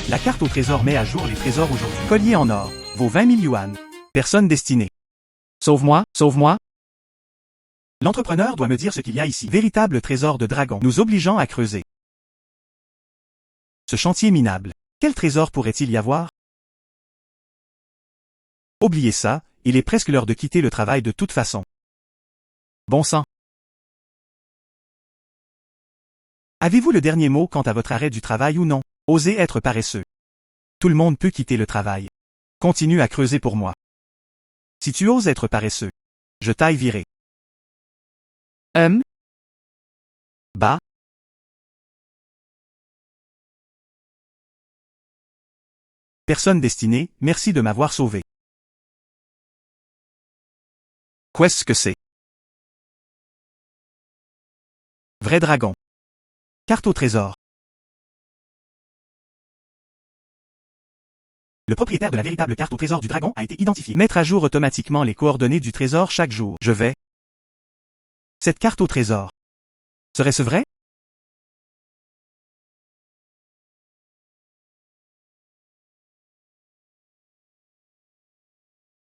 La carte au trésor met à jour les trésors aujourd'hui. Collier en or, vaut 20 000 yuan. Personne destinée. Sauve-moi, sauve-moi. L'entrepreneur doit me dire ce qu'il y a ici. Véritable trésor de dragon, nous obligeant à creuser. Ce chantier minable. Quel trésor pourrait-il y avoir? Oubliez ça, il est presque l'heure de quitter le travail de toute façon. Bon sang. Avez-vous le dernier mot quant à votre arrêt du travail ou non? Osez être paresseux. Tout le monde peut quitter le travail. Continue à creuser pour moi. Si tu oses être paresseux, je t'aille virer. Bah. Personne destinée, merci de m'avoir sauvé. Qu'est-ce que c'est? Vrai dragon. Carte au trésor. Le propriétaire de la véritable carte au trésor du dragon a été identifié. Mettre à jour automatiquement les coordonnées du trésor chaque jour. Je vais. Cette carte au trésor. Serait-ce vrai?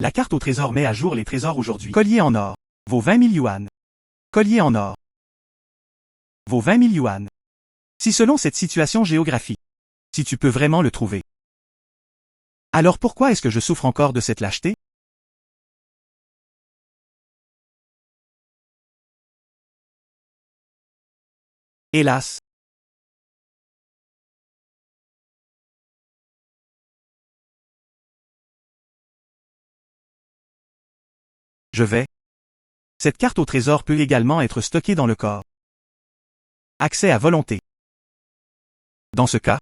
La carte au trésor met à jour les trésors aujourd'hui. Collier en or. Vaut 20 000 yuan. Collier en or. Vaut 20 000 yuan. Si selon cette situation géographique. Si tu peux vraiment le trouver. Alors pourquoi est-ce que je souffre encore de cette lâcheté? Hélas. Je vais. Cette carte au trésor peut également être stockée dans le corps. Accès à volonté. Dans ce cas,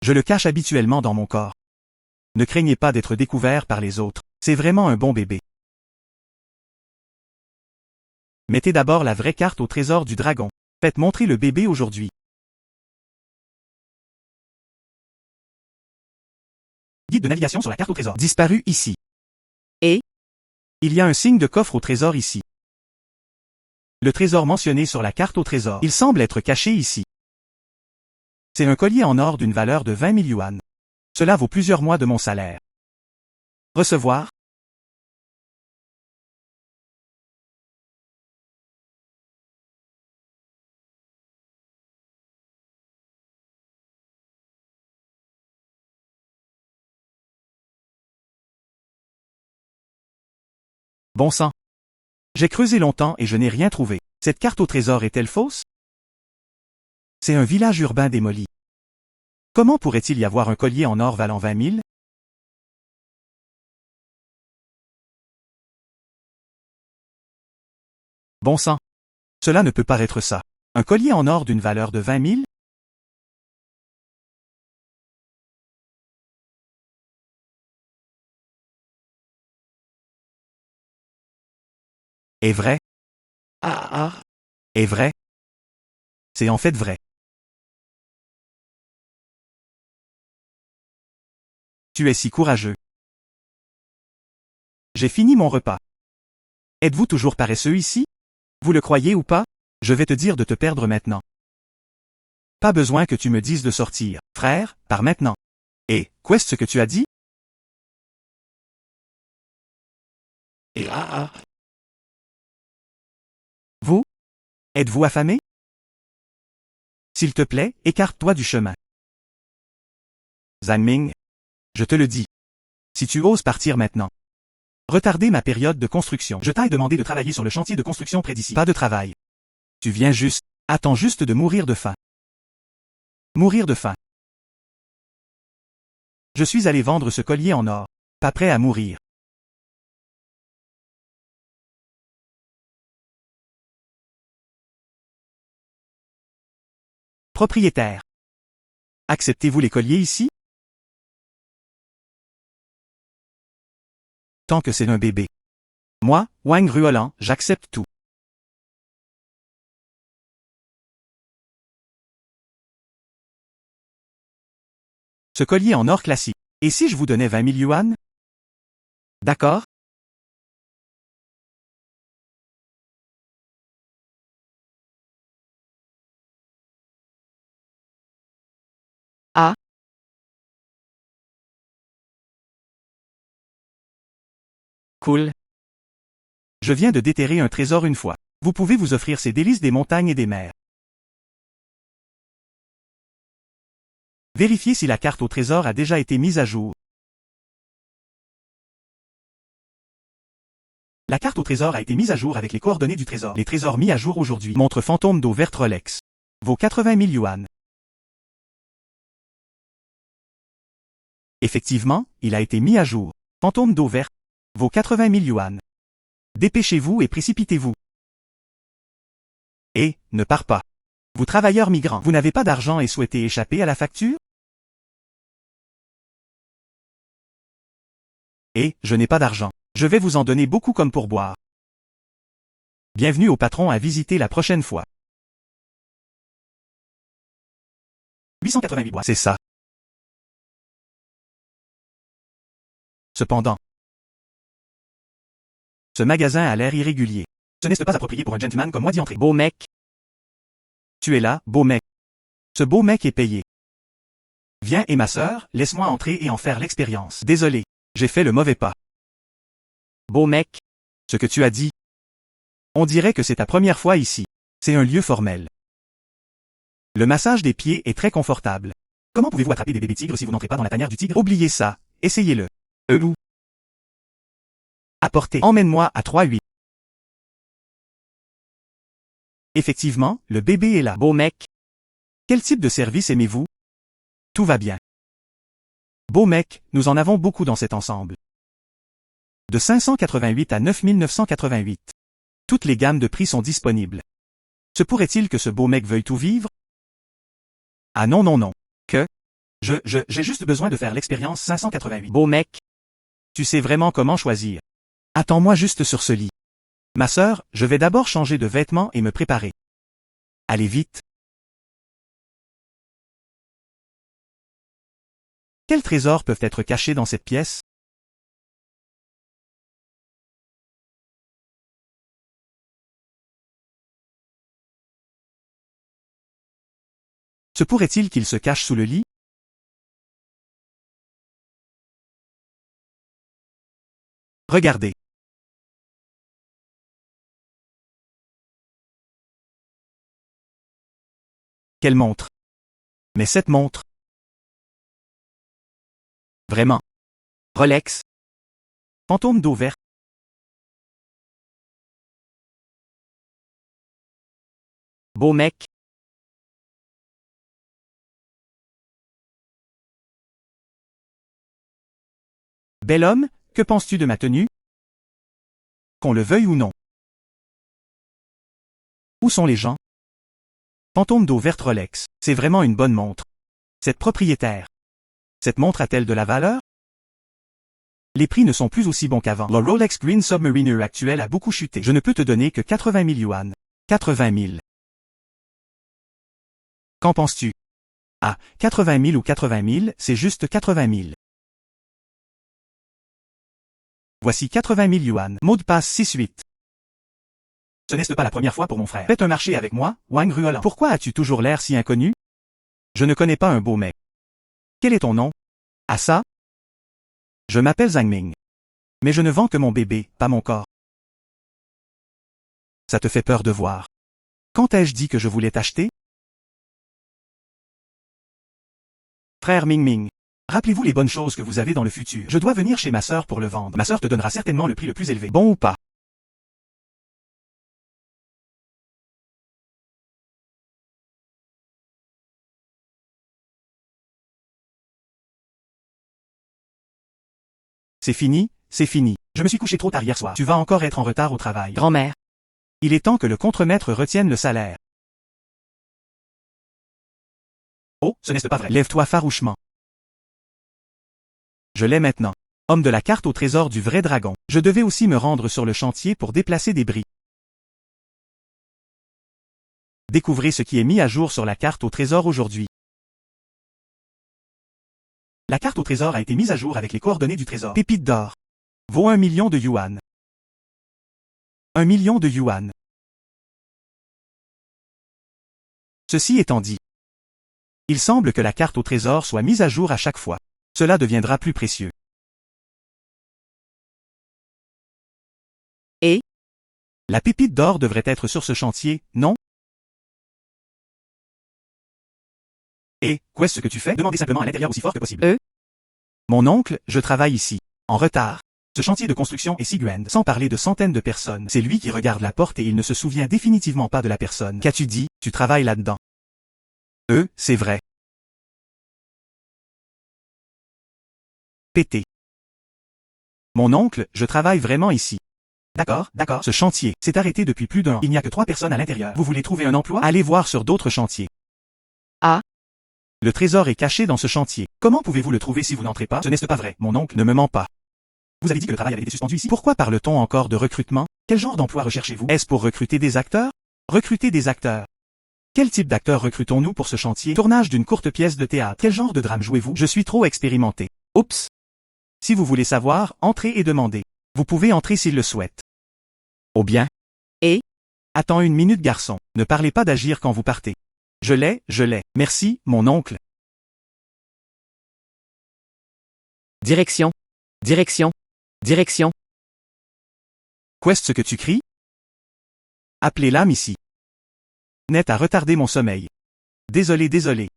je le cache habituellement dans mon corps. Ne craignez pas d'être découvert par les autres, c'est vraiment un bon bébé. Mettez d'abord la vraie carte au trésor du dragon. Faites montrer le bébé aujourd'hui. Guide de navigation sur la carte au trésor. Disparu ici. Et il y a un signe de coffre au trésor ici. Le trésor mentionné sur la carte au trésor. Il semble être caché ici. C'est un collier en or d'une valeur de 20 000 yuan. Cela vaut plusieurs mois de mon salaire. Recevoir. Bon sang. J'ai creusé longtemps et je n'ai rien trouvé. Cette carte au trésor est-elle fausse? C'est un village urbain démoli. Comment pourrait-il y avoir un collier en or valant 20 000? Bon sang. Cela ne peut pas être ça. Un collier en or d'une valeur de 20 000? Est vrai? Est vrai? C'est en fait vrai. Tu es si courageux. J'ai fini mon repas. Êtes-vous toujours paresseux ici? Vous le croyez ou pas? Je vais te dire de te perdre maintenant. Pas besoin que tu me dises de sortir, frère, par maintenant. Et, qu'est-ce que tu as dit? Vous? Êtes-vous affamé? S'il te plaît, écarte-toi du chemin. Zhang Ming. Je te le dis. Si tu oses partir maintenant. Retarder ma période de construction. Je t'ai demandé de travailler sur le chantier de construction près d'ici. Pas de travail. Tu viens juste. Attends juste de mourir de faim. Mourir de faim. Je suis allé vendre ce collier en or. Pas prêt à mourir. Propriétaire. Acceptez-vous les colliers ici? Tant que c'est un bébé. Moi, Wang Ruolan, j'accepte tout. Ce collier en or classique. Et si je vous donnais 20 000 yuan? D'accord? Cool. Je viens de déterrer un trésor une fois. Vous pouvez vous offrir ces délices des montagnes et des mers. Vérifiez si la carte au trésor a déjà été mise à jour. La carte au trésor a été mise à jour avec les coordonnées du trésor. Les trésors mis à jour aujourd'hui. Montre fantôme d'eau verte Rolex. Vaut 80 000 yuan. Effectivement, il a été mis à jour. Fantôme d'eau verte. Vaut 80 000 yuan. Dépêchez-vous et précipitez-vous. Et, ne pars pas. Vous travailleurs migrants, vous n'avez pas d'argent et souhaitez échapper à la facture? Et, je n'ai pas d'argent. Je vais vous en donner beaucoup comme pourboire. Bienvenue au patron à visiter la prochaine fois. 888 bois. C'est ça. Cependant, ce magasin a l'air irrégulier. Ce n'est pas approprié pour un gentleman comme moi d'y entrer. Beau mec. Tu es là, beau mec. Ce beau mec est payé. Viens et ma sœur, laisse-moi entrer et en faire l'expérience. Désolé, j'ai fait le mauvais pas. Beau mec. Ce que tu as dit. On dirait que c'est ta première fois ici. C'est un lieu formel. Le massage des pieds est très confortable. Comment pouvez-vous attraper des bébés tigres si vous n'entrez pas dans la tanière du tigre? Oubliez ça, essayez-le. Où? Apportez. Emmène-moi à 3-8. Effectivement, le bébé est là. Beau mec. Quel type de service aimez-vous? Tout va bien. Beau mec, nous en avons beaucoup dans cet ensemble. De 588 à 9988. Toutes les gammes de prix sont disponibles. Se pourrait-il que ce beau mec veuille tout vivre? Ah non non non. Que? J'ai juste besoin de faire l'expérience 588. Beau mec. Tu sais vraiment comment choisir. Attends-moi juste sur ce lit. Ma sœur, je vais d'abord changer de vêtements et me préparer. Allez vite. Quels trésors peuvent être cachés dans cette pièce? Se pourrait-il qu'il se cache sous le lit? Regardez. Quelle montre? Mais cette montre. Vraiment. Rolex. Fantôme d'eau verte. Beau mec. Bel homme, que penses-tu de ma tenue? Qu'on le veuille ou non. Où sont les gens? Fantôme d'eau verte Rolex, c'est vraiment une bonne montre. Cette propriétaire. Cette montre a-t-elle de la valeur? Les prix ne sont plus aussi bons qu'avant. Le Rolex Green Submariner actuel a beaucoup chuté. Je ne peux te donner que 80 000 yuan. 80 000. Qu'en penses-tu? Ah, 80 000 ou 80 000, c'est juste 80 000. Voici 80 000 yuan. Mot de passe 6-8. Ce n'est pas la première fois pour mon frère. Faites un marché avec moi, Wang Ruolan. Pourquoi as-tu toujours l'air si inconnu? Je ne connais pas un beau mec. Quel est ton nom? Ah ça? Je m'appelle Zhang Ming. Mais je ne vends que mon bébé, pas mon corps. Ça te fait peur de voir. Quand ai-je dit que je voulais t'acheter? Frère Ming Ming. Rappelez-vous les bonnes choses que vous avez dans le futur. Je dois venir chez ma sœur pour le vendre. Ma sœur te donnera certainement le prix le plus élevé. Bon ou pas? C'est fini, c'est fini. Je me suis couché trop tard hier soir. Tu vas encore être en retard au travail. Grand-mère. Il est temps que le contremaître retienne le salaire. Oh, ce n'est pas vrai. Lève-toi farouchement. Je l'ai maintenant. Homme de la carte au trésor du vrai dragon. Je devais aussi me rendre sur le chantier pour déplacer des briques. Découvrez ce qui est mis à jour sur la carte au trésor aujourd'hui. La carte au trésor a été mise à jour avec les coordonnées du trésor. Pépite d'or. Vaut 1 million de yuan. 1 million de yuan. Ceci étant dit, il semble que la carte au trésor soit mise à jour à chaque fois. Cela deviendra plus précieux. La pépite d'or devrait être sur ce chantier, non? Et, qu'est-ce que tu fais? Demandez simplement à l'intérieur aussi fort que possible. Mon oncle, je travaille ici. En retard. Ce chantier de construction est si grand, sans parler de centaines de personnes. C'est lui qui regarde la porte et il ne se souvient définitivement pas de la personne. Qu'as-tu dit? Tu travailles là-dedans. C'est vrai. Pété. Mon oncle, je travaille vraiment ici. D'accord, d'accord. Ce chantier s'est arrêté depuis plus d'un an. Il n'y a que 3 personnes à l'intérieur. Vous voulez trouver un emploi? Allez voir sur d'autres chantiers. Ah. Le trésor est caché dans ce chantier. Comment pouvez-vous le trouver si vous n'entrez pas? Ce n'est pas vrai. Mon oncle ne me ment pas. Vous avez dit que le travail avait été suspendu ici? Pourquoi parle-t-on encore de recrutement? Quel genre d'emploi recherchez-vous? Est-ce pour recruter des acteurs? Recruter des acteurs. Quel type d'acteurs recrutons-nous pour ce chantier? Tournage d'une courte pièce de théâtre. Quel genre de drame jouez-vous? Je suis trop expérimenté. Oups. Si vous voulez savoir, entrez et demandez. Vous pouvez entrer s'il le souhaite. Oh bien. Et? Attends une minute, garçon. Ne parlez pas d'agir quand vous partez. Je l'ai. Merci, mon oncle. Direction. Qu'est-ce que tu cries? Appelez l'âme ici. Net à retarder mon sommeil. Désolé.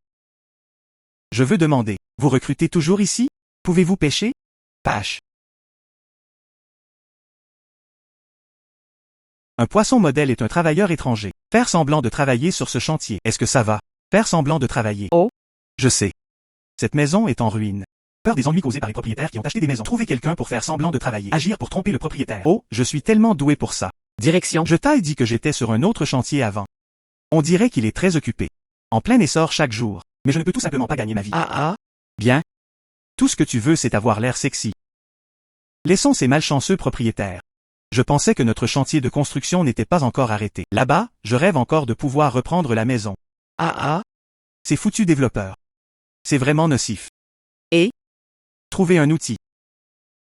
Je veux demander, vous recrutez toujours ici? Pouvez-vous pêcher? Pêche. Un poisson modèle est un travailleur étranger. Faire semblant de travailler sur ce chantier. Est-ce que ça va? Faire semblant de travailler. Oh. Je sais. Cette maison est en ruine. Peur des ennuis causés par les propriétaires qui ont acheté des maisons. Trouver quelqu'un pour faire semblant de travailler. Agir pour tromper le propriétaire. Oh, je suis tellement doué pour ça. Direction. Je t'ai dit que j'étais sur un autre chantier avant. On dirait qu'il est très occupé. En plein essor chaque jour. Mais je ne peux tout simplement pas gagner ma vie. Ah. Bien. Tout ce que tu veux, c'est avoir l'air sexy. Laissons ces malchanceux propriétaires. Je pensais que notre chantier de construction n'était pas encore arrêté. Là-bas, je rêve encore de pouvoir reprendre la maison. Ah. Ces foutus développeurs. C'est vraiment nocif. Et? Trouver un outil.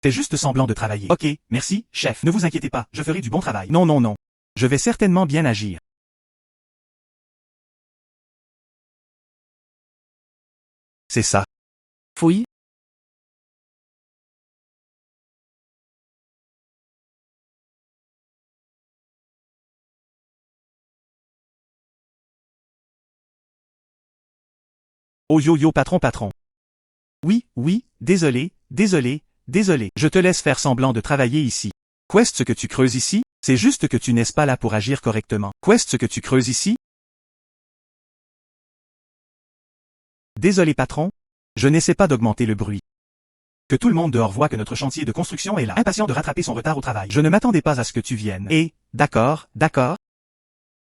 Fais juste semblant de travailler. Ok, merci, chef. Ne vous inquiétez pas, je ferai du bon travail. Non. Je vais certainement bien agir. C'est ça. Fouille. Oh yo patron. Oui, désolé. Je te laisse faire semblant de travailler ici. Qu'est-ce que tu creuses ici? C'est juste que tu n'es pas là pour agir correctement. Qu'est-ce que tu creuses ici? Désolé patron. Je n'essaie pas d'augmenter le bruit. Que tout le monde dehors voit que notre chantier de construction est là, impatient de rattraper son retard au travail. Je ne m'attendais pas à ce que tu viennes. Et, d'accord.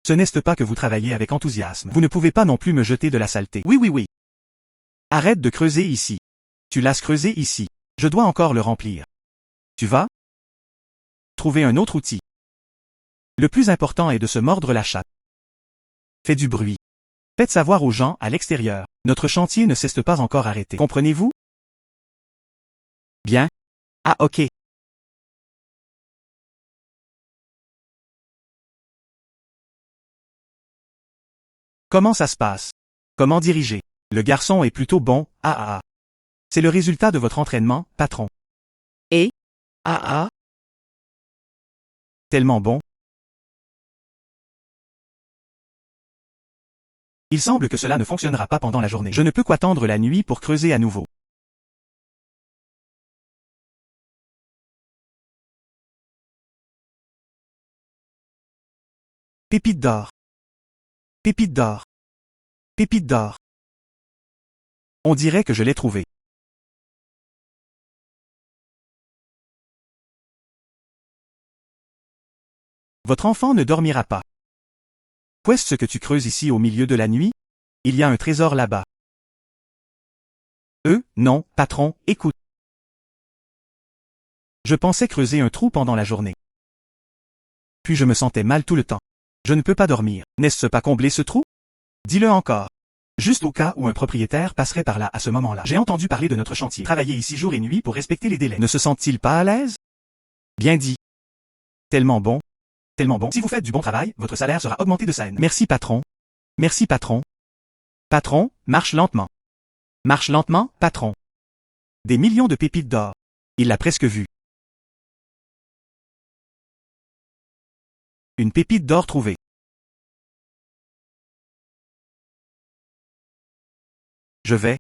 Ce n'est pas que vous travaillez avec enthousiasme. Vous ne pouvez pas non plus me jeter de la saleté. Oui. Arrête de creuser ici. Tu l'as creusé ici. Je dois encore le remplir. Tu vas? Trouver un autre outil. Le plus important est de se mordre la chatte. Fais du bruit. Faites savoir aux gens à l'extérieur. Notre chantier ne s'est pas encore arrêté. Comprenez-vous? Bien. Ah ok. Comment ça se passe? Comment diriger? Le garçon est plutôt bon. Ah. C'est le résultat de votre entraînement, patron. Et? Ah. Tellement bon. Il semble que cela ne fonctionnera pas pendant la journée. Je ne peux qu'attendre la nuit pour creuser à nouveau. Pépite d'or. On dirait que je l'ai trouvé. Votre enfant ne dormira pas. Qu'est-ce que tu creuses ici au milieu de la nuit? Il y a un trésor là-bas. Non, patron, écoute. Je pensais creuser un trou pendant la journée. Puis je me sentais mal tout le temps. Je ne peux pas dormir. N'est-ce pas combler ce trou? Dis-le encore. Juste au cas où un propriétaire passerait par là à ce moment-là. J'ai entendu parler de notre chantier. Travailler ici jour et nuit pour respecter les délais. Ne se sent-il pas à l'aise? Bien dit. Tellement bon. Si vous faites du bon travail, votre salaire sera augmenté de scène. Merci patron. Patron, marche lentement. Patron. Des millions de pépites d'or. Il l'a presque vu. Une pépite d'or trouvée. Je vais.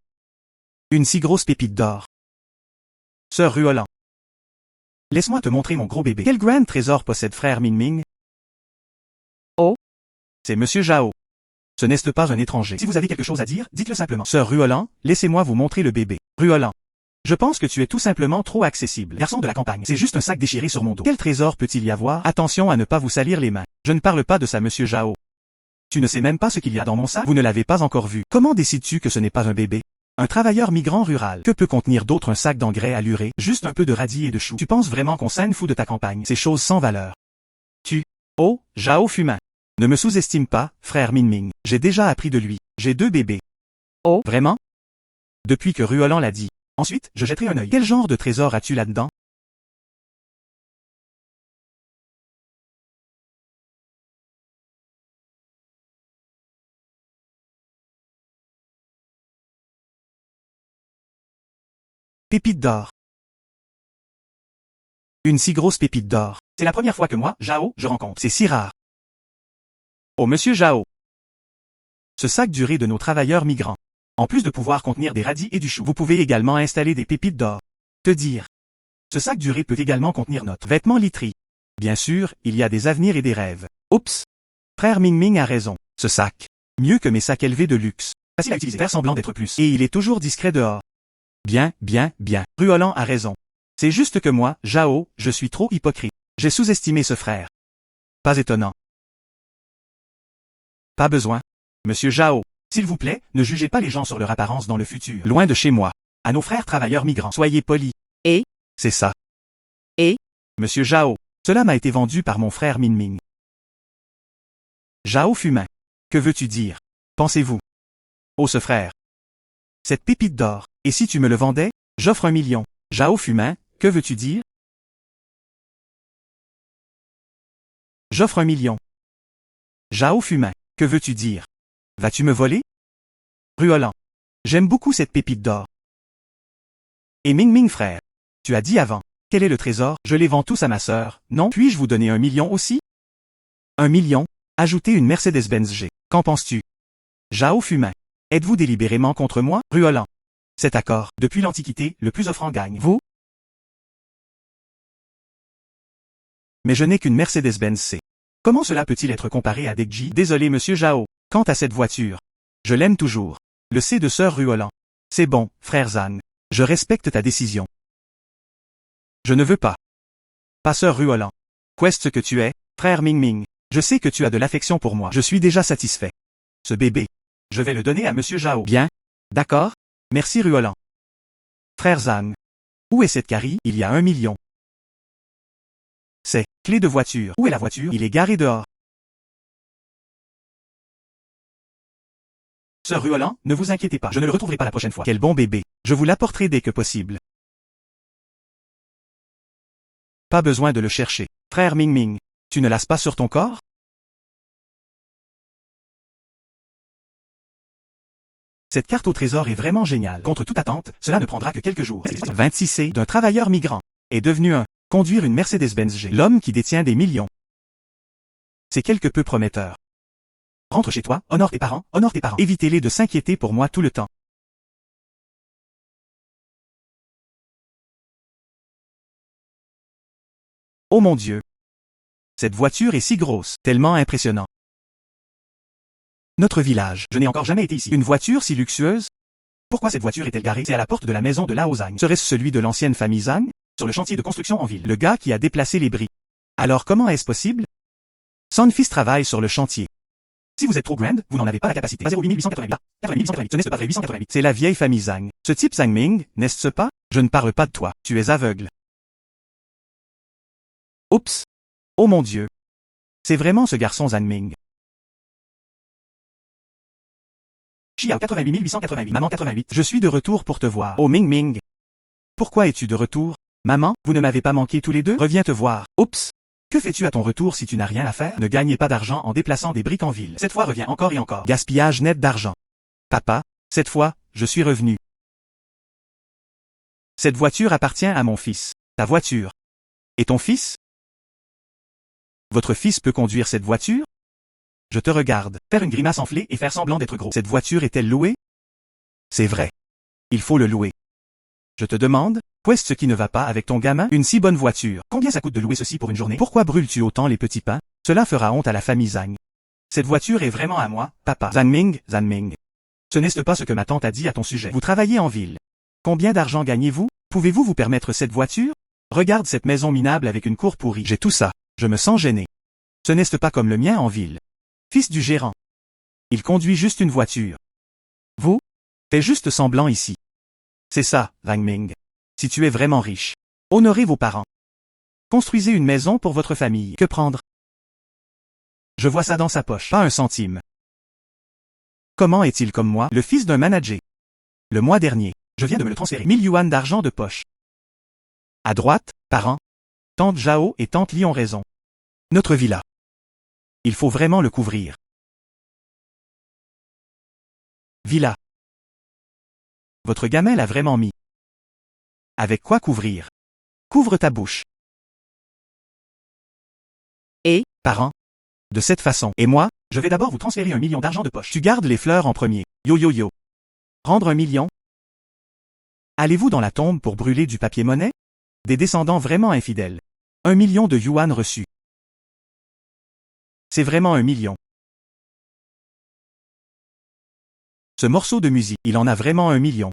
Une si grosse pépite d'or. Sœur Ruolan. Laisse-moi te montrer mon gros bébé. Quel grand trésor possède frère Ming Ming? Oh. C'est Monsieur Zhao. Ce n'est pas un étranger. Si vous avez quelque chose à dire, dites-le simplement. Sœur Ruolan, laissez-moi vous montrer le bébé. Ruolan. Je pense que tu es tout simplement trop accessible. Garçon de la campagne, c'est juste un sac déchiré sur mon dos. Quel trésor peut-il y avoir? Attention à ne pas vous salir les mains. Je ne parle pas de ça, Monsieur Zhao. Tu ne sais même pas ce qu'il y a dans mon sac? Vous ne l'avez pas encore vu. Comment décides-tu que ce n'est pas un bébé? Un travailleur migrant rural. Que peut contenir d'autre un sac d'engrais alluré? Juste un peu de radis et de choux. Tu penses vraiment qu'on s'en fout de ta campagne? Ces choses sans valeur. Oh, Zhao Fumin. Ne me sous-estime pas, frère Min Ming. J'ai déjà appris de lui. J'ai 2 bébés. Oh. Vraiment? Depuis que Ruolan l'a dit. Ensuite, je jetterai un œil. Quel genre de trésor as-tu là-dedans? Pépite d'or. Une si grosse pépite d'or. C'est la première fois que moi, Zhao, je rencontre. C'est si rare. Oh Monsieur Zhao. Ce sac duré de nos travailleurs migrants. En plus de pouvoir contenir des radis et du chou, vous pouvez également installer des pépites d'or. Te dire. Ce sac duré peut également contenir notre vêtement literie. Bien sûr, il y a des avenirs et des rêves. Oups. Frère Ming Ming a raison. Ce sac. Mieux que mes sacs élevés de luxe. Facile à utiliser, faire semblant d'être plus. Et il est toujours discret dehors. Bien. Ruolan a raison. C'est juste que moi, Zhao, je suis trop hypocrite. J'ai sous-estimé ce frère. Pas étonnant. Pas besoin. Monsieur Zhao, s'il vous plaît, ne jugez pas les gens sur leur apparence dans le futur. Loin de chez moi. À nos frères travailleurs migrants. Soyez polis. Et? C'est ça. Et? Monsieur Zhao, cela m'a été vendu par mon frère Min Ming. Zhao Fumin. Que veux-tu dire? Pensez-vous? Oh ce frère. Cette pépite d'or. Et si tu me le vendais? J'offre 1 million. Zhao Fumin, que veux-tu dire? J'offre 1 million. Zhao Fumin, que veux-tu dire? Vas-tu me voler? Ruolan. J'aime beaucoup cette pépite d'or. Et Ming Ming frère. Tu as dit avant. Quel est le trésor? Je les vends tous à ma sœur, non? Puis-je vous donner 1 million aussi? 1 million? Ajoutez une Mercedes-Benz G. Qu'en penses-tu? Zhao Fumin. Êtes-vous délibérément contre moi? Ruolan. Cet accord, depuis l'Antiquité, le plus offrant gagne. Vous? Mais je n'ai qu'une Mercedes-Benz C. Comment cela peut-il être comparé à Degji? Désolé Monsieur Zhao. Quant à cette voiture, je l'aime toujours. Le C de sœur Ruolan. C'est bon, frère Zan. Je respecte ta décision. Je ne veux pas. Pas sœur Ruolan. Qu'est-ce que tu es, frère Ming Ming? Je sais que tu as de l'affection pour moi. Je suis déjà satisfait. Ce bébé. Je vais le donner à Monsieur Zhao. Bien. D'accord. Merci Ruolan. Frère Zan. Où est cette Carrie? Il y a 1 million. C'est clé de voiture. Où est la voiture? Il est garé dehors. Sœur Ruolan, ne vous inquiétez pas, je ne le retrouverai pas la prochaine fois. Quel bon bébé. Je vous l'apporterai dès que possible. Pas besoin de le chercher. Frère Ming Ming, tu ne lasses pas sur ton corps? Cette carte au trésor est vraiment géniale. Contre toute attente, cela ne prendra que quelques jours. 26C d'un travailleur migrant est devenu un conduire une Mercedes-Benz G. L'homme qui détient des millions. C'est quelque peu prometteur. Rentre chez toi, honore tes parents, honore tes parents. Évitez-les de s'inquiéter pour moi tout le temps. Oh mon Dieu! Cette voiture est si grosse, tellement impressionnant. Notre village, je n'ai encore jamais été ici. Une voiture si luxueuse? Pourquoi cette voiture est-elle garée? C'est à la porte de la maison de Lao Zhang. Serait-ce celui de l'ancienne famille Zhang? Sur le chantier de construction en ville. Le gars qui a déplacé les briques. Alors comment est-ce possible? Son fils travaille sur le chantier. Si vous êtes trop grand, vous n'en avez pas la capacité. 08888. 8888. Ce n'est pas vrai 888. C'est la vieille famille Zhang. Ce type Zhang Ming, n'est-ce pas? Je ne parle pas de toi. Tu es aveugle. Oups. Oh mon Dieu. C'est vraiment ce garçon Zhang Ming. Xiao 88 888. Maman 88. Je suis de retour pour te voir. Oh Ming Ming. Pourquoi es-tu de retour? Maman, vous ne m'avez pas manqué tous les deux? Reviens te voir. Oups. Que fais-tu à ton retour si tu n'as rien à faire? Ne gagnez pas d'argent en déplaçant des briques en ville. Cette fois reviens encore et encore. Gaspillage net d'argent. Papa, cette fois, je suis revenu. Cette voiture appartient à mon fils. Ta voiture. Et ton fils? Votre fils peut conduire cette voiture? Je te regarde, faire une grimace enflée et faire semblant d'être gros. Cette voiture est-elle louée? C'est vrai. Il faut le louer. Je te demande, qu'est-ce qui ne va pas avec ton gamin? Une si bonne voiture. Combien ça coûte de louer ceci pour une journée? Pourquoi brûles-tu autant les petits pains? Cela fera honte à la famille Zhang. Cette voiture est vraiment à moi, papa. Zanming. Ce n'est pas ce que ma tante a dit à ton sujet. Vous travaillez en ville. Combien d'argent gagnez-vous? Pouvez-vous vous permettre cette voiture? Regarde cette maison minable avec une cour pourrie. J'ai tout ça. Je me sens gêné. Ce n'est pas comme le mien en ville. Fils du gérant. Il conduit juste une voiture. Vous? Fais juste semblant ici. C'est ça, Wang Ming. Si tu es vraiment riche. Honorez vos parents. Construisez une maison pour votre famille. Que prendre? Je vois ça dans sa poche. Pas un centime. Comment est-il comme moi, le fils d'un manager? Le mois dernier, je viens de me le transférer. 1000 yuan d'argent de poche. À droite, parents. Tante Zhao et tante Li ont raison. Notre villa. Il faut vraiment le couvrir. Villa. Votre gamin l'a vraiment mis. Avec quoi couvrir? Couvre ta bouche. Et? Parents. De cette façon. Et moi, je vais d'abord vous transférer 1 million d'argent de poche. Tu gardes les fleurs en premier. Yo. Rendre 1 million? Allez-vous dans la tombe pour brûler du papier-monnaie? Des descendants vraiment infidèles. 1 million de yuan reçus. C'est vraiment 1 million. Ce morceau de musique, il en a vraiment 1 million.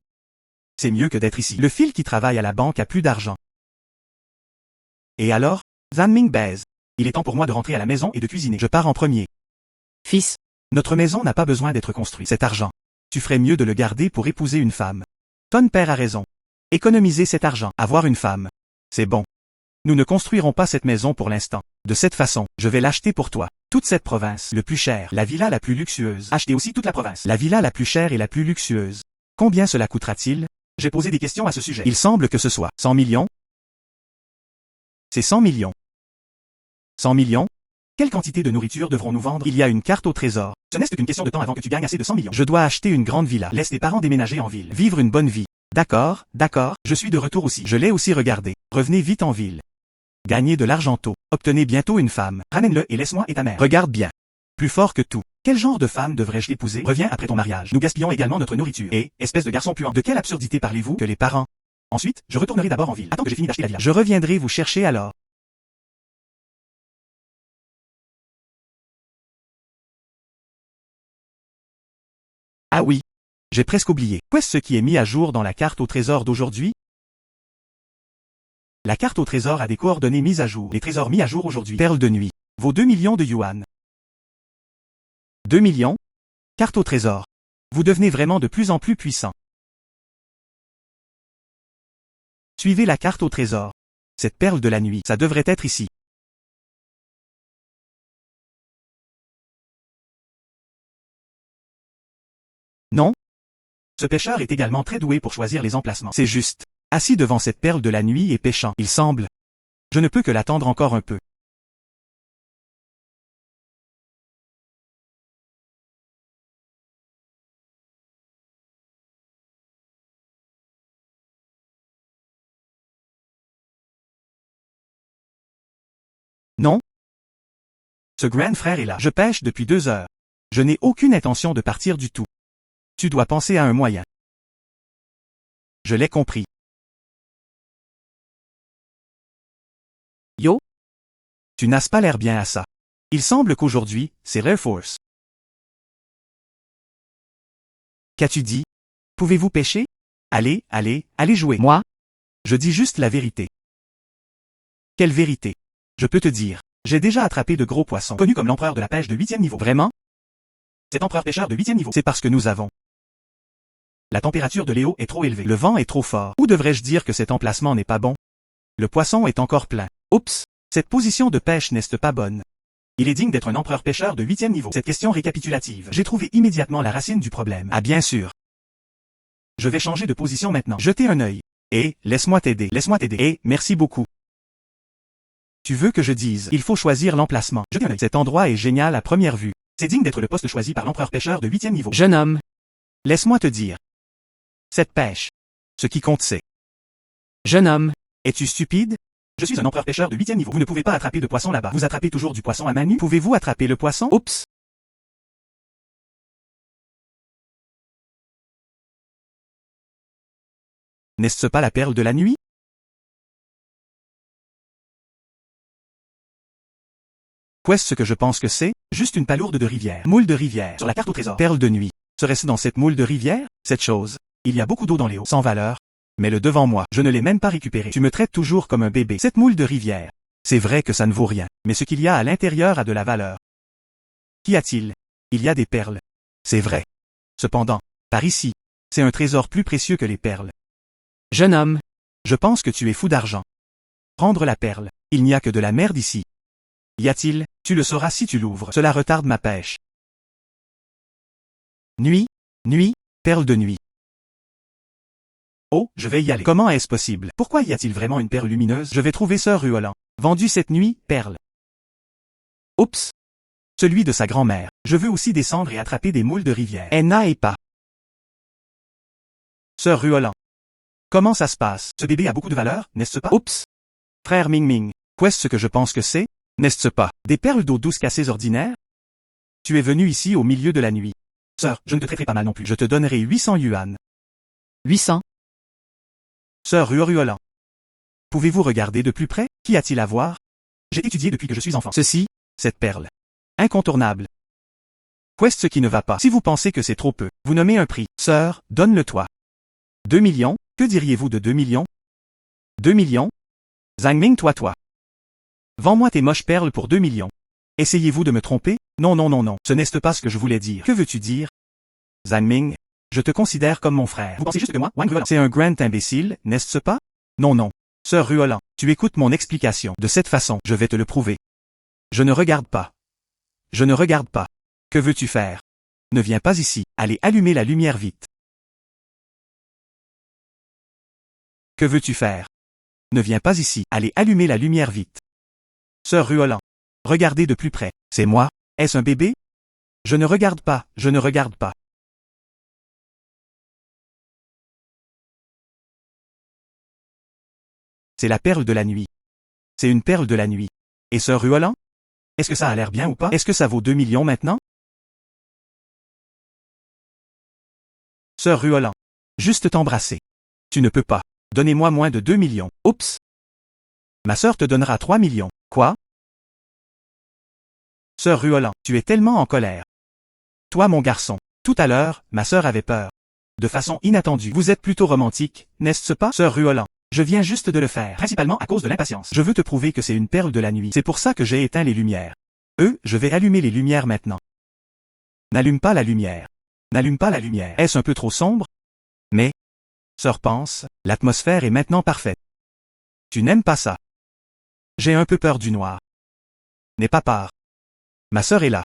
C'est mieux que d'être ici. Le fil qui travaille à la banque a plus d'argent. Et alors? Zanming baise. Il est temps pour moi de rentrer à la maison et de cuisiner. Je pars en premier. Fils. Notre maison n'a pas besoin d'être construite. Cet argent. Tu ferais mieux de le garder pour épouser une femme. Ton père a raison. Économiser cet argent. Avoir une femme. C'est bon. Nous ne construirons pas cette maison pour l'instant. De cette façon, je vais l'acheter pour toi. Toute cette province, le plus cher, la villa la plus luxueuse. Achetez aussi toute la province. La villa la plus chère et la plus luxueuse. Combien cela coûtera-t-il? J'ai posé des questions à ce sujet. Il semble que ce soit 100 millions. C'est 100 millions. 100 millions? Quelle quantité de nourriture devrons-nous vendre? Il y a une carte au trésor. Ce n'est qu'une question de temps avant que tu gagnes assez de 100 millions. Je dois acheter une grande villa. Laisse tes parents déménager en ville. Vivre une bonne vie. D'accord. Je suis de retour aussi. Je l'ai aussi regardé. Revenez vite en ville. Gagnez de l'argent tôt. Obtenez bientôt une femme. Ramène-le et laisse-moi et ta mère. Regarde bien. Plus fort que tout. Quel genre de femme devrais-je épouser? Reviens après ton mariage. Nous gaspillons également notre nourriture. Et, espèce de garçon puant. De quelle absurdité parlez-vous? Que les parents. Ensuite, je retournerai d'abord en ville. Attends que j'ai fini d'acheter la villa. Je reviendrai vous chercher alors. Ah oui. J'ai presque oublié. Qu'est-ce qui est mis à jour dans la carte au trésor d'aujourd'hui? La carte au trésor a des coordonnées mises à jour. Les trésors mis à jour aujourd'hui. Perle de nuit. Vaut 2 millions de yuan. 2 millions? Carte au trésor. Vous devenez vraiment de plus en plus puissant. Suivez la carte au trésor. Cette perle de la nuit, ça devrait être ici. Non? Ce pêcheur est également très doué pour choisir les emplacements. C'est juste. Assis devant cette perle de la nuit et pêchant, il semble. Je ne peux que l'attendre encore un peu. Non? Ce grand frère est là. Je pêche depuis 2 heures. Je n'ai aucune intention de partir du tout. Tu dois penser à un moyen. Je l'ai compris. Yo. Tu n'as pas l'air bien à ça. Il semble qu'aujourd'hui, c'est Rare Force. Qu'as-tu dit? Pouvez-vous pêcher? Allez jouer. Moi? Je dis juste la vérité. Quelle vérité? Je peux te dire. J'ai déjà attrapé de gros poissons. Connu comme l'empereur de la pêche de 8e niveau. Vraiment? Cet empereur pêcheur de 8e niveau. C'est parce que nous avons. La température de l'eau est trop élevée. Le vent est trop fort. Ou devrais-je dire que cet emplacement n'est pas bon? Le poisson est encore plein. Oups! Cette position de pêche n'est pas bonne. Il est digne d'être un empereur pêcheur de 8e niveau. Cette question récapitulative. J'ai trouvé immédiatement la racine du problème. Ah bien sûr. Je vais changer de position maintenant. Jetez un œil. Et, laisse-moi t'aider. Et, merci beaucoup. Tu veux que je dise, il faut choisir l'emplacement. Jetez un œil. Cet endroit est génial à première vue. C'est digne d'être le poste choisi par l'empereur pêcheur de 8e niveau. Jeune homme. Laisse-moi te dire. Cette pêche. Ce qui compte c'est. Jeune homme. Es-tu stupide? Je suis un empereur pêcheur de 8e niveau. Vous ne pouvez pas attraper de poisson là-bas. Vous attrapez toujours du poisson à main nue. Pouvez-vous attraper le poisson? Oups. N'est-ce pas la perle de la nuit? Qu'est-ce que je pense que c'est? Juste une palourde de rivière. Moule de rivière. Sur la carte au trésor. Perle de nuit. Serait-ce dans cette moule de rivière? Cette chose. Il y a beaucoup d'eau dans les eaux. Sans valeur. Mais le devant moi, je ne l'ai même pas récupéré. Tu me traites toujours comme un bébé. Cette moule de rivière. C'est vrai que ça ne vaut rien. Mais ce qu'il y a à l'intérieur a de la valeur. Qu'y a-t-il? Il y a des perles. C'est vrai. Cependant, par ici, c'est un trésor plus précieux que les perles. Jeune homme. Je pense que tu es fou d'argent. Prendre la perle. Il n'y a que de la merde ici. Y a-t-il? Tu le sauras si tu l'ouvres. Cela retarde ma pêche. Nuit, nuit, perle de nuit. Oh, je vais y aller. Comment est-ce possible? Pourquoi y a-t-il vraiment une perle lumineuse? Je vais trouver Sœur Ruolan. Vendu cette nuit, perle. Oups. Celui de sa grand-mère. Je veux aussi descendre et attraper des moules de rivière. Elle n'a et pas. Sœur Ruolan. Comment ça se passe? Ce bébé a beaucoup de valeur, n'est-ce pas? Oups. Frère Ming Ming. Qu'est-ce que je pense que c'est? N'est-ce pas? Des perles d'eau douce cassées ordinaires? Tu es venu ici au milieu de la nuit. Sœur, je ne te traiterai pas mal non plus. Je te donnerai 800 yuan. 800. Sœur Ruolan. Pouvez-vous regarder de plus près? Qu'y a-t-il à voir? J'ai étudié depuis que je suis enfant. Ceci, cette perle. Incontournable. Qu'est-ce qui ne va pas? Si vous pensez que c'est trop peu, vous nommez un prix. Sœur, donne-le-toi. 2 millions? Que diriez-vous de 2 millions? 2 millions? Zhang Ming, toi. Vends-moi tes moches perles pour 2 millions. Essayez-vous de me tromper? Non, non, non, non. Ce n'est pas ce que je voulais dire. Que veux-tu dire? Zhang Ming, je te considère comme mon frère. Vous pensez juste que moi, Wang Ruolan, c'est un grand imbécile, n'est-ce pas? Non, non. Sœur Ruolan, tu écoutes mon explication. De cette façon, je vais te le prouver. Je ne regarde pas. Je ne regarde pas. Que veux-tu faire? Ne viens pas ici. Allez allumer la lumière vite. Que veux-tu faire? Ne viens pas ici. Allez allumer la lumière vite. Sœur Ruolan. Regardez de plus près. C'est moi? Est-ce un bébé? Je ne regarde pas, je ne regarde pas. C'est la perle de la nuit. C'est une perle de la nuit. Et Sœur Ruolan? Est-ce que ça a l'air bien ou pas? Est-ce que ça vaut 2 millions maintenant? Sœur Ruolan. Juste t'embrasser. Tu ne peux pas. Donnez-moi moins de 2 millions. Oups. Ma sœur te donnera 3 millions. Quoi? Sœur Ruolan, tu es tellement en colère. Toi mon garçon. Tout à l'heure, ma sœur avait peur. De façon inattendue. Vous êtes plutôt romantique, n'est-ce pas? Sœur Ruolan. Je viens juste de le faire. Principalement à cause de l'impatience. Je veux te prouver que c'est une perle de la nuit. C'est pour ça que j'ai éteint les lumières. Je vais allumer les lumières maintenant. N'allume pas la lumière. N'allume pas la lumière. Est-ce un peu trop sombre? Mais, sœur pense, l'atmosphère est maintenant parfaite. Tu n'aimes pas ça. J'ai un peu peur du noir. N'aie pas peur. Ma sœur est là.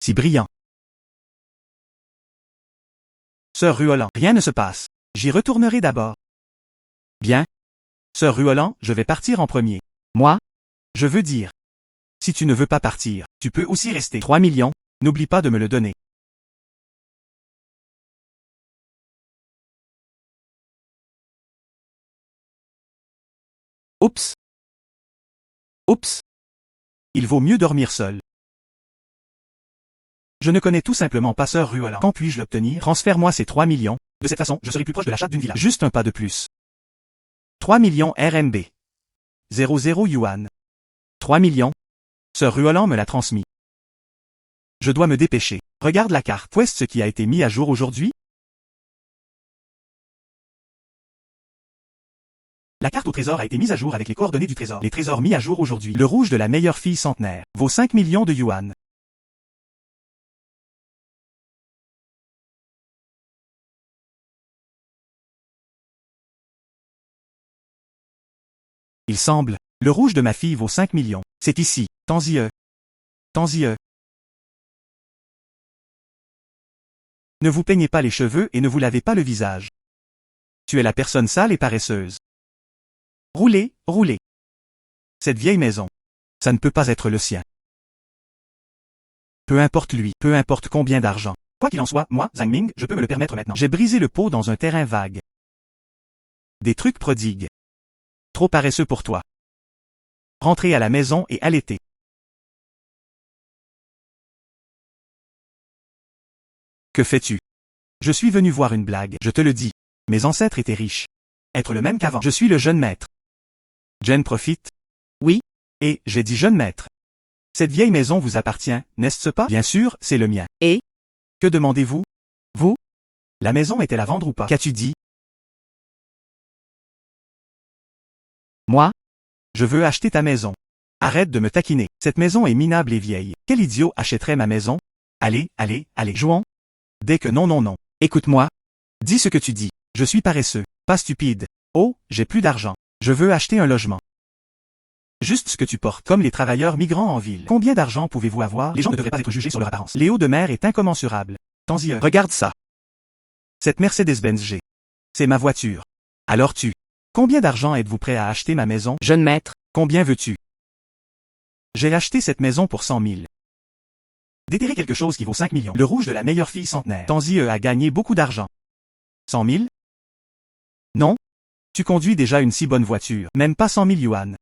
Si brillant. Sœur Ruolan, rien ne se passe. J'y retournerai d'abord. Bien. Sœur Ruolan, je vais partir en premier. Moi? Je veux dire. Si tu ne veux pas partir, tu peux aussi rester. 3 millions, n'oublie pas de me le donner. Oups. Oups. Il vaut mieux dormir seul. Je ne connais tout simplement pas Sœur Ruolan. Quand puis-je l'obtenir? Transfère-moi ces 3 millions. De cette façon, je serai plus proche de l'achat d'une villa. Juste un pas de plus. 3 millions RMB. 00 yuan. 3 millions. Sœur Ruolan me l'a transmis. Je dois me dépêcher. Regarde la carte. Qu'est-ce qui a été mis à jour aujourd'hui? La carte au trésor a été mise à jour avec les coordonnées du trésor. Les trésors mis à jour aujourd'hui. Le rouge de la meilleure fille centenaire vaut 5 millions de yuan. Il semble. Le rouge de ma fille vaut 5 millions. C'est ici. Tant-y. Tant-y. Ne vous peignez pas les cheveux et ne vous lavez pas le visage. Tu es la personne sale et paresseuse. Roulez, roulez. Cette vieille maison. Ça ne peut pas être le sien. Peu importe lui, peu importe combien d'argent. Quoi qu'il en soit, moi, Zhang Ming, je peux me le permettre maintenant. J'ai brisé le pot dans un terrain vague. Des trucs prodigues. Trop paresseux pour toi. Rentrer à la maison et allaiter. Que fais-tu? Je suis venu voir une blague, je te le dis. Mes ancêtres étaient riches. Être le même qu'avant. Je suis le jeune maître. Jen profite? Oui. Et, j'ai dit jeune maître. Cette vieille maison vous appartient, n'est-ce pas? Bien sûr, c'est le mien. Et? Que demandez-vous? Vous? La maison est-elle à vendre ou pas? Qu'as-tu dit? Moi? Je veux acheter ta maison. Arrête de me taquiner. Cette maison est minable et vieille. Quel idiot achèterait ma maison? Allez, allez, allez, jouons. Dès que non, non, non. Écoute-moi. Dis ce que tu dis. Je suis paresseux, pas stupide. Oh, j'ai plus d'argent. Je veux acheter un logement. Juste ce que tu portes, comme les travailleurs migrants en ville. Combien d'argent pouvez-vous avoir? Les gens ne devraient pas être jugés sur leur apparence. Léo de mer est incommensurable. Tant-y. Regarde ça. Cette Mercedes-Benz G. C'est ma voiture. Alors tu. Combien d'argent êtes-vous prêt à acheter ma maison? Jeune maître. Combien veux-tu? J'ai acheté cette maison pour 100 000. Déterrer quelque chose qui vaut 5 millions. Le rouge de la meilleure fille centenaire. Tanzi a gagné beaucoup d'argent. 100 000? Non? Tu conduis déjà une si bonne voiture. Même pas 100 000 yuan.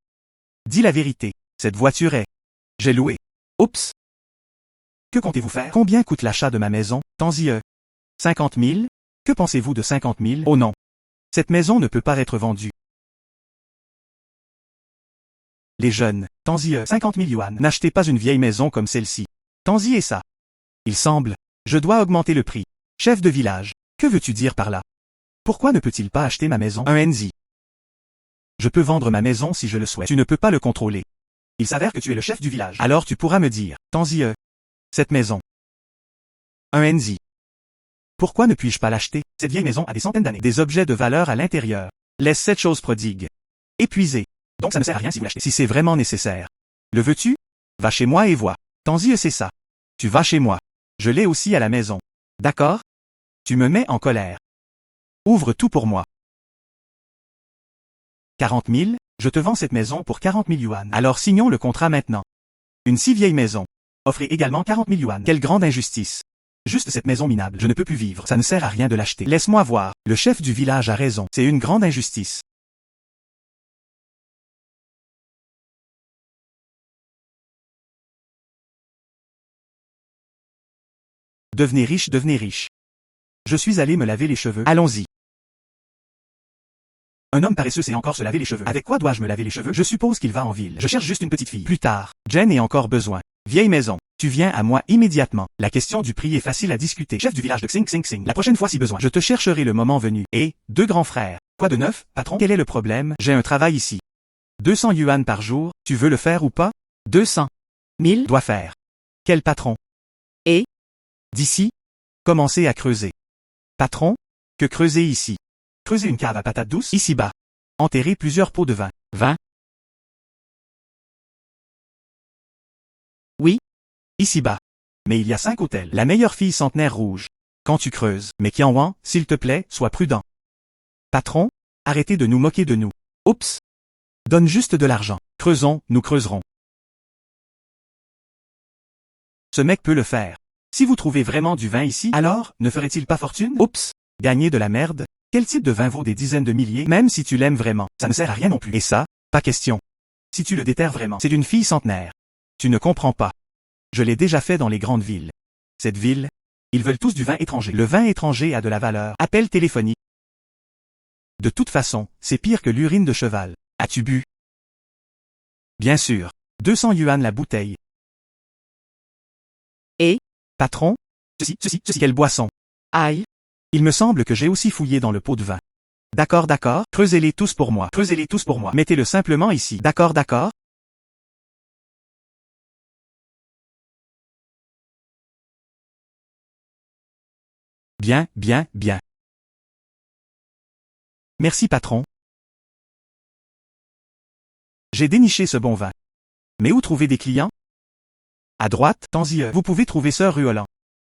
Dis la vérité. Cette voiture est... J'ai loué. Oups. Que comptez-vous faire? Combien coûte l'achat de ma maison? Tanzi 50 000? Que pensez-vous de 50 000? Oh non. Cette maison ne peut pas être vendue. Les jeunes, Tanzi 50 000 yuan. N'achetez pas une vieille maison comme celle-ci. Tanzi est ça. Il semble. Je dois augmenter le prix. Chef de village. Que veux-tu dire par là? Pourquoi ne peut-il pas acheter ma maison? Un NZ. Je peux vendre ma maison si je le souhaite. Tu ne peux pas le contrôler. Il s'avère que tu es le chef du village. Alors tu pourras me dire, Tanzi cette maison. Un NZ. Pourquoi ne puis-je pas l'acheter? Cette vieille maison a des centaines d'années. Des objets de valeur à l'intérieur. Laisse cette chose prodigue. Épuisée. Donc ça ne sert à rien si vous l'achetez. Si c'est vraiment nécessaire. Le veux-tu? Va chez moi et vois. Tanzi c'est ça. Tu vas chez moi. Je l'ai aussi à la maison. D'accord? Tu me mets en colère. Ouvre tout pour moi. 40 000, je te vends cette maison pour 40 000 yuan. Alors signons le contrat maintenant. Une si vieille maison. Offrez également 40 000 yuan. Quelle grande injustice. Juste cette maison minable. Je ne peux plus vivre. Ça ne sert à rien de l'acheter. Laisse-moi voir. Le chef du village a raison. C'est une grande injustice. Devenez riche, devenez riche. Je suis allé me laver les cheveux. Allons-y. Un homme paresseux sait encore se laver les cheveux. Avec quoi dois-je me laver les cheveux? Je suppose qu'il va en ville. Je cherche juste une petite fille. Plus tard. Jen est encore besoin. Vieille maison. Tu viens à moi immédiatement. La question du prix est facile à discuter. Chef du village de Xing Xing Xing. La prochaine fois si besoin. Je te chercherai le moment venu. Et, deux grands frères. Quoi de neuf, patron? Quel est le problème? J'ai un travail ici. 200 yuan par jour. Tu veux le faire ou pas? 200 000? Dois faire. Quel patron? Et? D'ici? Commencez à creuser. Patron? Que creuser ici? Creuser une cave à patates douces? Ici-bas. Enterrer plusieurs pots de vin. 20? Oui? Ici-bas. Mais il y a 5 hôtels. La meilleure fille centenaire rouge. Quand tu creuses. Mais Qianwan, s'il te plaît, sois prudent. Patron? Arrêtez de nous moquer de nous. Oups. Donne juste de l'argent. Creusons, nous creuserons. Ce mec peut le faire. Si vous trouvez vraiment du vin ici, alors, ne ferait-il pas fortune? Oups. Gagner de la merde? Quel type de vin vaut des dizaines de milliers? Même si tu l'aimes vraiment, ça ne sert à rien non plus. Et ça, pas question. Si tu le déterres vraiment, c'est une fille centenaire. Tu ne comprends pas. Je l'ai déjà fait dans les grandes villes. Cette ville, ils veulent tous du vin étranger. Le vin étranger a de la valeur. Appel téléphonique. De toute façon, c'est pire que l'urine de cheval. As-tu bu? Bien sûr. 200 yuan la bouteille. Et? Patron? Ceci, quelle boisson? Aïe. Il me semble que j'ai aussi fouillé dans le pot de vin. D'accord, d'accord. Creusez-les tous pour moi. Creusez-les tous pour moi. Mettez-le simplement ici. D'accord, d'accord. Bien, bien, bien. Merci patron. J'ai déniché ce bon vin. Mais où trouver des clients? À droite, Tanzi, vous pouvez trouver Sœur Ruolan.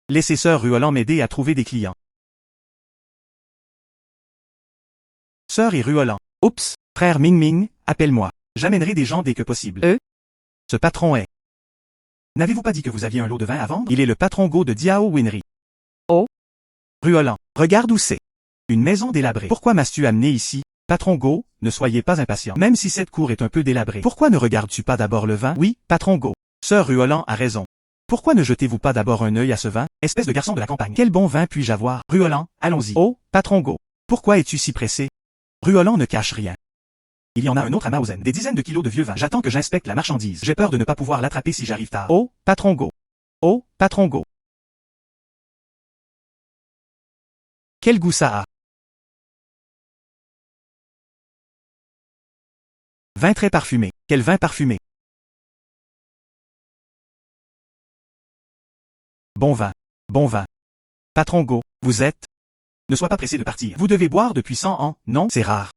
Laissez Sœur Ruolan m'aider à trouver des clients. Sœur et Ruolan. Oups, frère Ming Ming, appelle-moi. J'amènerai des gens dès que possible. Ce patron est... N'avez-vous pas dit que vous aviez un lot de vin à vendre? Il est le patron Go de Diao Winry. Ruolan. Regarde où c'est. Une maison délabrée. Pourquoi m'as-tu amené ici? Patron Go, ne soyez pas impatient. Même si cette cour est un peu délabrée. Pourquoi ne regardes-tu pas d'abord le vin? Oui, Patron Go. Sœur Ruolan a raison. Pourquoi ne jetez-vous pas d'abord un œil à ce vin? Espèce de garçon de la campagne. Quel bon vin puis-je avoir? Ruolan, allons-y. Oh, Patron Go. Pourquoi es-tu si pressé? Ruolan ne cache rien. Il y en a un autre à Mausen. Des dizaines de kilos de vieux vin. J'attends que j'inspecte la marchandise. J'ai peur de ne pas pouvoir l'attraper si j'arrive tard. Oh, Patron Go. Oh, Patron Go. Quel goût ça a? Vin très parfumé. Quel vin parfumé? Bon vin. Bon vin. Patron Go, vous êtes? Ne sois pas pressé de partir. Vous devez boire depuis 100 ans, non? C'est rare.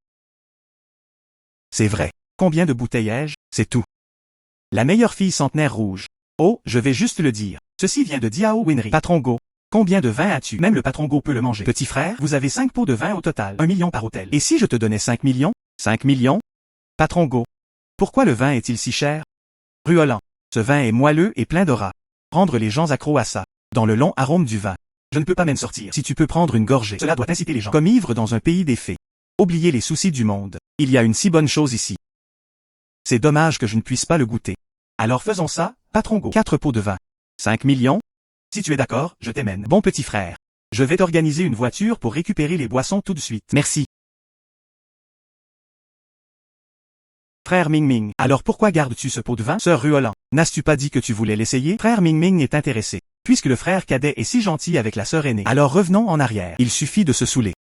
C'est vrai. Combien de bouteilles ai-je? C'est tout. La meilleure fille centenaire rouge. Oh, je vais juste le dire. Ceci vient de Diao Winry. Patron Go. Combien de vin as-tu? Même le patron Go peut le manger. Petit frère, vous avez 5 pots de vin au total. 1 million par hôtel. Et si je te donnais 5 millions? 5 millions? Patron Go. Pourquoi le vin est-il si cher? Ruolan. Ce vin est moelleux et plein d'aura. Rendre les gens accros à ça. Dans le long arôme du vin. Je ne peux pas même sortir. Si tu peux prendre une gorgée, cela doit inciter les gens. Comme ivre dans un pays des fées. Oubliez les soucis du monde. Il y a une si bonne chose ici. C'est dommage que je ne puisse pas le goûter. Alors faisons ça, Patron Go. 4 pots de vin. 5 millions? Si tu es d'accord, je t'emmène. Bon petit frère. Je vais t'organiser une voiture pour récupérer les boissons tout de suite. Merci. Frère Ming Ming, alors pourquoi gardes-tu ce pot de vin? Sœur Ruolan, n'as-tu pas dit que tu voulais l'essayer? Frère Ming Ming est intéressé. Puisque le frère cadet est si gentil avec la sœur aînée. Alors revenons en arrière. Il suffit de se saouler.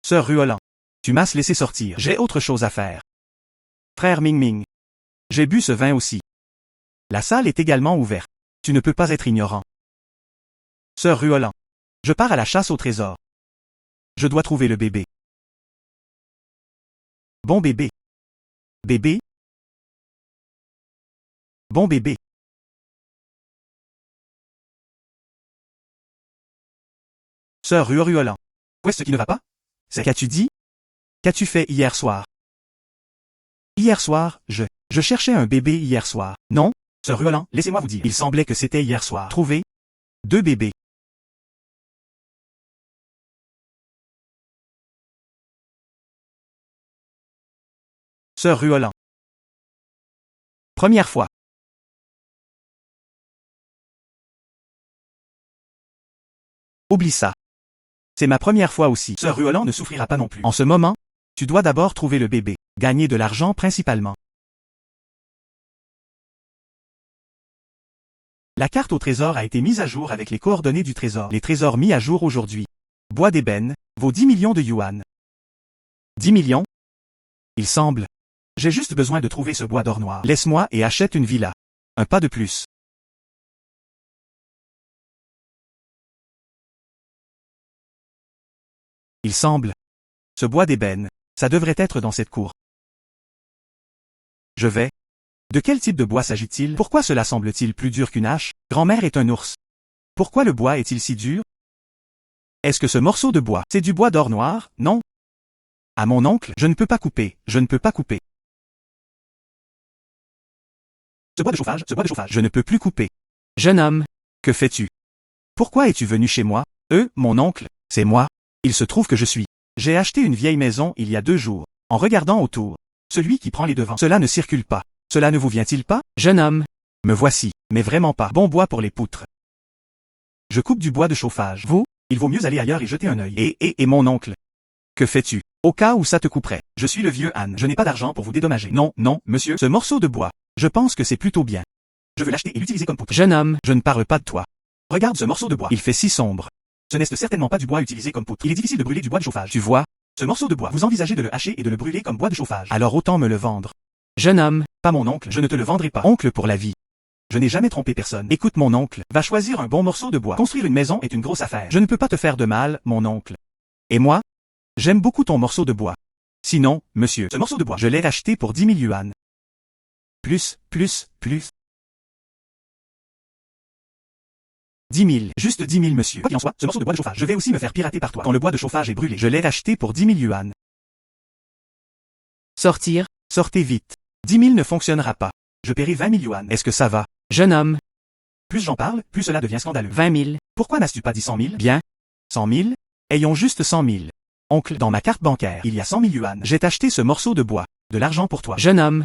Sœur Ruolan, tu m'as laissé sortir. J'ai autre chose à faire. Frère Ming Ming. J'ai bu ce vin aussi. La salle est également ouverte. Tu ne peux pas être ignorant. Sœur Ruolan. Je pars à la chasse au trésor. Je dois trouver le bébé. Bon bébé. Bébé. Bon bébé. Sœur Ruolan. Où est-ce qui ne va pas? C'est qu'as-tu dit? Qu'as-tu fait hier soir? Hier soir, je cherchais un bébé hier soir. Non? Sœur Ruolan, laissez-moi vous dire. Il semblait que c'était hier soir. Trouvé? 2 bébés. Sœur Ruolan. Première fois. Oublie ça. C'est ma première fois aussi. Sœur Ruolan ne souffrira pas non plus. En ce moment, tu dois d'abord trouver le bébé. Gagner de l'argent principalement. La carte au trésor a été mise à jour avec les coordonnées du trésor. Les trésors mis à jour aujourd'hui. Bois d'ébène, vaut 10 millions de yuan. 10 millions? Il semble. J'ai juste besoin de trouver ce bois d'or noir. Laisse-moi et achète une villa. Un pas de plus. Il semble. Ce bois d'ébène, ça devrait être dans cette cour. Je vais. De quel type de bois s'agit-il? Pourquoi cela semble-t-il plus dur qu'une hache? Grand-mère est un ours. Pourquoi le bois est-il si dur? Est-ce que ce morceau de bois, c'est du bois d'or noir? Non. À mon oncle, je ne peux pas couper, je ne peux pas couper. Ce bois de chauffage, je ne peux plus couper. Jeune homme. Que fais-tu? Pourquoi es-tu venu chez moi? Mon oncle, c'est moi. Il se trouve que je suis. J'ai acheté une vieille maison il y a 2 jours. En regardant autour. Celui qui prend les devants. Cela ne circule pas. Cela ne vous vient-il pas? Jeune homme. Me voici, mais vraiment pas. Bon bois pour les poutres. Je coupe du bois de chauffage. Vous? Il vaut mieux aller ailleurs et jeter un œil. Et mon oncle? Que fais-tu? Au cas où ça te couperait. Je suis le vieux Anne. Je n'ai pas d'argent pour vous dédommager. Non, non, monsieur. Ce morceau de bois. Je pense que c'est plutôt bien. Je veux l'acheter et l'utiliser comme poutre. Jeune homme. Je ne parle pas de toi. Regarde ce morceau de bois. Il fait si sombre. Ce n'est certainement pas du bois utilisé comme poutre. Il est difficile de brûler du bois de chauffage. Tu vois? Ce morceau de bois. Vous envisagez de le hacher et de le brûler comme bois de chauffage. Alors autant me le vendre. Jeune homme. Pas mon oncle. Je ne te le vendrai pas. Oncle pour la vie. Je n'ai jamais trompé personne. Écoute mon oncle. Va choisir un bon morceau de bois. Construire une maison est une grosse affaire. Je ne peux pas te faire de mal, mon oncle. Et moi? J'aime beaucoup ton morceau de bois. Sinon, monsieur, ce morceau de bois, je l'ai acheté pour 10 000 yuan. Plus. 10 000. Juste 10 000, monsieur. Quoi qu'il en soit, ce morceau de bois de chauffage, je vais aussi me faire pirater par toi. Quand le bois de chauffage est brûlé, je l'ai acheté pour 10 000 yuan. Sortir. Sortez vite. 10 000 ne fonctionnera pas. je paierai 20 000 yuan. Est-ce que ça va? Jeune homme. Plus j'en parle, plus cela devient scandaleux. 20 000. Pourquoi n'as-tu pas dit 100 000? Bien. 100 000? Ayons juste 100 000. Oncle, dans ma carte bancaire, il y a 100 000 yuan. J'ai acheté ce morceau de bois. De l'argent pour toi. Jeune homme.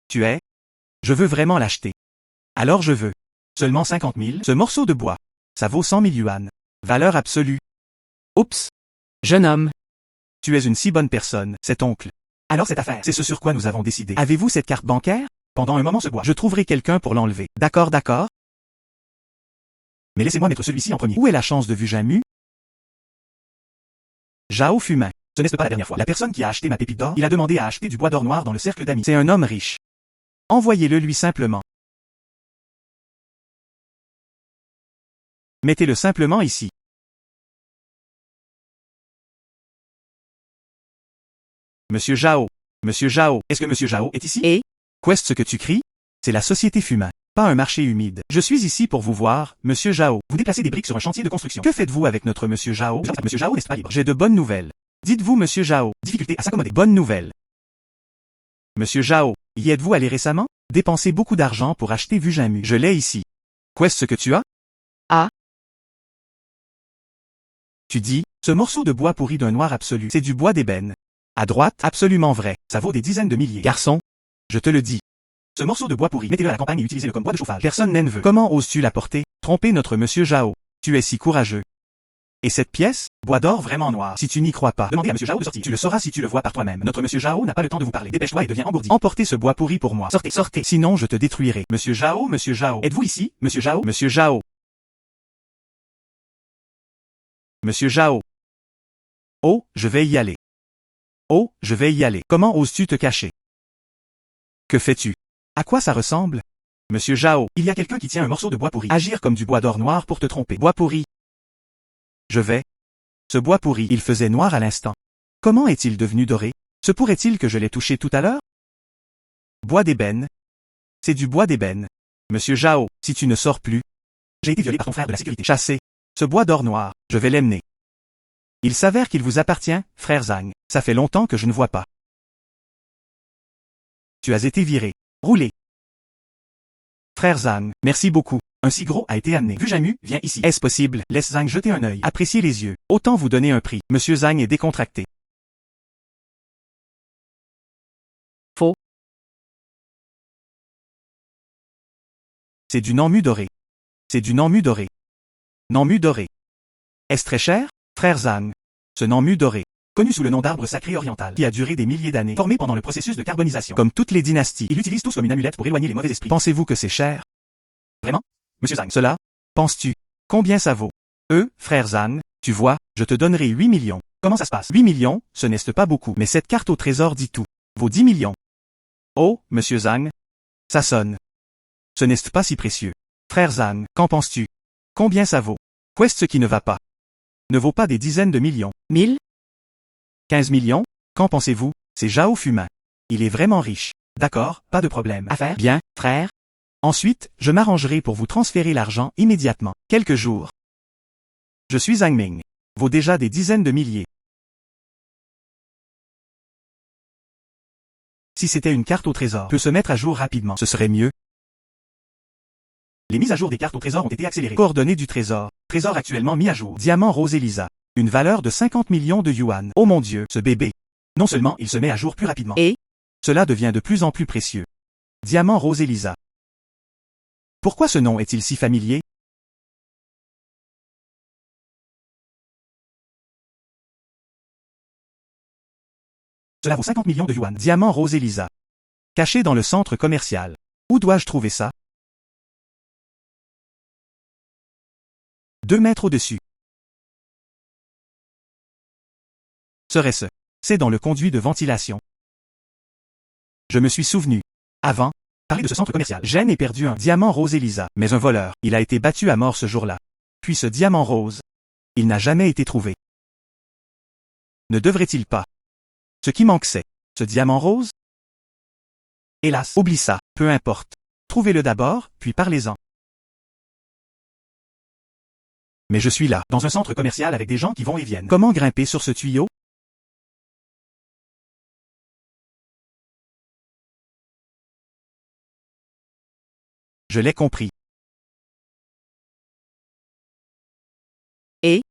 Tu es? Je veux vraiment l'acheter. Alors je veux. Seulement 50 000? Ce morceau de bois. Ça vaut 100 000 yuan. Valeur absolue. Oups. Jeune homme. Tu es une si bonne personne, cet oncle. Alors cette affaire, c'est ce sur quoi nous avons décidé. Avez-vous cette carte bancaire? Pendant un moment ce bois. Je trouverai quelqu'un pour l'enlever. D'accord, d'accord. Mais laissez-moi mettre celui-ci en premier. Où est la chance de vue Jamu? Zhao Fumin. Ce n'est pas la dernière fois. La personne qui a acheté ma pépite d'or, il a demandé à acheter du bois d'or noir dans le cercle d'amis. C'est un homme riche. Envoyez-le lui simplement. Mettez-le simplement ici. Monsieur Zhao. Monsieur Zhao. Est-ce que Monsieur Zhao est ici? Et? Qu'est-ce que tu cries? C'est la société Fumin, pas un marché humide. Je suis ici pour vous voir, Monsieur Zhao. Vous déplacez des briques sur un chantier de construction. Que faites-vous avec notre Monsieur Zhao? Monsieur Zhao n'est pas libre. J'ai de bonnes nouvelles. Dites-vous Monsieur Zhao. Difficulté à s'accommoder. Bonne nouvelle. Monsieur Zhao, y êtes-vous allé récemment? Dépensez beaucoup d'argent pour acheter Vue Jamu. Je l'ai ici. Qu'est-ce que tu as? Ah. Tu dis, ce morceau de bois pourri d'un noir absolu, c'est du bois d'ébène. À droite, absolument vrai. Ça vaut des dizaines de milliers. Garçon, je te le dis. Ce morceau de bois pourri, mettez-le à la campagne et utilisez-le comme bois de chauffage. Personne n'en veut. Comment oses-tu l'apporter? Tromper notre Monsieur Zhao. Tu es si courageux. Et cette pièce? Bois d'or vraiment noir. Si tu n'y crois pas, demandez à Monsieur Zhao de sortir. Tu le sauras si tu le vois par toi-même. Notre Monsieur Zhao n'a pas le temps de vous parler. Dépêche-toi et deviens engourdi. Emportez ce bois pourri pour moi. Sortez, sortez. Sinon je te détruirai. Monsieur Zhao, êtes-vous ici? Monsieur Zhao? Monsieur Zhao. Monsieur Zhao. Oh, je vais y aller. Oh, je vais y aller. Comment oses-tu te cacher? Que fais-tu? À quoi ça ressemble? Monsieur Zhao, il y a quelqu'un qui tient un morceau de bois pourri. Agir comme du bois d'or noir pour te tromper. Bois pourri. Je vais. Ce bois pourri, il faisait noir à l'instant. Comment est-il devenu doré? Se pourrait-il que je l'ai touché tout à l'heure? Bois d'ébène. C'est du bois d'ébène. Monsieur Zhao, si tu ne sors plus. J'ai été violé par ton frère de la sécurité. Chassé. Ce bois d'or noir, je vais l'emmener. Il s'avère qu'il vous appartient, frère Zhang. Ça fait longtemps que je ne vois pas. Tu as été viré. Roulez. Frère Zhang, merci beaucoup. Un si gros a été amené. Vue Jamu, viens ici. Est-ce possible? Laisse Zhang jeter un œil. Appréciez les yeux. Autant vous donner un prix. Monsieur Zhang est décontracté. Faux. C'est du nanmu doré. C'est du nanmu doré. Nanmu doré. Est-ce très cher? Frère Zhang. Ce nanmu doré, connu sous le nom d'arbre sacré oriental, qui a duré des milliers d'années, formé pendant le processus de carbonisation. Comme toutes les dynasties, ils l'utilisent tous comme une amulette pour éloigner les mauvais esprits. Pensez-vous que c'est cher? Vraiment? Monsieur Zhang, cela? Penses-tu? Combien ça vaut? Frère Zhang, tu vois, je te donnerai 8 millions. Comment ça se passe? 8 millions, ce n'est pas beaucoup, mais cette carte au trésor dit tout. Vaut 10 millions. Oh, Monsieur Zhang. Ça sonne. Ce n'est pas si précieux. Frère Zhang, qu'en penses-tu? Combien ça vaut? Qu'est-ce qui ne va pas? Ne vaut pas des dizaines de millions. 1000? 15 millions? Qu'en pensez-vous? C'est Zhao Fumin. Il est vraiment riche. D'accord, pas de problème. Affaire? Bien, frère. Ensuite, je m'arrangerai pour vous transférer l'argent immédiatement. Quelques jours. Je suis Zhang Ming. Vaut déjà des dizaines de milliers. Si c'était une carte au trésor, peut se mettre à jour rapidement. Ce serait mieux. Les mises à jour des cartes au trésor ont été accélérées. Coordonnées du trésor. Trésor actuellement mis à jour. Diamant Rose Elisa. Une valeur de 50 millions de yuan. Oh mon Dieu, ce bébé. Non seulement il se met à jour plus rapidement. Et? Cela devient de plus en plus précieux. Diamant Rose Elisa. Pourquoi ce nom est-il si familier? Cela vaut 50 millions de yuan. Diamant Rose Elisa. Caché dans le centre commercial. Où dois-je trouver ça? 2 mètres au-dessus. Serait-ce? C'est dans le conduit de ventilation. Je me suis souvenu. Avant, parler de ce centre commercial. Jen ait perdu un diamant rose Elisa, mais un voleur. Il a été battu à mort ce jour-là. Puis ce diamant rose. Il n'a jamais été trouvé. Ne devrait-il pas? Ce qui manque c'est ce diamant rose? Hélas, oublie ça, peu importe. Trouvez-le d'abord, puis parlez-en. Mais je suis là, dans un centre commercial avec des gens qui vont et viennent. Comment grimper sur ce tuyau? Je l'ai compris. Et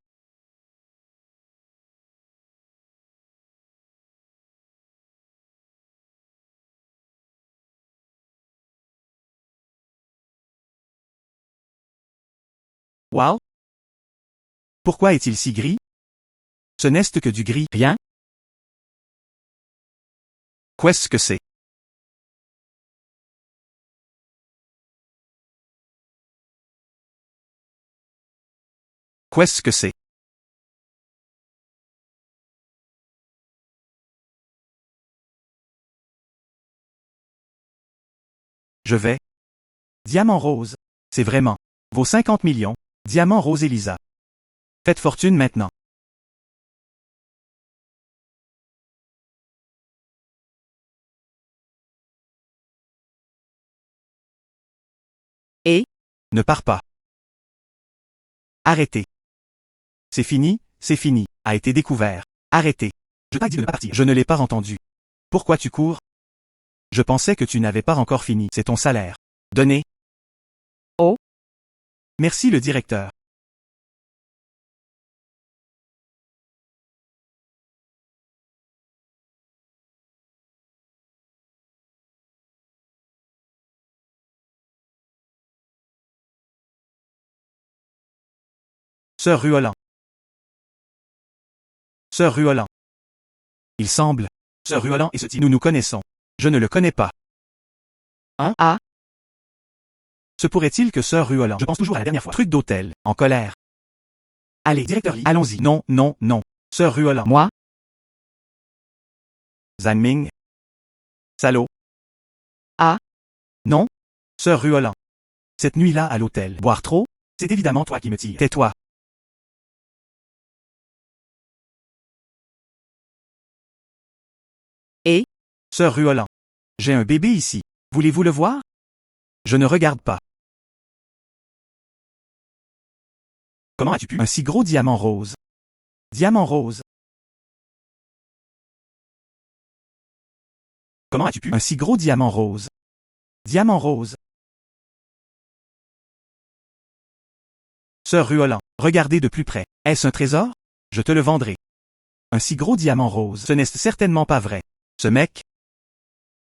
Wow? Pourquoi est-il si gris? Ce n'est que du gris. rien? Qu'est-ce que c'est? Qu'est-ce que c'est? Je vais. Diamant rose. C'est vraiment. Vos 50 millions. Diamant rose Elisa. Faites fortune maintenant. Et Ne pars pas. Arrêtez. C'est fini, a été découvert. Arrêtez. Je t'ai dit de ne pas partir. Je ne l'ai pas entendu. Pourquoi tu cours? Je pensais que tu n'avais pas encore fini. C'est ton salaire. Donnez. Oh. Merci le directeur. Sœur Ruolan. Sœur Ruolan. Il semble. Sœur Ruolan et ce type. Nous nous connaissons. Je ne le connais pas. Hein? Ah, Se pourrait-il que Sœur Ruolan. Je pense toujours à la dernière fois. Truc d'hôtel. En colère. Allez, directeur Lee. Allons-y. Non, non, non. Sœur Ruolan. moi? Zhang Ming. Salaud. Ah. Non. Sœur Ruolan. Cette nuit-là à l'hôtel. Boire trop? C'est évidemment toi qui me tires. Tais-toi. Et Sœur Ruolan. J'ai un bébé ici. Voulez-vous le voir? Je ne regarde pas. Comment as-tu pu? Un si gros diamant rose. Diamant rose. Comment as-tu pu? Un si gros diamant rose. Diamant rose. Sœur Ruolan, regardez de plus près. Est-ce un trésor? Je te le vendrai. Un si gros diamant rose. Ce n'est certainement pas vrai. Ce mec.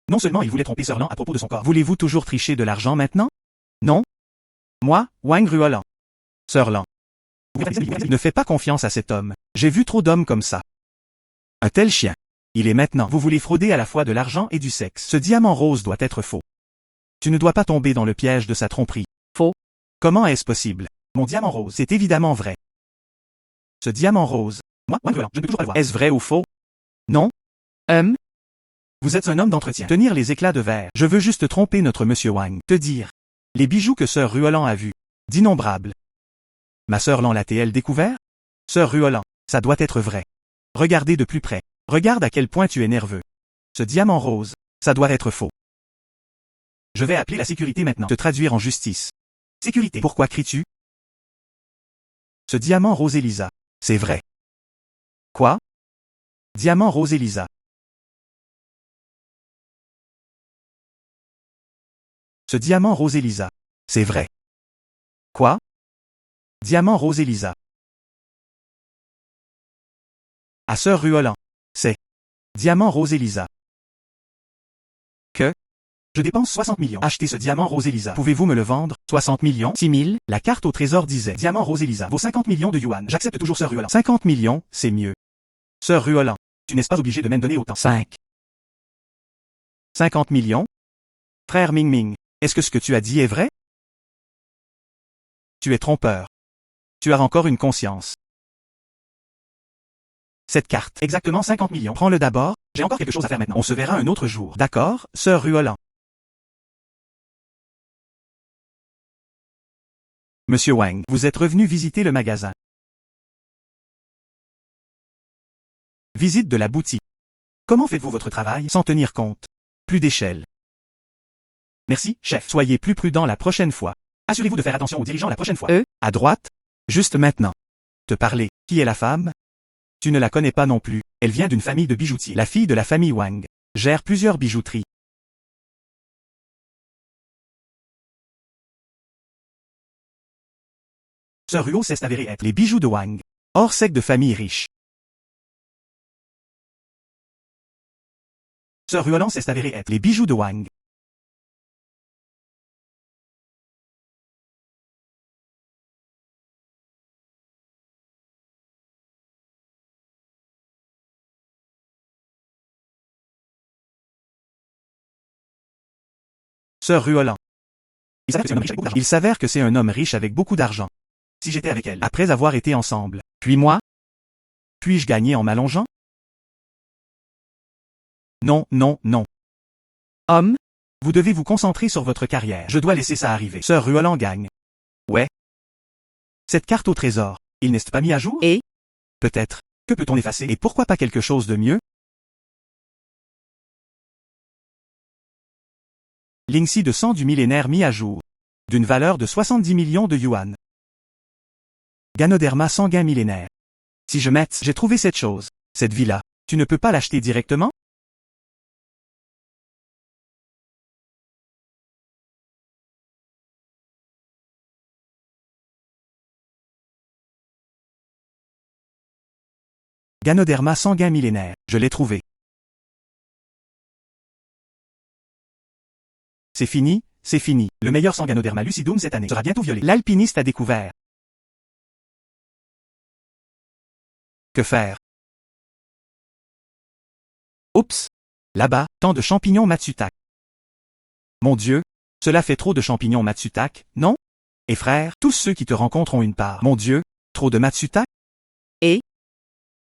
Non seulement il voulait tromper Sœur Lan à propos de son corps. Voulez-vous toujours tricher de l'argent maintenant? Non? Moi, Wang Ruolan. Sœur Lan. Ne fais pas confiance à cet homme. J'ai vu trop d'hommes comme ça. Un tel chien. Il est maintenant. Vous voulez frauder à la fois de l'argent et du sexe. Ce diamant rose doit être faux. Tu ne dois pas tomber dans le piège de sa tromperie. Faux. Comment est-ce possible? Mon diamant rose, c'est évidemment vrai. Ce diamant rose. Moi, je ne peux toujours pas le voir. Est-ce vrai ou faux? Non? Vous êtes un homme d'entretien. Tenir les éclats de verre. Je veux juste tromper notre monsieur Wang. Te dire. Les bijoux que Sœur Ruolan a vus. D'innombrables. Ma sœur Lan l'a-t-elle découvert? Sœur Ruolan, ça doit être vrai. Regardez de plus près. Regarde à quel point tu es nerveux. Ce diamant rose, ça doit être faux. Je vais appeler la sécurité maintenant. Te traduire en justice. Sécurité. Pourquoi cries-tu? Ce diamant rose Elisa. C'est vrai. Quoi? Diamant rose Elisa. Ce diamant rose Elisa. C'est vrai. Quoi? Diamant rose Elisa. À Sœur Ruolan. C'est. Diamant rose Elisa. Que? Je dépense 60 millions. Achetez ce diamant rose Elisa. Pouvez-vous me le vendre? 60 millions? 6 000? La carte au trésor disait. Diamant rose Elisa. Vaut 50 millions de yuan. J'accepte toujours Sœur Ruolan. 50 millions, c'est mieux. Sœur Ruolan. Tu n'es pas obligé de m'en donner autant. 5. 50 millions? Frère Ming Ming. Est-ce que ce que tu as dit est vrai? Tu es trompeur. Tu as encore une conscience. Cette carte. Exactement 50 millions. Prends-le d'abord. J'ai encore quelque chose à faire maintenant. On se verra un autre jour. D'accord, Sœur Ruolan. Monsieur Wang, vous êtes revenu visiter le magasin. Visite de la boutique. Comment faites-vous votre travail sans tenir compte? Plus d'échelle. Merci, chef. Soyez plus prudent la prochaine fois. Assurez-vous de faire attention aux dirigeants la prochaine fois. À droite? Juste maintenant. Te parler. Qui est la femme? Tu ne la connais pas non plus. Elle vient d'une famille de bijoutiers. La fille de la famille Wang gère plusieurs bijouteries. Sœur Ruo s'est avéré être les bijoux de Wang. Or sec de famille riche. Sœur Ruolan s'est avéré être les bijoux de Wang. Sœur Ruolan. Il s'avère que c'est un homme riche avec beaucoup d'argent. Si j'étais avec elle, après avoir été ensemble, puis moi, puis-je gagner en m'allongeant? Non, non, non. Homme, Vous devez vous concentrer sur votre carrière. Je dois laisser ça arriver. Sœur Ruolan gagne. Ouais. Cette carte au trésor, il n'est pas mis à jour? et, Peut-être. Que peut-on effacer? Et pourquoi pas quelque chose de mieux? L'INSI de sang du millénaire mis à jour. D'une valeur de 70 millions de yuan. Ganoderma sanguin millénaire. Si je mets, j'ai trouvé cette chose. Cette villa. Tu ne peux pas l'acheter directement? Ganoderma sanguin millénaire. Je l'ai trouvé. C'est fini, c'est fini. Le meilleur sang Ganoderma lucidum cette année sera bientôt violé. L'alpiniste a découvert. Que faire? Oups! Là-bas, tant de champignons Matsutak. Mon Dieu! Cela fait trop de champignons Matsutak, non? Et frère, tous ceux qui te rencontrent ont une part. Mon Dieu! Trop de Matsutak?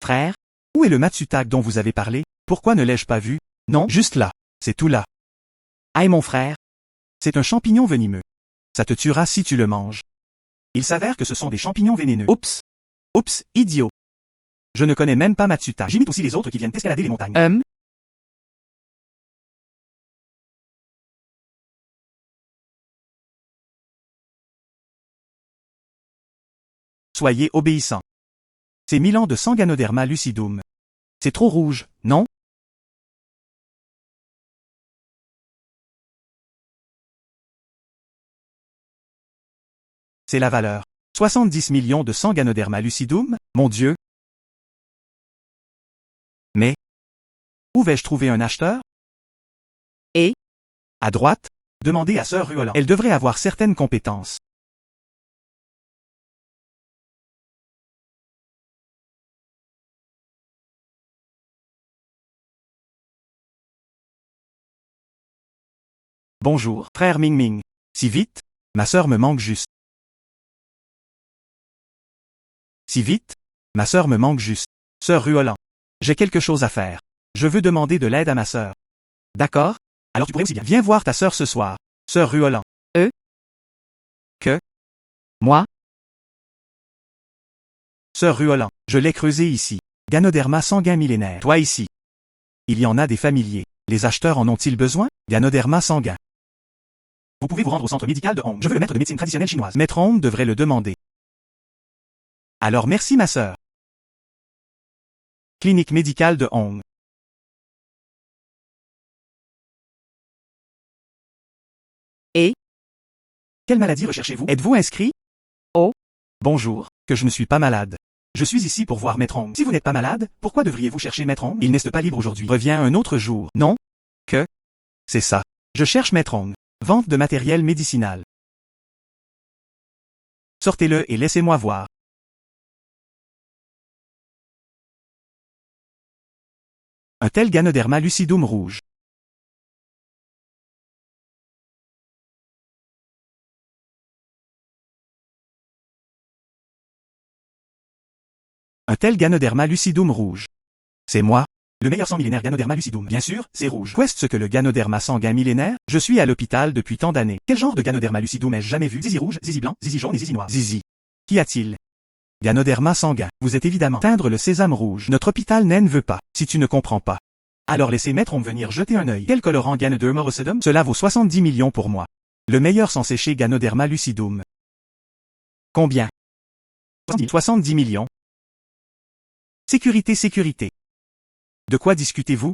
frère, Où est le Matsutak dont vous avez parlé? Pourquoi ne l'ai-je pas vu? Non, juste là. C'est tout là. aïe mon frère, C'est un champignon venimeux. Ça te tuera si tu le manges. Il s'avère que ce sont des champignons vénéneux. Oups! Oups, idiot! Je ne connais même pas Matsutak. J'imite aussi les autres qui viennent escalader les montagnes. Soyez obéissants. C'est 1000 ans de sang Ganoderma lucidum. C'est trop rouge, non? C'est la valeur. 70 millions de sang Ganoderma lucidum, mon Dieu! Mais, où vais-je trouver un acheteur? Et À droite? Demandez à Sœur Ruolan. Elle devrait avoir certaines compétences. Bonjour, frère Ming Ming. Si vite? Ma sœur me manque juste. Si vite? Ma sœur me manque juste. Sœur Ruolan. J'ai quelque chose à faire. Je veux demander de l'aide à ma sœur. D'accord? Alors tu pourrais aussi bien. Viens voir ta sœur ce soir. Sœur Ruolan. moi, Sœur Ruolan. Je l'ai creusé ici. Ganoderma sanguin millénaire. Toi ici. Il y en a des familiers. Les acheteurs en ont-ils besoin? Ganoderma sanguin. Vous pouvez vous rendre au centre médical de Hong. Je veux le maître de médecine traditionnelle chinoise. Maître Hong devrait le demander. Alors merci ma sœur. Clinique médicale de Hong. Et Quelle maladie recherchez-vous? Êtes-vous inscrit? Oh. Bonjour, que je ne suis pas malade. Je suis ici pour voir Maître Hong. Si vous n'êtes pas malade, pourquoi devriez-vous chercher Maître Hong? Il n'est pas libre aujourd'hui. Reviens un autre jour. Non? Que? C'est ça. Je cherche Maître Hong. Vente de matériel médicinal. Sortez-le et laissez-moi voir. Un tel Ganoderma lucidum rouge. Un tel Ganoderma lucidum rouge. C'est moi. Le meilleur sang millénaire Ganoderma lucidum. Bien sûr, c'est rouge. Qu'est-ce que le Ganoderma sanguin millénaire? Je suis à l'hôpital depuis tant d'années. Quel genre de Ganoderma lucidum ai-je jamais vu? Zizi rouge, zizi blanc, zizi jaune et zizi noir. Zizi. Qu'y a-t-il? Ganoderma sanguin. Vous êtes évidemment teindre le sésame rouge. Notre hôpital ne veut pas. Si tu ne comprends pas. Alors laissez Maître Hong venir jeter un œil. Quel colorant Ganoderma lucidum? Cela vaut 70 millions pour moi. Le meilleur sans sécher Ganoderma lucidum. Combien? 70 millions. Sécurité, sécurité. De quoi discutez-vous?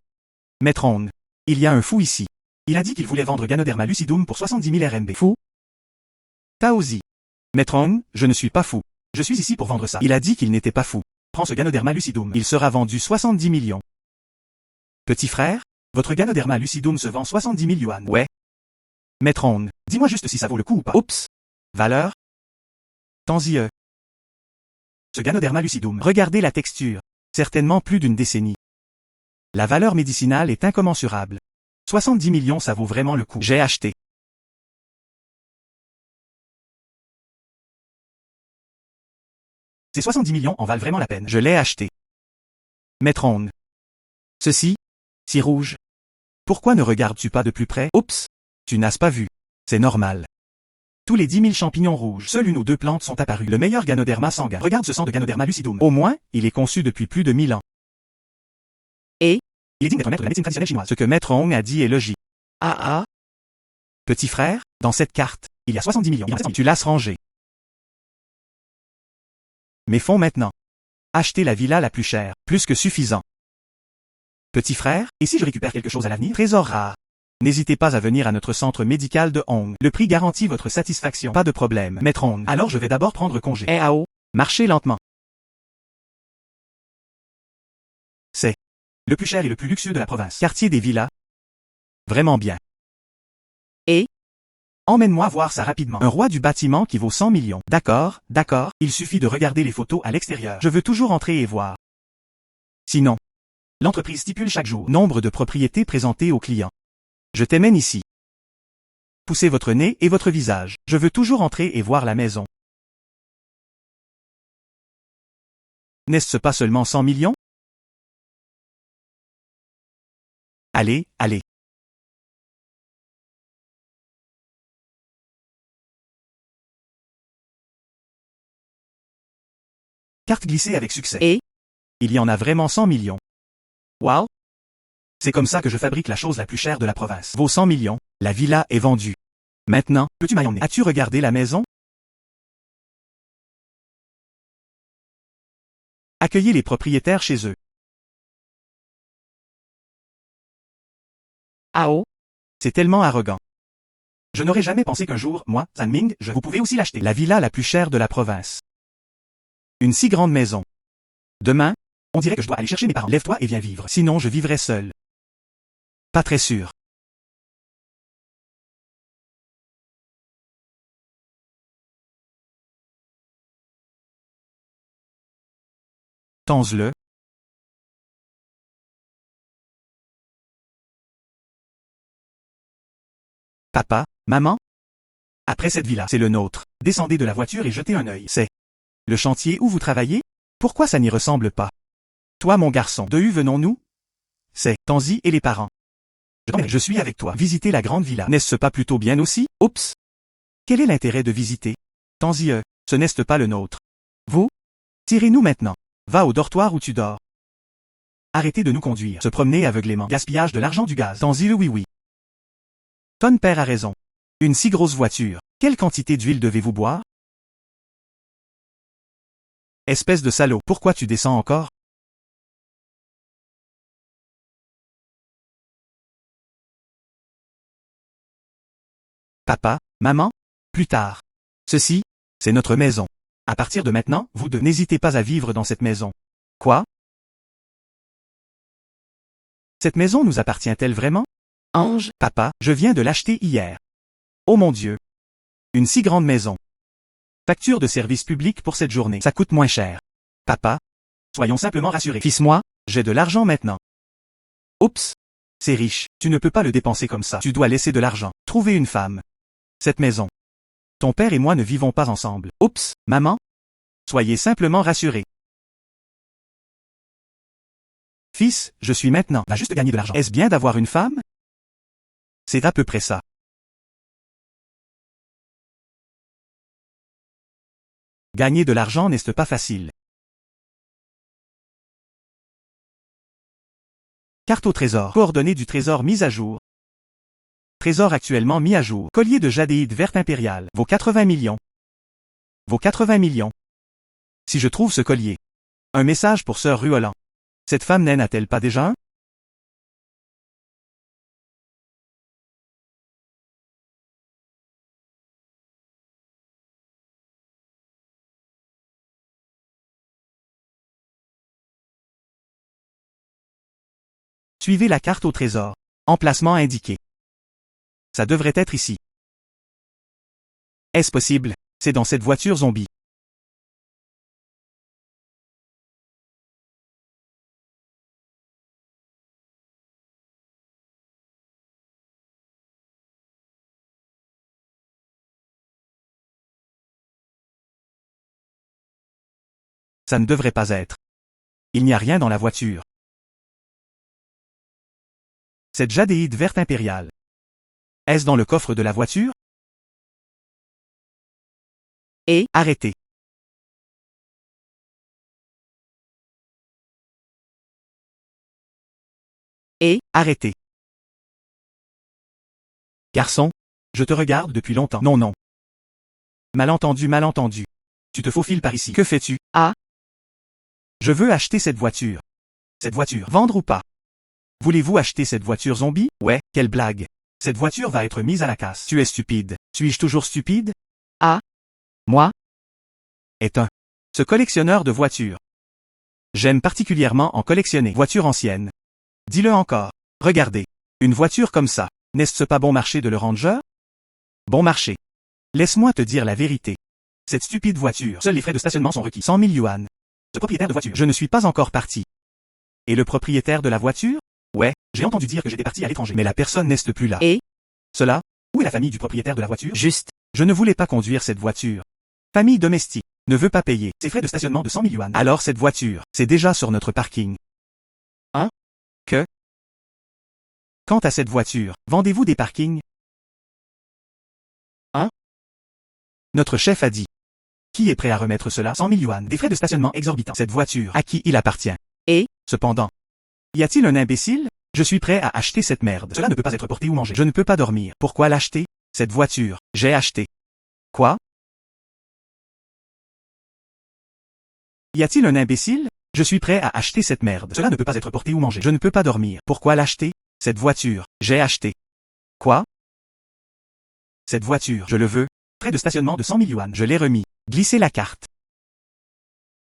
Maître Hong. Il y a un fou ici. Il a dit qu'il voulait vendre Ganoderma lucidum pour 70 000 RMB. Fou? Taozi. Maître Hong, je ne suis pas fou. Je suis ici pour vendre ça. Il a dit qu'il n'était pas fou. Prends ce Ganoderma lucidum. Il sera vendu 70 millions. Petit frère, votre Ganoderma lucidum se vend 70 000 yuan. Ouais. Maître Hong, dis-moi juste si ça vaut le coup ou pas. Oups. Valeur? Tanzie. Ce Ganoderma lucidum. Regardez la texture. Certainement plus d'une décennie. La valeur médicinale est incommensurable. 70 millions, ça vaut vraiment le coup. J'ai acheté. Ces 70 millions en valent vraiment la peine. Je l'ai acheté. Maître Hong. Ceci? Si rouge. Pourquoi ne regardes-tu pas de plus près? Oups. Tu n'as pas vu. C'est normal. Tous les 10 000 champignons rouges, seules une ou deux plantes sont apparues. Le meilleur Ganoderma sanguin. Regarde ce sang de Ganoderma lucidum. Au moins, il est conçu depuis plus de 1000 ans. Et? Il est digne d'être maître de la médecine traditionnelle chinoise. Ce que Maître Hong a dit est logique. Ah. Petit frère, dans cette carte, il y a 70 millions. Tu l'as rangé. Mes fonds maintenant. Acheter la villa la plus chère, plus que suffisant. Petit frère, et si je récupère quelque chose à l'avenir? Trésor rare. N'hésitez pas à venir à notre centre médical de Hong. Le prix garantit votre satisfaction. Pas de problème, Maître Hong. Alors je vais d'abord prendre congé. Marchez lentement. C'est le plus cher et le plus luxueux de la province. Quartier des villas. Vraiment bien. Et? Emmène-moi voir ça rapidement. Un roi du bâtiment qui vaut 100 millions. D'accord. Il suffit de regarder les photos à l'extérieur. Je veux toujours entrer et voir. Sinon, l'entreprise stipule chaque jour nombre de propriétés présentées aux clients. Je t'emmène ici. Poussez votre nez et votre visage. Je veux toujours entrer et voir la maison. N'est-ce pas seulement 100 millions? Allez. Carte glissée avec succès. Et? Il y en a vraiment 100 millions. Wow! C'est comme ça que je fabrique la chose la plus chère de la province. Vaut 100 millions, la villa est vendue. Maintenant, peux-tu m'aïonner? As-tu regardé la maison? Accueillez les propriétaires chez eux. Ah. C'est tellement arrogant. Je n'aurais jamais pensé qu'un jour, moi, San Ming, vous pouvez aussi l'acheter. La villa la plus chère de la province. Une si grande maison. Demain, on dirait que je dois aller chercher mes parents. Lève-toi et viens vivre. Sinon je vivrai seul. Pas très sûr. Tanze-le. Papa, maman? Après cette villa, c'est le nôtre. Descendez de la voiture et jetez un œil. C'est le chantier où vous travaillez? Pourquoi ça n'y ressemble pas? Toi mon garçon, de où venons-nous? C'est Tanzi et les parents. Je suis avec toi. Visiter la grande villa. N'est-ce pas plutôt bien aussi? Oups! Quel est l'intérêt de visiter? Tanzi, ce n'est pas le nôtre. Vous? Tirez-nous maintenant. Va au dortoir où tu dors. Arrêtez de nous conduire. Se promener aveuglément. Gaspillage de l'argent du gaz. Tanzi le oui. Ton père a raison. Une si grosse voiture. Quelle quantité d'huile devez-vous boire? Espèce de salaud. Pourquoi tu descends encore? Papa, maman? Plus tard. Ceci, c'est notre maison. À partir de maintenant, vous deux, n'hésitez pas à vivre dans cette maison. Quoi? Cette maison nous appartient-elle vraiment? Ange? Papa, je viens de l'acheter hier. Oh mon Dieu! Une si grande maison. Facture de service public pour cette journée. Ça coûte moins cher. Papa? Soyons simplement rassurés. Fils moi, j'ai de l'argent maintenant. Oups! C'est riche. Tu ne peux pas le dépenser comme ça. Tu dois laisser de l'argent. Trouver une femme. Cette maison. Ton père et moi ne vivons pas ensemble. Oups, maman? Soyez simplement rassurés. Fils, je suis maintenant. Va juste gagner de l'argent. Est-ce bien d'avoir une femme? C'est à peu près ça. Gagner de l'argent n'est pas facile. Carte au trésor. Coordonnées du trésor mises à jour. Trésor actuellement mis à jour. Collier de jadéite verte impériale. Vaut 80 millions. Vaut 80 millions. Si je trouve ce collier. Un message pour sœur Ruolan. Cette femme naine a-t-elle pas déjà un? Suivez la carte au trésor. Emplacement indiqué. Ça devrait être ici. Est-ce possible? C'est dans cette voiture zombie. Ça ne devrait pas être. Il n'y a rien dans la voiture. Cette jadéite verte impériale. Est-ce dans le coffre de la voiture? Et Arrêtez. Arrêtez. Garçon, je te regarde depuis longtemps. Non, non. Malentendu, malentendu. Tu te faufiles par ici. Que fais-tu? Ah. Je veux acheter cette voiture. Cette voiture, vendre ou pas? Voulez-vous acheter cette voiture zombie? Ouais, quelle blague. Cette voiture va être mise à la casse. Tu es stupide. Suis-je toujours stupide? Ah. Moi? Est un. Ce collectionneur de voitures. J'aime particulièrement en collectionner. Voitures anciennes. Dis-le encore. Regardez. Une voiture comme ça. N'est-ce pas bon marché de le ranger? Bon marché. Laisse-moi te dire la vérité. Cette stupide voiture, seuls les frais de stationnement sont requis. 100 000 yuan. Ce propriétaire de voiture. Je ne suis pas encore parti. Et le propriétaire de la voiture? Ouais, j'ai entendu dire que j'étais parti à l'étranger. Mais la personne n'est plus là. Et Cela? Où est la famille du propriétaire de la voiture? juste. Je ne voulais pas conduire cette voiture. Famille domestique. Ne veut pas payer ses frais de stationnement de 100 000 yuan. Alors cette voiture, c'est déjà sur notre parking. Hein? Que? Quant à cette voiture, vendez-vous des parkings? Hein? Notre chef a dit. Qui est prêt à remettre cela? 100 000 yuan. Des frais de stationnement exorbitants. Cette voiture, à qui il appartient? Et Cependant. Y a-t-il un imbécile? Je suis prêt à acheter cette merde. Cela ne peut pas être porté ou mangé. Je ne peux pas dormir. Pourquoi l'acheter? Cette voiture, j'ai acheté. Quoi? Y a-t-il un imbécile? Je suis prêt à acheter cette merde. Cela ne peut pas être porté ou mangé. Je ne peux pas dormir. Pourquoi l'acheter? Cette voiture, j'ai acheté. Quoi? Cette voiture, je le veux. Frais de stationnement de 100 000 yuan. Je l'ai remis. Glissez la carte.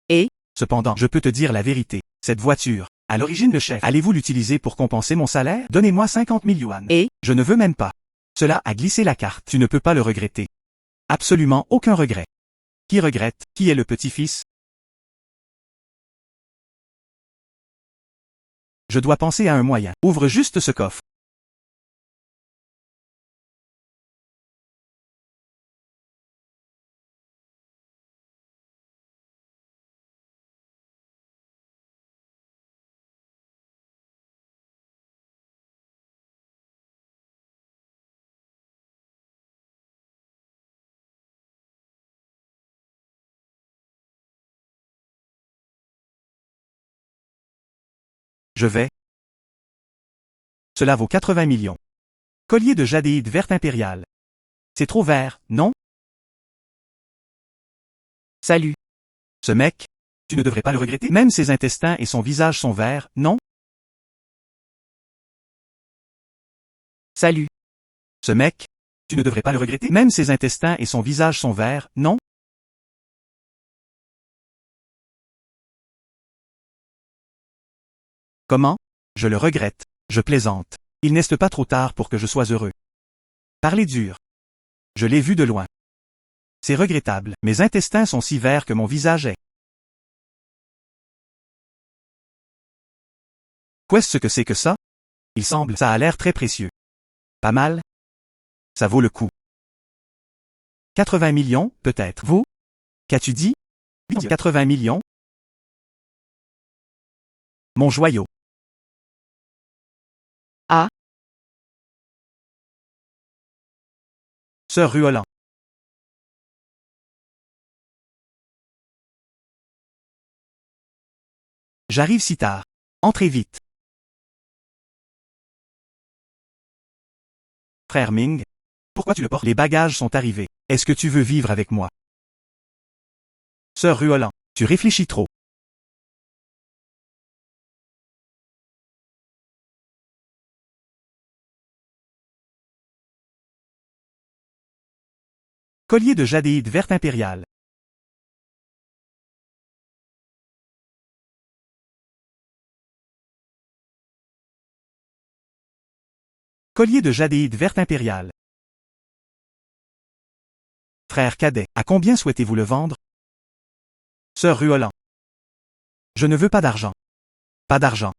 Et Cependant, je peux te dire la vérité. Cette voiture, à l'origine le chef, allez-vous l'utiliser pour compenser mon salaire? Donnez-moi 50 000 yuan. Et Je ne veux même pas. Cela a glissé la carte. Tu ne peux pas le regretter. Absolument aucun regret. Qui regrette? Qui est le petit-fils? Je dois penser à un moyen. Ouvre juste ce coffre. Je vais. Cela vaut 80 millions. Collier de jadéite verte impériale. C'est trop vert, non? salut. Ce mec, tu ne devrais pas le regretter. Même ses intestins et son visage sont verts, non? Salut. Ce mec, tu ne devrais pas le regretter. Même ses intestins et son visage sont verts, non? Comment? Je le regrette. Je plaisante. Il n'est pas trop tard pour que je sois heureux. Parlez dur. Je l'ai vu de loin. C'est regrettable. Mes intestins sont si verts que mon visage est. Qu'est-ce que c'est que ça? Il semble, ça a l'air très précieux. Pas mal? Ça vaut le coup. 80 millions, peut-être. Vous? Qu'as-tu dit? 80 millions? Mon joyau. Ah. Sœur Ruolan. J'arrive si tard. Entrez vite. Frère Ming. Pourquoi tu le portes? Les bagages sont arrivés. Est-ce que tu veux vivre avec moi? Sœur Ruolan, tu réfléchis trop. Collier de jadéite verte impériale. Collier de jadéite verte impériale. Frère cadet, à combien souhaitez-vous le vendre? Sœur Ruolan. Je ne veux pas d'argent. Pas d'argent.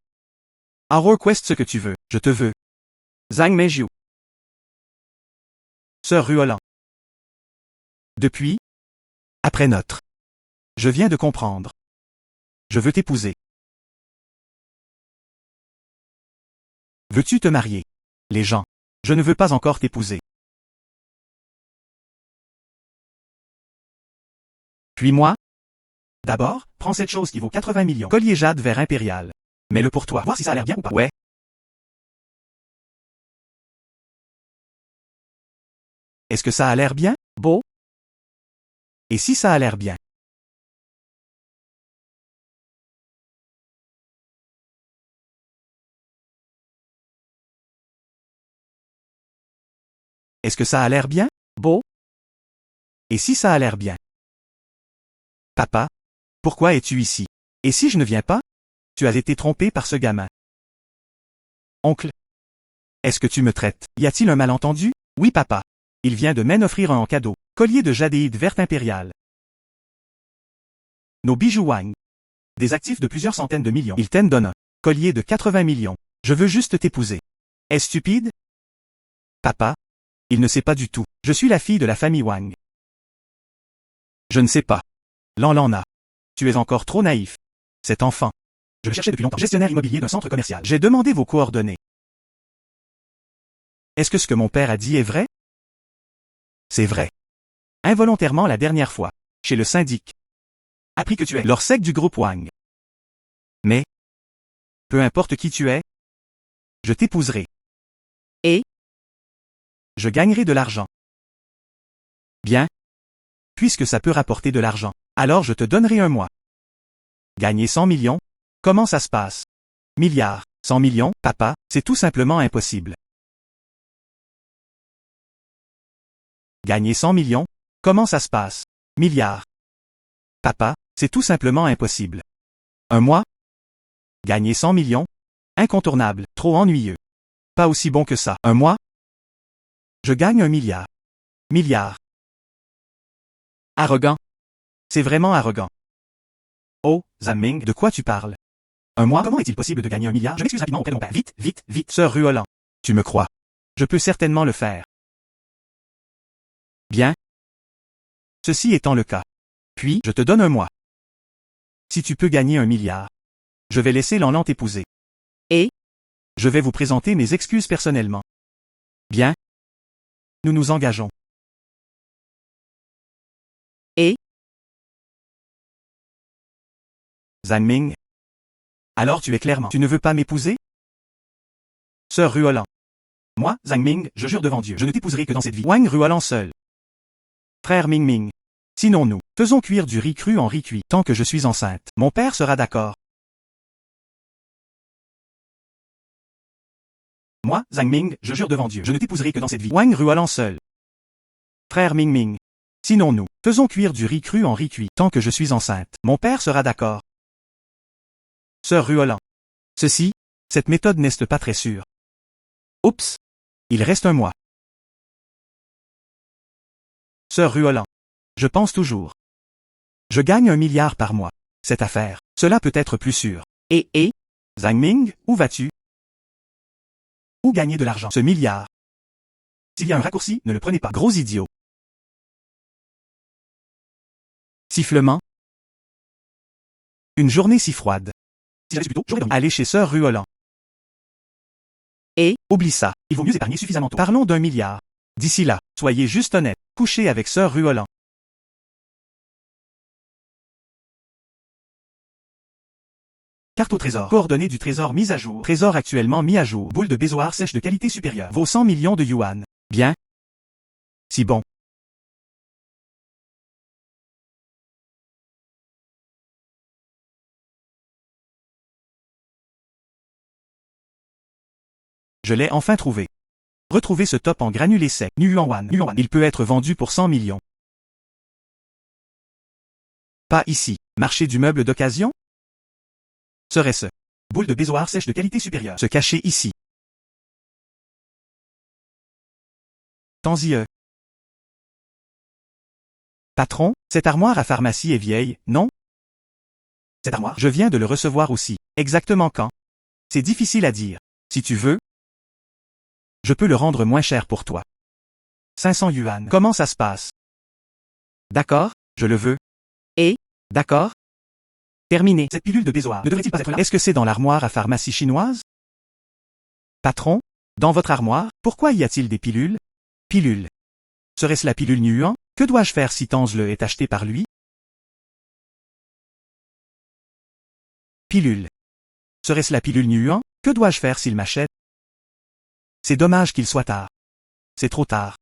En request ce que tu veux, je te veux. Zhang Meijiu. Sœur Ruolan. Depuis? Après notre. Je viens de comprendre. Je veux t'épouser. Veux-tu te marier? Les gens. Je ne veux pas encore t'épouser. Puis moi? D'abord, prends cette chose qui vaut 80 millions. Collier jade vert impérial. Mets-le pour toi. Voir si ça a l'air bien ou pas. Ouais. Est-ce que ça a l'air bien? Beau? Et si ça a l'air bien? Est-ce que ça a l'air bien? Beau? Et si ça a l'air bien? Papa? Pourquoi es-tu ici? Et si je ne viens pas? Tu as été trompé par ce gamin. Oncle? Est-ce que tu me traites? Y a-t-il un malentendu? Oui papa. Il vient de m'en offrir un en cadeau. Collier de jadéite verte impériale. Nos bijoux Wang. Des actifs de plusieurs centaines de millions. Il t'en donne un. Collier de 80 millions. Je veux juste t'épouser. Est-ce stupide? Papa? Il ne sait pas du tout. Je suis la fille de la famille Wang. Je ne sais pas. Lan. Tu es encore trop naïf. Cet enfant. Je le cherchais depuis longtemps. Gestionnaire immobilier d'un centre commercial. J'ai demandé vos coordonnées. Est-ce que ce que mon père a dit est vrai? C'est vrai. Involontairement la dernière fois. Chez le syndic. Appris que tu es l'orsec du groupe Wang. Mais. Peu importe qui tu es. Je t'épouserai. Et? Je gagnerai de l'argent. Bien. Puisque ça peut rapporter de l'argent. Alors je te donnerai un mois. Gagner 100 millions? Comment ça se passe? Milliards. 100 millions, papa, c'est tout simplement impossible. Gagner 100 millions? Comment ça se passe? Milliards. Papa, c'est tout simplement impossible. Un mois? Gagner 100 millions? Incontournable, trop ennuyeux. Pas aussi bon que ça. Un mois? Je gagne 1 milliard. Milliard. Arrogant. C'est vraiment arrogant. Oh, Zamming, de quoi tu parles? Un mois? Comment est-il possible de gagner 1 milliard? Je m'excuse rapidement auprès de mon père. Vite, Sœur Ruolan. Tu me crois? Je peux certainement le faire. Bien. Ceci étant le cas. Puis, je te donne un mois. Si tu peux gagner 1 milliard, je vais laisser Lan t'épouser. Et? Je vais vous présenter mes excuses personnellement. Bien. Nous nous engageons. Et? Zamming. Alors tu es clairement. Tu ne veux pas m'épouser? Sœur Ruolan. Moi, Zhang Ming, je jure devant Dieu, je ne t'épouserai que dans cette vie. Wang Ruolan seul. Frère Ming. Sinon nous, faisons cuire du riz cru en riz cuit, tant que je suis enceinte. Mon père sera d'accord. Moi, Zhang Ming, je jure devant Dieu, je ne t'épouserai que dans cette vie. Wang Ruolan seul. Frère Ming. Sinon nous, faisons cuire du riz cru en riz cuit, tant que je suis enceinte. Mon père sera d'accord. Sœur Ruolan. Cette méthode n'est pas très sûre. Oups. Il reste un mois. Sœur Ruolan. Je pense toujours. Je gagne 1 milliard par mois. Cette affaire. Cela peut être plus sûr. Et? Zhang Ming, où vas-tu? Où gagner de l'argent? Ce milliard. S'il y a un raccourci, ne le prenez pas. Gros idiot. Sifflement. Une journée si froide. Si j'avais su plus tôt, j'aurais dormi. Allez chez Sœur Ruolan. Et? Oublie ça. Il vaut mieux épargner suffisamment tôt. Parlons d'1 milliard. D'ici là, soyez juste honnête. Couchez avec Sœur Ruolan. Carte au trésor. Coordonnées du trésor mises à jour. Trésor actuellement mis à jour. Boule de bézoard sèche de qualité supérieure. Vaut 100 millions de yuan. Bien. Si bon. Je l'ai enfin trouvé. Retrouvez ce top en granulés secs. Yuan. Il peut être vendu pour 100 millions. Pas ici. Marché du meuble d'occasion? Serait-ce? Boule de bézoard sèche de qualité supérieure. Se cacher ici. Tant-y. Patron, cette armoire à pharmacie est vieille, non? Cette armoire? Je viens de le recevoir aussi. Exactement quand? C'est difficile à dire. Si tu veux, je peux le rendre moins cher pour toi. 500 yuan. Comment ça se passe? D'accord, je le veux. Et? D'accord? Terminé. Cette pilule de bézoard ne devrait-il pas être là? Est-ce que c'est dans l'armoire à pharmacie chinoise? Patron, dans votre armoire, pourquoi y a-t-il des pilules? Pilule. Serait-ce la pilule Nuan? Que dois-je faire si Tanzle est acheté par lui? Pilule. Serait-ce la pilule Nuan? Que dois-je faire s'il m'achète? C'est dommage qu'il soit tard. C'est trop tard.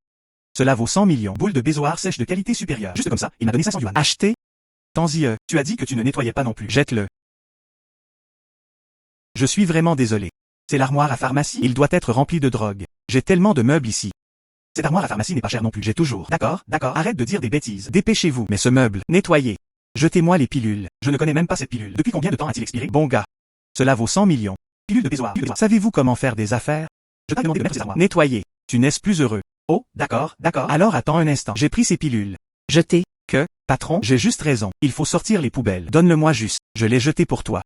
Cela vaut 100 millions. Boule de bézoard sèche de qualité supérieure. Juste comme ça, il m'a donné 500 yuan. Acheté? Tanzi, tu as dit que tu ne nettoyais pas non plus. Jette-le. Je suis vraiment désolé. C'est l'armoire à pharmacie? Il doit être rempli de drogue. J'ai tellement de meubles ici. Cette armoire à pharmacie n'est pas chère non plus. J'ai toujours. D'accord, arrête de dire des bêtises. Dépêchez-vous. Mais ce meuble, nettoyez. Jetez-moi les pilules. Je ne connais même pas cette pilule. Depuis combien de temps a-t-il expiré? Bon gars. Cela vaut 100 millions. Pilule de bézoard. Savez-vous comment faire des affaires? Je t'ai demandé de mettre ces armoires. Nettoyer. Tu n'es plus heureux. Oh, d'accord. Alors attends un instant. J'ai pris ces pilules. Jeté. Que, patron, j'ai juste raison. Il faut sortir les poubelles. Donne-le-moi juste. Je l'ai jeté pour toi.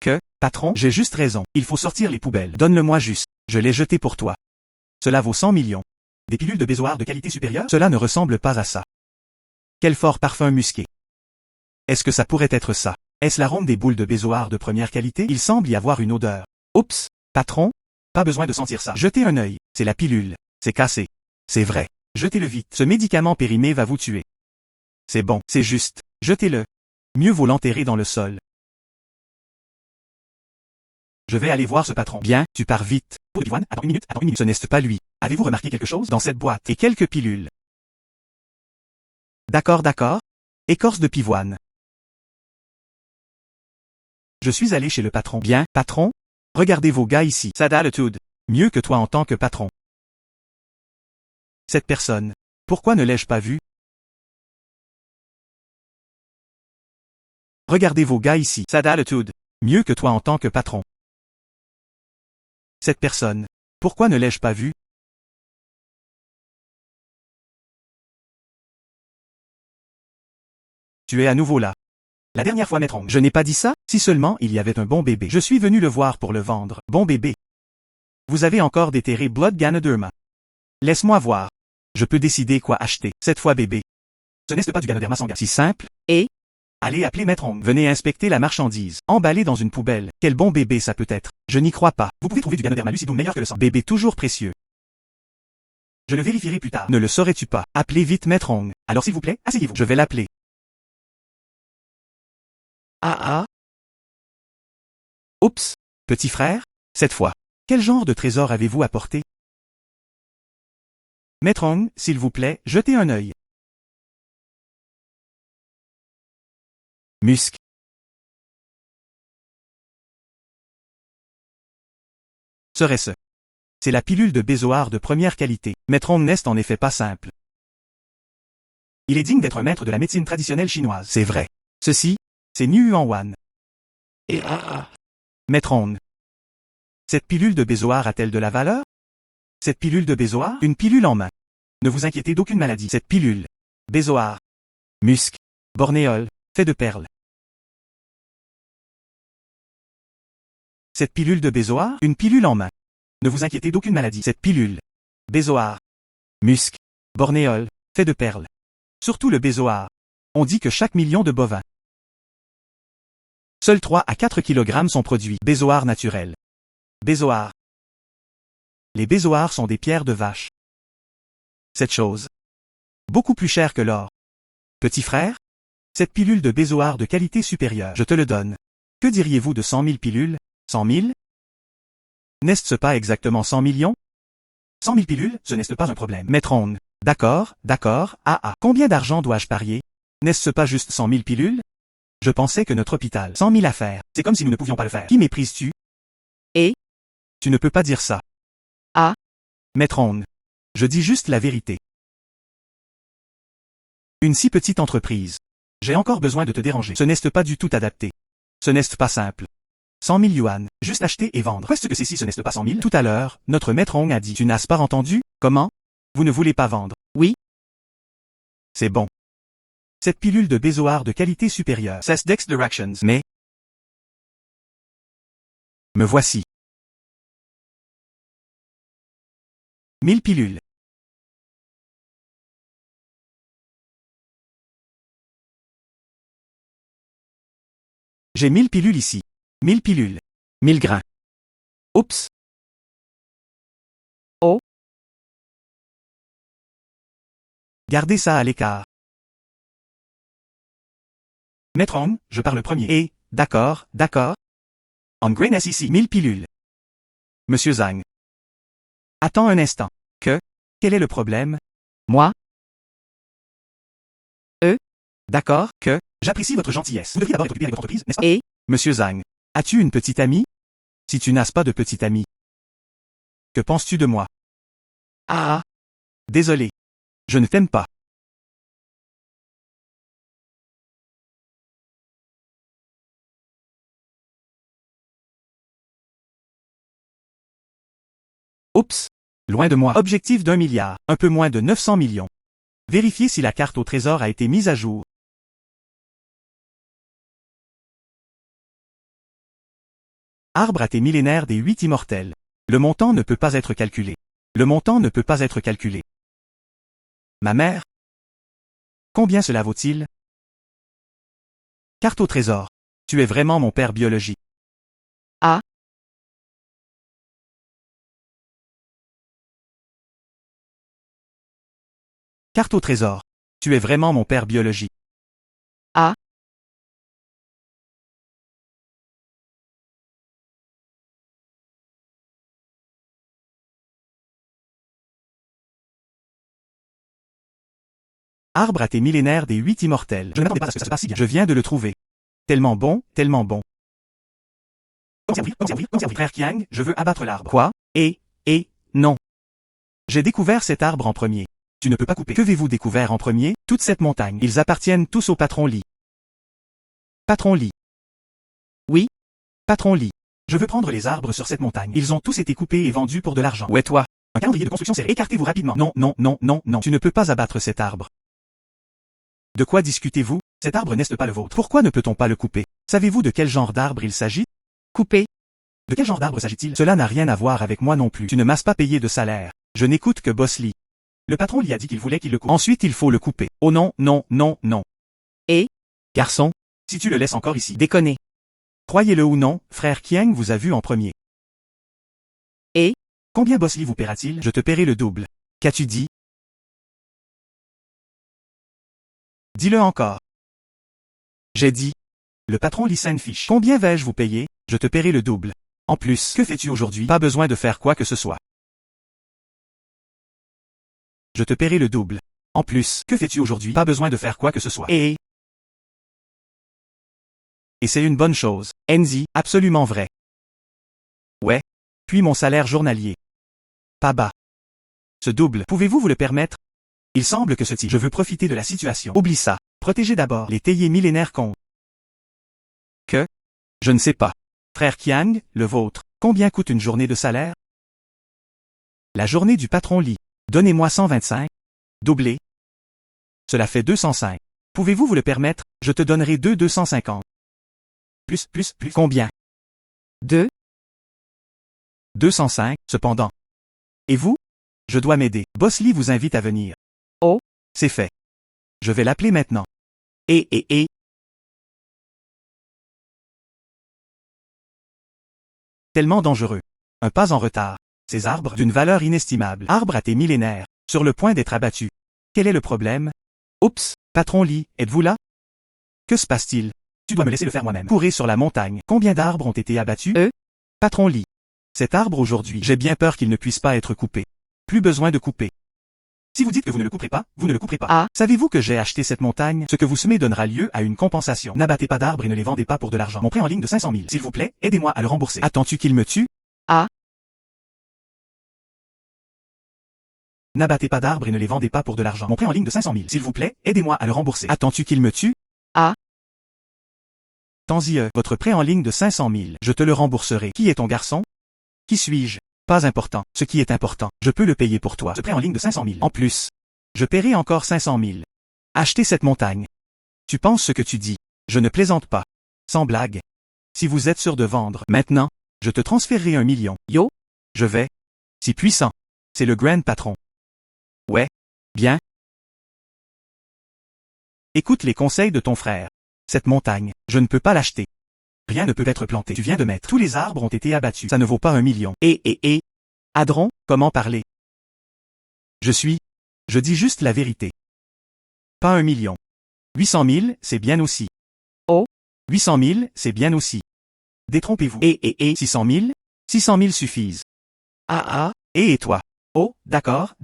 Que, patron, j'ai juste raison. Il faut sortir les poubelles. Donne-le-moi juste. Je l'ai jeté pour toi. Cela vaut 100 millions. Des pilules de bézoard de qualité supérieure? Cela ne ressemble pas à ça. Quel fort parfum musqué. Est-ce que ça pourrait être ça? Est-ce l'arôme des boules de bézoard de première qualité? Il semble y avoir une odeur. Oups, patron? Pas besoin de sentir ça. Jetez un œil. C'est la pilule. C'est cassé. C'est vrai. Jetez-le vite. Ce médicament périmé va vous tuer. C'est bon, c'est juste. Jetez-le. Mieux vaut l'enterrer dans le sol. Je vais aller voir ce patron. Bien, tu pars vite. Pour Pivoine, attends une minute. Ce n'est pas lui. Avez-vous remarqué quelque chose dans cette boîte? Et quelques pilules. D'accord. Écorce de pivoine. Je suis allé chez le patron. Bien, patron? Regardez vos gars ici. Sadalutude. Mieux que toi en tant que patron. Cette personne. Pourquoi ne l'ai-je pas vue? Regardez vos gars ici. Sadalutude. Mieux que toi en tant que patron. Cette personne. Pourquoi ne l'ai-je pas vue? Tu es à nouveau là. La dernière fois, maître Hong. Je n'ai pas dit ça? Si seulement il y avait un bon bébé. Je suis venu le voir pour le vendre. Bon bébé. Vous avez encore déterré Blood Ganoderma. Laisse-moi voir. Je peux décider quoi acheter. Cette fois bébé. Ce n'est pas du Ganoderma Sangha. Si simple. Et? Allez appeler maître Hong. Venez inspecter la marchandise. Emballé dans une poubelle. Quel bon bébé ça peut être. Je n'y crois pas. Vous pouvez trouver du Ganoderma lucidum meilleur que le sang. Bébé toujours précieux. Je le vérifierai plus tard. Ne le saurais-tu pas? Appelez vite maître Hong. Alors s'il vous plaît, asseyez-vous. Je vais l'appeler. Oups, petit frère, cette fois. Quel genre de trésor avez-vous apporté? Maître Hong, s'il vous plaît, jetez un œil. Musc. Serait-ce? C'est la pilule de bézoard de première qualité. Maître Hong n'est en effet pas simple. Il est digne d'être un maître de la médecine traditionnelle chinoise. C'est vrai. Ceci, c'est Nuan. Et Maître Hong. Cette pilule de bézoard a-t-elle de la valeur? Cette pilule de bézoard? Une pilule en main. Ne vous inquiétez d'aucune maladie. Cette pilule. Bézoard. Musc. Bornéol. Fait de perles. Cette pilule de bézoard? Une pilule en main. Ne vous inquiétez d'aucune maladie. Cette pilule. Bézoard. Musc. Bornéol. Fait de perles. Surtout le bézoard. On dit que chaque million de bovins. Seuls 3 à 4 kg sont produits. Bézoard naturel. Bézoard. Les bézoards sont des pierres de vache. Cette chose. Beaucoup plus chère que l'or. Petit frère? Cette pilule de bézoard de qualité supérieure. Je te le donne. Que diriez-vous de 100 000 pilules? 100 000? N'est-ce pas exactement 100 millions? 100 000 pilules, ce n'est pas un problème. Maître Hong. D'accord. Combien d'argent dois-je parier? N'est-ce pas juste 100 000 pilules? Je pensais que notre hôpital. 100 000 affaires. C'est comme si nous ne pouvions pas le faire. Qui méprises-tu? Et? Tu ne peux pas dire ça. Maître Hong. Je dis juste la vérité. Une si petite entreprise. J'ai encore besoin de te déranger. Ce n'est pas du tout adapté. Ce n'est pas simple. 100 000 yuan. Juste acheter et vendre. Qu'est-ce que c'est si ce n'est pas 100 000? Tout à l'heure, notre maître Hong a dit. Tu n'as pas entendu? Comment? Vous ne voulez pas vendre? Oui. C'est bon. Cette pilule de bézoard de qualité supérieure. Cesse Dex Directions. Mais... me voici. 1000 pilules. J'ai 1000 pilules ici. 1000 pilules. 1000 grains. Oups. Oh. Gardez ça à l'écart. Maître Hong, je parle premier. Et, d'accord, d'accord. En grain ici, 1000 pilules. Monsieur Zhang. Attends un instant. Que? Quel est le problème? Moi? D'accord, que? J'apprécie votre gentillesse. Vous devriez d'abord être occupé avec votre entreprise, n'est-ce pas? Et? Monsieur Zhang. As-tu une petite amie? Si tu n'as pas de petite amie. Que penses-tu de moi? Ah. Désolé. Je ne t'aime pas. Oups. Loin de moi. Objectif d'1 milliard. Un peu moins de 900 millions. Vérifiez si la carte au trésor a été mise à jour. Arbre à thé millénaire des 8 immortels. Le montant ne peut pas être calculé. Le montant ne peut pas être calculé. Ma mère? Combien cela vaut-il? Carte au trésor. Tu es vraiment mon père biologique. Ah. Carte au trésor. Tu es vraiment mon père biologique. Ah. Arbre à thé millénaire des 8 immortels. Je ne m'attendais pas à ce que ça se passe si bien. Je viens de le trouver. Tellement bon, tellement bon. Frère Qiang, je veux abattre l'arbre. Quoi? Non. J'ai découvert cet arbre en premier. Tu ne peux pas couper. Que avez-vous découvert en premier? Toute cette montagne. Ils appartiennent tous au patron Li. Patron Li. Oui. Patron Li. Je veux prendre les arbres sur cette montagne. Ils ont tous été coupés et vendus pour de l'argent. Ouais toi. Un calendrier de construction serré. Écartez-vous rapidement. Non, non, non, non, non. Tu ne peux pas abattre cet arbre. De quoi discutez-vous? Cet arbre n'est pas le vôtre. Pourquoi ne peut-on pas le couper? Savez-vous de quel genre d'arbre il s'agit? Couper. De quel genre d'arbre s'agit-il? Cela n'a rien à voir avec moi non plus. Tu ne m'as pas payé de salaire. Je n'écoute que Boss Lee. Le patron lui a dit qu'il voulait qu'il le coupe. Ensuite il faut le couper. Oh non, non, non, non. Et? Garçon, si tu le laisses encore ici. Déconner. Croyez-le ou non, frère Qiang vous a vu en premier. Et? Combien Boss Lee vous paiera-t-il? Je te paierai le double. Qu'as-tu dit? Dis-le encore. J'ai dit. Le patron Lee Senfish. Combien vais-je vous payer? Je te paierai le double. En plus, que fais-tu aujourd'hui? Pas besoin de faire quoi que ce soit. Je te paierai le double. En plus, que fais-tu aujourd'hui? Pas besoin de faire quoi que ce soit. Et c'est une bonne chose. Enzi, absolument vrai. Ouais. Puis mon salaire journalier. Pas bas. Ce double, pouvez-vous vous le permettre? Il semble que ce type. Je veux profiter de la situation. Oublie ça. Protégez d'abord les théiers millénaires contre. Que? Je ne sais pas. Frère Qiang, le vôtre. Combien coûte une journée de salaire? La journée du patron Lee. Donnez-moi 125. Doublé. Cela fait 205. Pouvez-vous vous le permettre? Je te donnerai 250. Plus. Combien? 2. 205, cependant. Et vous? Je dois m'aider. Boss Lee vous invite à venir. Oh. C'est fait. Je vais l'appeler maintenant. Et. Tellement dangereux. Un pas en retard. Ces arbres, d'une valeur inestimable. Arbre à thé millénaire. Sur le point d'être abattu. Quel est le problème? Oups, patron Lee, êtes-vous là? Que se passe-t-il? Tu dois me laisser le faire moi-même. Courez sur la montagne. Combien d'arbres ont été abattus? Patron Lee. Cet arbre aujourd'hui, j'ai bien peur qu'il ne puisse pas être coupé. Plus besoin de couper. Si vous dites que vous ne le couperez pas, vous ne le couperez pas. Ah. Savez-vous que j'ai acheté cette montagne? Ce que vous semez donnera lieu à une compensation. N'abattez pas d'arbres et ne les vendez pas pour de l'argent. Mon prêt en ligne de 500 000. S'il vous plaît, aidez-moi à le rembourser. Attends-tu qu'il me tue? Ah. N'abattez pas d'arbres et ne les vendez pas pour de l'argent. Mon prêt en ligne de 500 000. S'il vous plaît, aidez-moi à le rembourser. Attends-tu qu'il me tue? Ah. Tanzie, votre prêt en ligne de 500 000, je te le rembourserai. Qui est ton garçon? Qui suis-je? Pas important. Ce qui est important, je peux le payer pour toi. Ce prêt en ligne de 500 000. En plus, je paierai encore 500 000. Achetez cette montagne. Tu penses ce que tu dis. Je ne plaisante pas. Sans blague. Si vous êtes sûr de vendre, maintenant, je te transférerai 1 million. Yo. Je vais. Si puissant. C'est le grand patron. Ouais. Bien. Écoute les conseils de ton frère. Cette montagne, je ne peux pas l'acheter. Rien ne peut être planté. Tu viens de mettre. Tous les arbres ont été abattus. Ça ne vaut pas 1 million. Adron, comment parler? Je dis juste la vérité. Pas 1 million. 800 000, c'est bien aussi. Oh. 800 000, c'est bien aussi. Détrompez-vous. 600 000? 600 000 suffisent. Et toi? Oh, d'accord.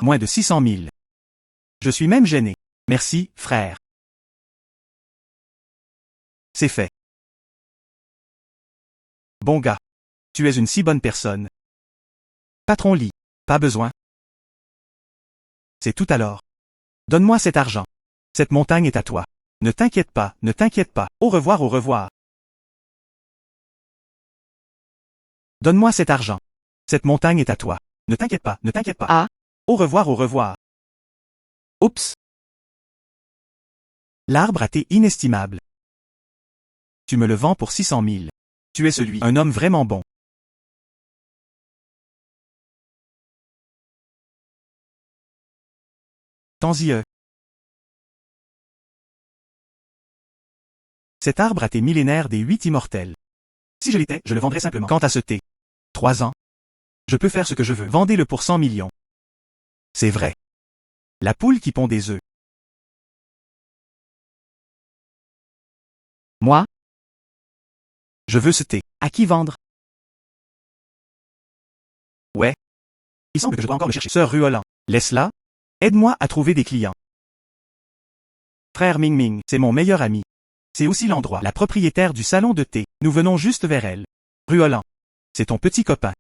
Moins de 600 000. Je suis même gêné. Merci, frère. C'est fait. Bon gars. Tu es une si bonne personne. Patron lit. Pas besoin. C'est tout alors. Donne-moi cet argent. Cette montagne est à toi. Ne t'inquiète pas. Au revoir. Donne-moi cet argent. Cette montagne est à toi. Ne t'inquiète pas. Ah. Au revoir. Oups. L'arbre a été inestimable. Tu me le vends pour 600 000. Tu es un homme vraiment bon. Tanzie. Cet arbre a été millénaire des 8 immortels. Si je l'étais, je le vendrais simplement. Quant à ce thé. 3 ans. Je peux faire ce que je veux. Vendez-le pour 100 millions. C'est vrai. La poule qui pond des œufs. Moi? Je veux ce thé. À qui vendre? Ouais. Il semble que je dois encore le chercher. Sœur Ruolan, laisse-la. Aide-moi à trouver des clients. Frère Ming Ming, c'est mon meilleur ami. C'est aussi l'endroit, la propriétaire du salon de thé. Nous venons juste vers elle. Ruolan, c'est ton petit copain.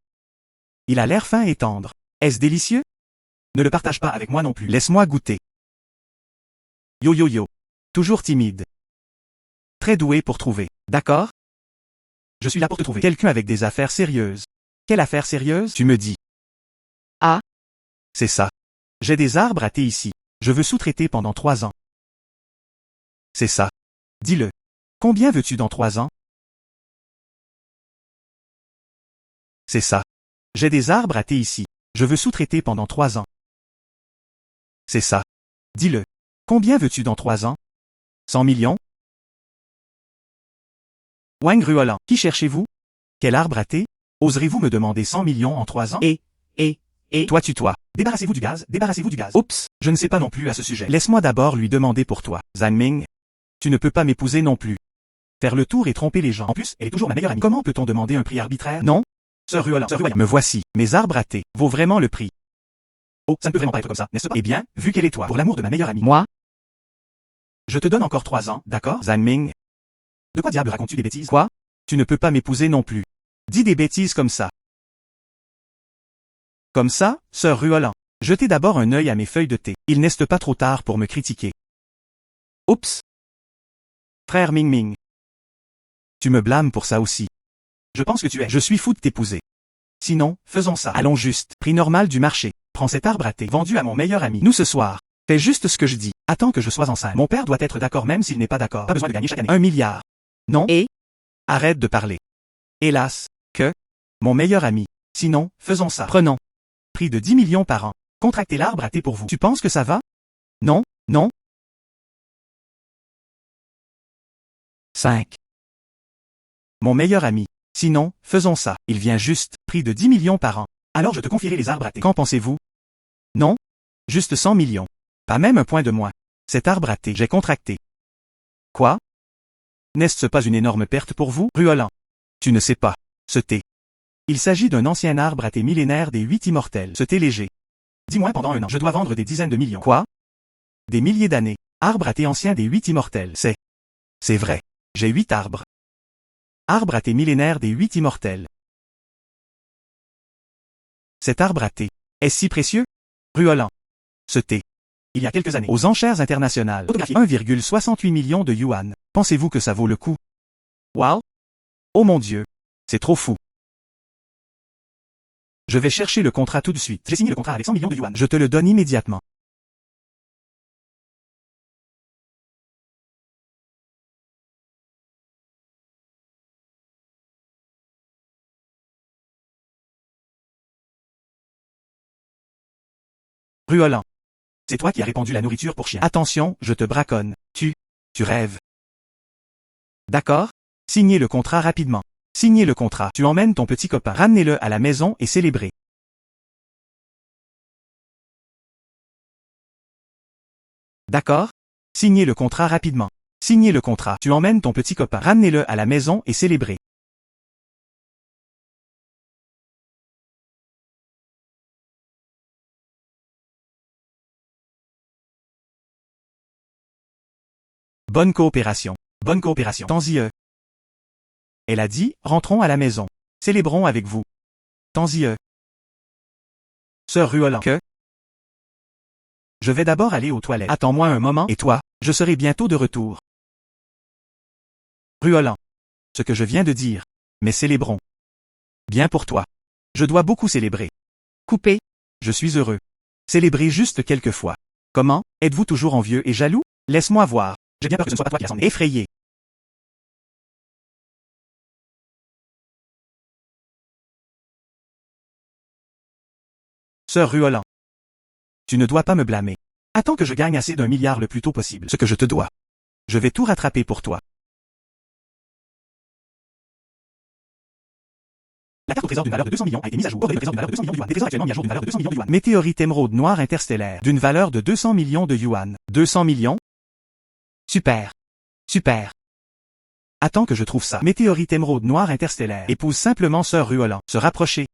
Il a l'air fin et tendre. Est-ce délicieux? Ne le partage pas avec moi non plus. Laisse-moi goûter. Yo. Toujours timide. Très doué pour trouver. D'accord? Je suis là pour te trouver quelqu'un avec des affaires sérieuses. Quelle affaire sérieuse? Tu me dis. Ah. C'est ça. J'ai des arbres à thé ici. Je veux sous-traiter pendant 3 ans. C'est ça. Dis-le. Combien veux-tu dans 3 ans? C'est ça. J'ai des arbres à thé ici. Je veux sous-traiter pendant 3 ans. C'est ça. Dis-le. Combien veux-tu dans 3 ans? 100 millions? Wang Ruolan, qui cherchez-vous? Quel arbre à thé? Oserez-vous me demander 100 millions en 3 ans? Toi tue-toi. Débarrassez-vous du gaz. Oups, je ne sais pas non plus à ce sujet. Laisse-moi d'abord lui demander pour toi. Zhang Ming, tu ne peux pas m'épouser non plus. Faire le tour et tromper les gens. En plus, elle est toujours ma meilleure amie. Comment peut-on demander un prix arbitraire? Non? Sœur Ruolan, me voici. Mes arbres à thé. Vaut vraiment le prix. Oh, ça ne peut vraiment pas être comme ça, n'est-ce pas? Eh bien, vu qu'elle est toi, pour l'amour de ma meilleure amie. Moi? Je te donne encore 3 ans, d'accord? Zhang Ming. De quoi diable racontes-tu des bêtises? Quoi? Tu ne peux pas m'épouser non plus. Dis des bêtises comme ça. Comme ça, sœur Ruolan. Jetez d'abord un œil à mes feuilles de thé. Il n'est pas trop tard pour me critiquer. Oups. Frère Ming Ming. Tu me blâmes pour ça aussi. Je pense que tu es. Je suis fou de t'épouser. Sinon, faisons ça. Allons juste. Prix normal du marché. Prends cet arbre à thé vendu à mon meilleur ami. Nous ce soir. Fais juste ce que je dis. Attends que je sois enceinte. Mon père doit être d'accord même s'il n'est pas d'accord. Pas besoin de gagner chaque année 1 milliard. Non? Arrête de parler. Hélas, que mon meilleur ami. Sinon, faisons ça. Prenons. Prix de 10 millions par an. Contractez l'arbre à thé pour vous. Tu penses que ça va? Non? 5. Mon meilleur ami. Sinon, faisons ça. Il vient juste. Prix de 10 millions par an. Alors je te confierai les arbres à thé. Qu'en pensez-vous? Non? Juste 100 millions. Pas même un point de moins. Cet arbre à thé, j'ai contracté. Quoi? N'est-ce pas une énorme perte pour vous? Ruolan. Tu ne sais pas. Ce thé. Il s'agit d'un ancien arbre à thé millénaire des 8 immortels. Ce thé léger. Dis-moi pendant 1 an. Je dois vendre des dizaines de millions. Quoi? Des milliers d'années. Arbre à thé ancien des 8 immortels. C'est vrai. J'ai 8 arbres. Arbre à thé millénaire des 8 immortels. Cet arbre à thé est si précieux? Ruolan. Ce thé. Il y a quelques années. Aux enchères internationales. 1,68 million de yuan. Pensez-vous que ça vaut le coup? Wow! Oh mon Dieu! C'est trop fou! Je vais chercher le contrat tout de suite. J'ai signé le contrat avec 100 millions de yuan. Je te le donne immédiatement. Ruolan. C'est toi qui as répandu la nourriture pour chien. Attention, je te braconne. Tu rêves. D'accord? Signez le contrat rapidement. Signez le contrat. Tu emmènes ton petit copain. Ramenez-le à la maison et célébrez. D'accord? Signez le contrat rapidement. Signez le contrat. Tu emmènes ton petit copain. Ramenez-le à la maison et célébrez. Bonne coopération. Bonne coopération. Tanzie. Elle a dit, rentrons à la maison. Célébrons avec vous. Tanzie. Sœur Ruolan. Que? Je vais d'abord aller aux toilettes. Attends-moi un moment et toi, je serai bientôt de retour. Ruolan. Ce que je viens de dire. Mais célébrons. Bien pour toi. Je dois beaucoup célébrer. Coupé. Je suis heureux. Célébrez juste quelques fois. Comment? Êtes-vous toujours envieux et jaloux? Laisse-moi voir. J'ai bien peur que ce ne soit pas toi qui a semblé effrayé. Sœur Ruolan. Tu ne dois pas me blâmer. Attends que je gagne assez d'1 milliard le plus tôt possible. Ce que je te dois. Je vais tout rattraper pour toi. La carte au trésor d'une valeur de 200 millions a été mise à jour. Coordonnées au trésor d'une valeur de 200 millions de yuan. Des trésors actuellement mis à jour d'une valeur de 200 millions de yuan. Météorite émeraude noire interstellaire d'une valeur de 200 millions de yuan. 200 millions? Super. Super. Attends que je trouve ça. Météorite émeraude noire interstellaire. Épouse simplement Sœur Ruolan. Se rapprocher.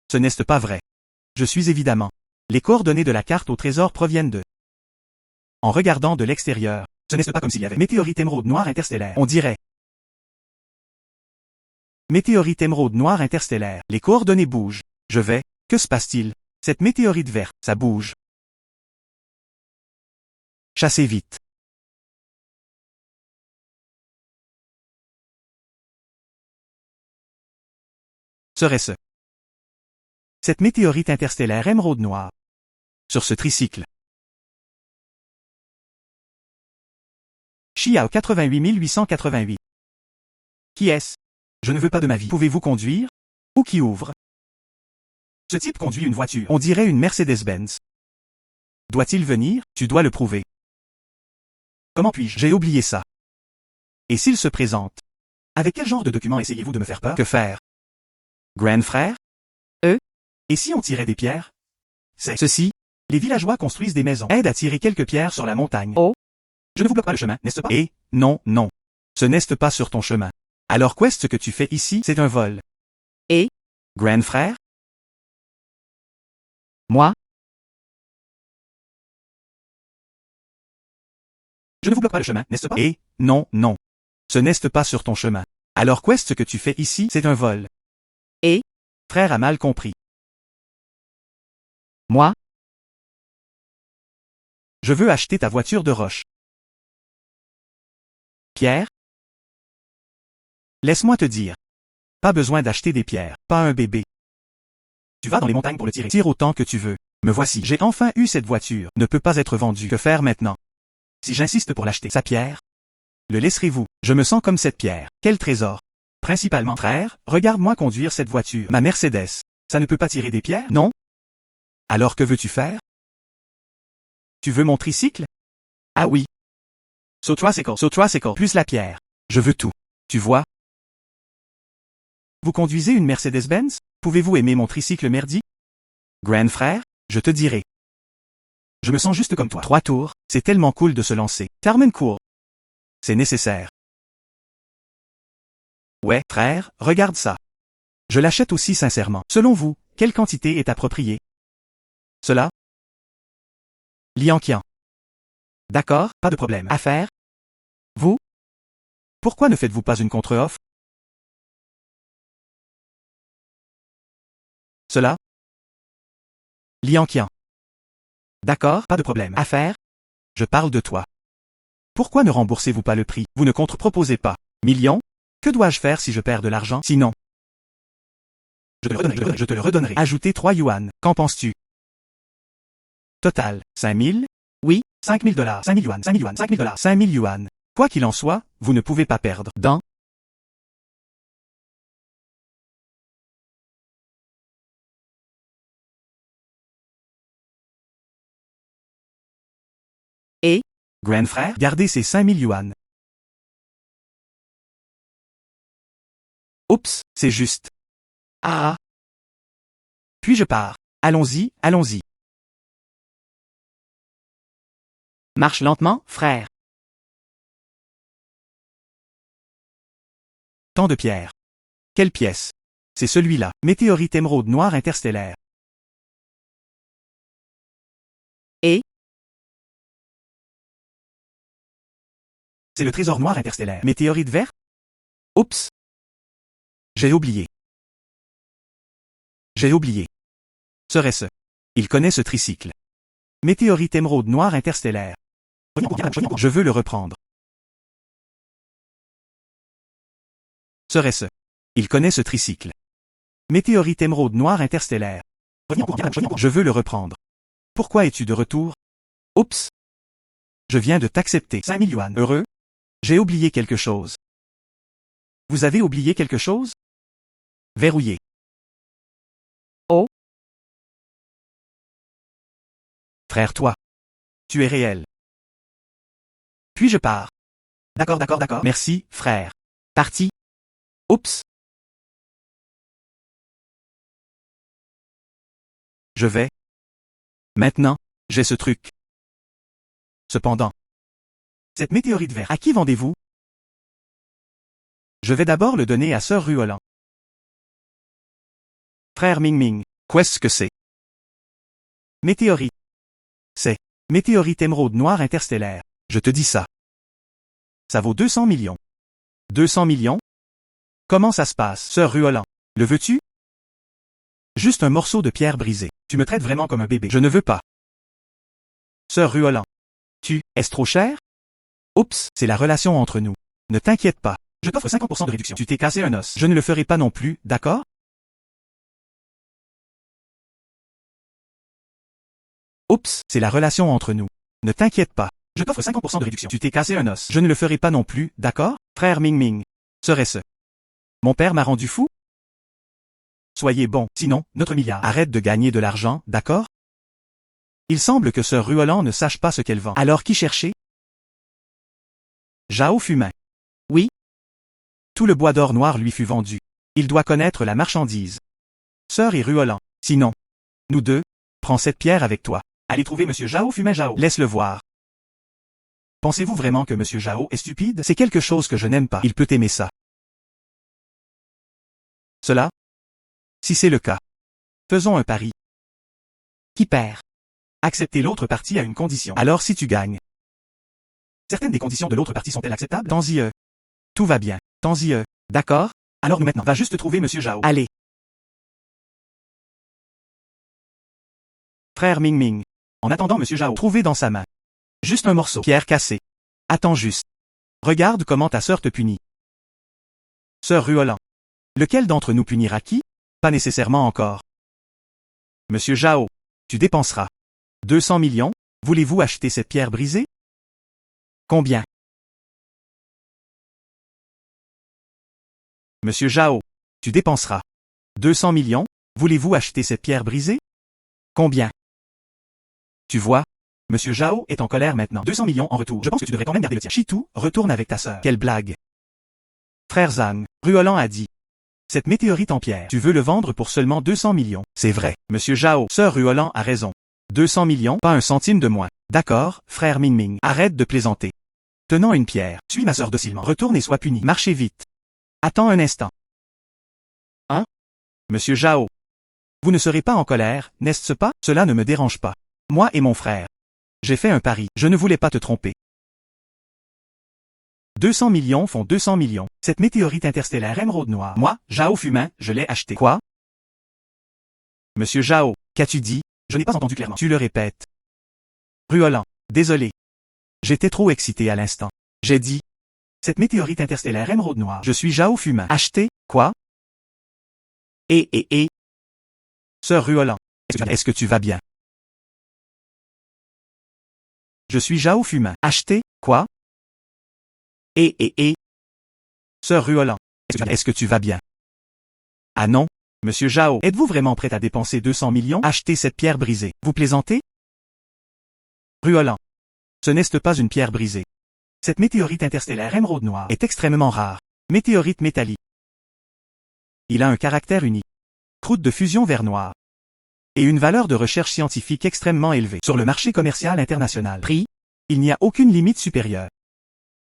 Ce n'est pas vrai. Je suis évidemment. Les coordonnées de la carte au trésor proviennent de. En regardant de l'extérieur, ce n'est pas comme s'il y avait météorite émeraude noire interstellaire. On dirait. Météorite émeraude noire interstellaire. Les coordonnées bougent. Je vais. Que se passe-t-il? Cette météorite verte, ça bouge. Chassez vite. Serait-ce? Cette météorite interstellaire émeraude noire. Sur ce tricycle. Chiao 88 888. Qui est-ce? Je ne veux pas de ma vie. Pouvez-vous conduire? Ou qui ouvre? Ce type conduit une voiture. On dirait une Mercedes-Benz. Doit-il venir? Tu dois le prouver. Comment puis-je? J'ai oublié ça. Et s'il se présente? Avec quel genre de document essayez-vous de me faire peur? Que faire? Grand frère? Et si on tirait des pierres? C'est ceci. Les villageois construisent des maisons. Aide à tirer quelques pierres sur la montagne. Oh. Je ne vous bloque pas le chemin, n'est-ce pas? Et, non, non. Ce n'est pas sur ton chemin. Alors qu'est-ce que tu fais ici? C'est un vol. Et? Grand frère? Moi? Je ne vous bloque pas le chemin, n'est-ce pas? Et, non, non. Ce n'est pas sur ton chemin. Alors qu'est-ce que tu fais ici? C'est un vol. Et? Frère a mal compris. Moi? Je veux acheter ta voiture de roche. Pierre? Laisse-moi te dire. Pas besoin d'acheter des pierres, pas un bébé. Tu vas dans les montagnes pour le tirer. Tire autant que tu veux. Me voici. J'ai enfin eu cette voiture. Ne peut pas être vendue. Que faire maintenant? Si j'insiste pour l'acheter, sa pierre? Le laisserez-vous? Je me sens comme cette pierre. Quel trésor? Principalement, frère, regarde-moi conduire cette voiture. Ma Mercedes. Ça ne peut pas tirer des pierres? Non? Alors que veux-tu faire? Tu veux mon tricycle? Ah oui. So tricycle, plus la pierre. Je veux tout. Tu vois? Vous conduisez une Mercedes-Benz? Pouvez-vous aimer mon tricycle merdique? Grand frère, je te dirai. Je me sens juste comme toi. 3 tours, c'est tellement cool de se lancer. Carmen court. C'est nécessaire. Ouais, frère, regarde ça. Je l'achète aussi sincèrement. Selon vous, quelle quantité est appropriée? Cela? Lianqian. D'accord, pas de problème. Affaire? Vous? Pourquoi ne faites-vous pas une contre-offre? Cela? Lian Qian. D'accord, pas de problème. Affaire? Je parle de toi. Pourquoi ne remboursez-vous pas le prix? Vous ne contre-proposez pas. Millions? Que dois-je faire si je perds de l'argent? Sinon, je te le redonnerai. Ajoutez 3 yuan. Qu'en penses-tu? Total, 5000? Oui, 5000 $. 5000 yuan, 5000 yuan, 5000 $. 5000 yuan. Quoi qu'il en soit, vous ne pouvez pas perdre. Dans Et Grand frère, gardez ces 5000 yuan. Oups, c'est juste. Ah. Puis je pars. Allons-y, allons-y. Marche lentement, frère. Tant de pierres. Quelle pièce? C'est celui-là. Météorite émeraude noire interstellaire. Et C'est le trésor noir interstellaire. Météorite verte? Oups. J'ai oublié. J'ai oublié. Serait-ce? Il connaît ce tricycle. Météorite émeraude noire interstellaire. Je veux le reprendre. Serait-ce? Il connaît ce tricycle. Météorite émeraude noire interstellaire. Je veux le reprendre. Pourquoi es-tu de retour? Oups. Je viens de t'accepter. 5000 yuan. Heureux? J'ai oublié quelque chose. Vous avez oublié quelque chose? Verrouillé. Oh. Frère toi. Tu es réel. Puis je pars. D'accord. Merci, frère. Parti. Oups. Je vais. Maintenant, j'ai ce truc. Cependant. Cette météorite verte, à qui vendez-vous? Je vais d'abord le donner à Sœur Ruolan. Frère Ming Ming, qu'est-ce que c'est? Météorite. C'est météorite émeraude noire interstellaire. Je te dis ça. Ça vaut 200 millions. 200 millions? Comment ça se passe, Sœur Ruolan? Le veux-tu? Juste un morceau de pierre brisée. Tu me traites vraiment comme un bébé. Je ne veux pas. Sœur Ruolan. Est-ce trop cher? Oups, c'est la relation entre nous. Ne t'inquiète pas. Je t'offre 50% de réduction. Tu t'es cassé un os. Je ne le ferai pas non plus, d'accord? Oups, c'est la relation entre nous. Ne t'inquiète pas. Je t'offre 50% de réduction. Tu t'es cassé un os. Je ne le ferai pas non plus, d'accord? Frère Ming Ming. Serait-ce? Mon père m'a rendu fou? Soyez bon, sinon, notre milliard. Arrête de gagner de l'argent, d'accord? Il semble que Sœur Ruolan ne sache pas ce qu'elle vend. Alors qui chercher? Zhao Fumin. Oui. Tout le bois d'or noir lui fut vendu. Il doit connaître la marchandise. Sœur et Ruolan. Sinon, nous deux, prends cette pierre avec toi. Allez trouver Monsieur Zhao Fumin Zhao. Laisse-le voir. Pensez-vous vraiment que Monsieur Zhao est stupide? C'est quelque chose que je n'aime pas. Il peut aimer ça. Cela? Si c'est le cas. Faisons un pari. Qui perd? Accepter l'autre partie à une condition. Alors si tu gagnes. Certaines des conditions de l'autre partie sont-elles acceptables? Tant-y. Tout va bien. Tant-y. D'accord? Alors nous maintenant, va juste trouver Monsieur Zhao. Allez. Frère Ming Ming. En attendant Monsieur Zhao, trouvé dans sa main. Juste un morceau. Pierre cassée. Attends juste. Regarde comment ta sœur te punit. Sœur Ruolan. Lequel d'entre nous punira qui? Pas nécessairement encore. Monsieur Zhao. Tu dépenseras 200 millions? Voulez-vous acheter cette pierre brisée? Combien? Monsieur Zhao. Tu dépenseras 200 millions? Voulez-vous acheter cette pierre brisée? Combien? Tu vois? Monsieur Zhao est en colère maintenant. 200 millions en retour. Je pense que tu devrais quand même garder le tien. Chitou, retourne avec ta sœur. Quelle blague. Frère Zhang, Ruolan a dit. Cette météorite en pierre, tu veux le vendre pour seulement 200 millions. C'est vrai. Monsieur Zhao, Sœur Ruolan a raison. 200 millions, pas un centime de moins. D'accord, frère Ming Ming, arrête de plaisanter. Tenant une pierre, suis ma sœur docilement. Retourne et sois puni. Marchez vite. Attends un instant. Hein? Monsieur Zhao. Vous ne serez pas en colère, n'est-ce pas? Cela ne me dérange pas. Moi et mon frère. J'ai fait un pari, je ne voulais pas te tromper. 200 millions font 200 millions. Cette météorite interstellaire émeraude noire. Moi, Zhao Fumin, je l'ai acheté. Quoi? Monsieur Zhao, qu'as-tu dit? Je n'ai pas entendu clairement. Tu le répètes. Ruolan, désolé. J'étais trop excité à l'instant. J'ai dit. Cette météorite interstellaire émeraude noire. Je suis Zhao Fumin. Acheté, quoi? Sœur Ruolan, est-ce que tu vas bien? Je suis Zhao Fumin. Acheté, quoi? Sœur Ruolan, est-ce que tu vas bien? Ah non, Monsieur Zhao, êtes-vous vraiment prêt à dépenser 200 millions? Acheter cette pierre brisée. Vous plaisantez? Ruolan, ce n'est pas une pierre brisée. Cette météorite interstellaire émeraude noire est extrêmement rare. Météorite métallique. Il a un caractère unique. Croûte de fusion vert noir. Et une valeur de recherche scientifique extrêmement élevée. Sur le marché commercial international. Prix? Il n'y a aucune limite supérieure.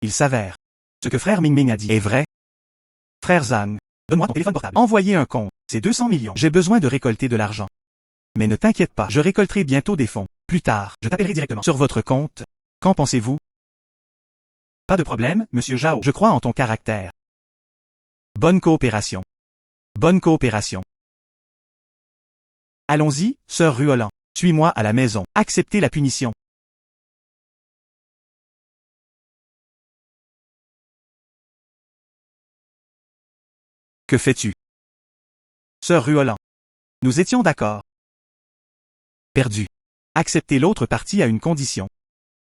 Il s'avère. Ce que frère Ming Ming a dit est vrai. Frère Zhang, donne-moi ton téléphone portable. Envoyez un compte. C'est 200 millions. J'ai besoin de récolter de l'argent. Mais ne t'inquiète pas, je récolterai bientôt des fonds. Plus tard, je t'appellerai directement. Sur votre compte. Qu'en pensez-vous? Pas de problème, Monsieur Zhao. Je crois en ton caractère. Bonne coopération. Bonne coopération. Allons-y, sœur Ruolan. Suis-moi à la maison. Acceptez la punition. Que fais-tu? Sœur Ruolan. Nous étions d'accord. Perdu. Acceptez l'autre partie à une condition.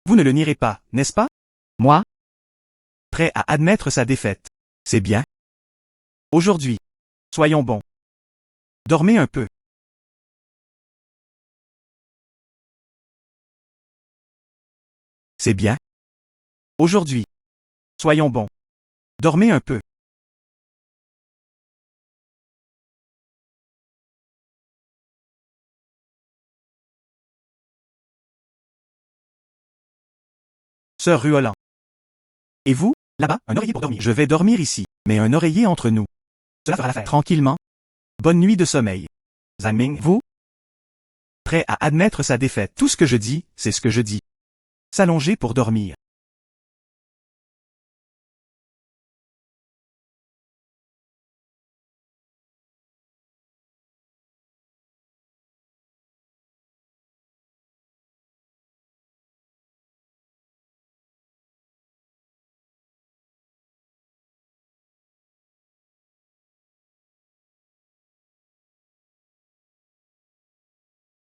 Vous ne le nierez pas, n'est-ce pas? Moi? Prêt à admettre sa défaite. C'est bien. Aujourd'hui. Soyons bons. Dormez un peu. C'est bien. Aujourd'hui. Soyons bons. Dormez un peu. Sœur Ruolan. Et vous, là-bas, un oreiller pour dormir. Je vais dormir ici, mais un oreiller entre nous. Cela fera l'affaire. Tranquillement. Bonne nuit de sommeil. Zhang Ming, vous? Prêt à admettre sa défaite. Tout ce que je dis, c'est ce que je dis. S'allonger pour dormir.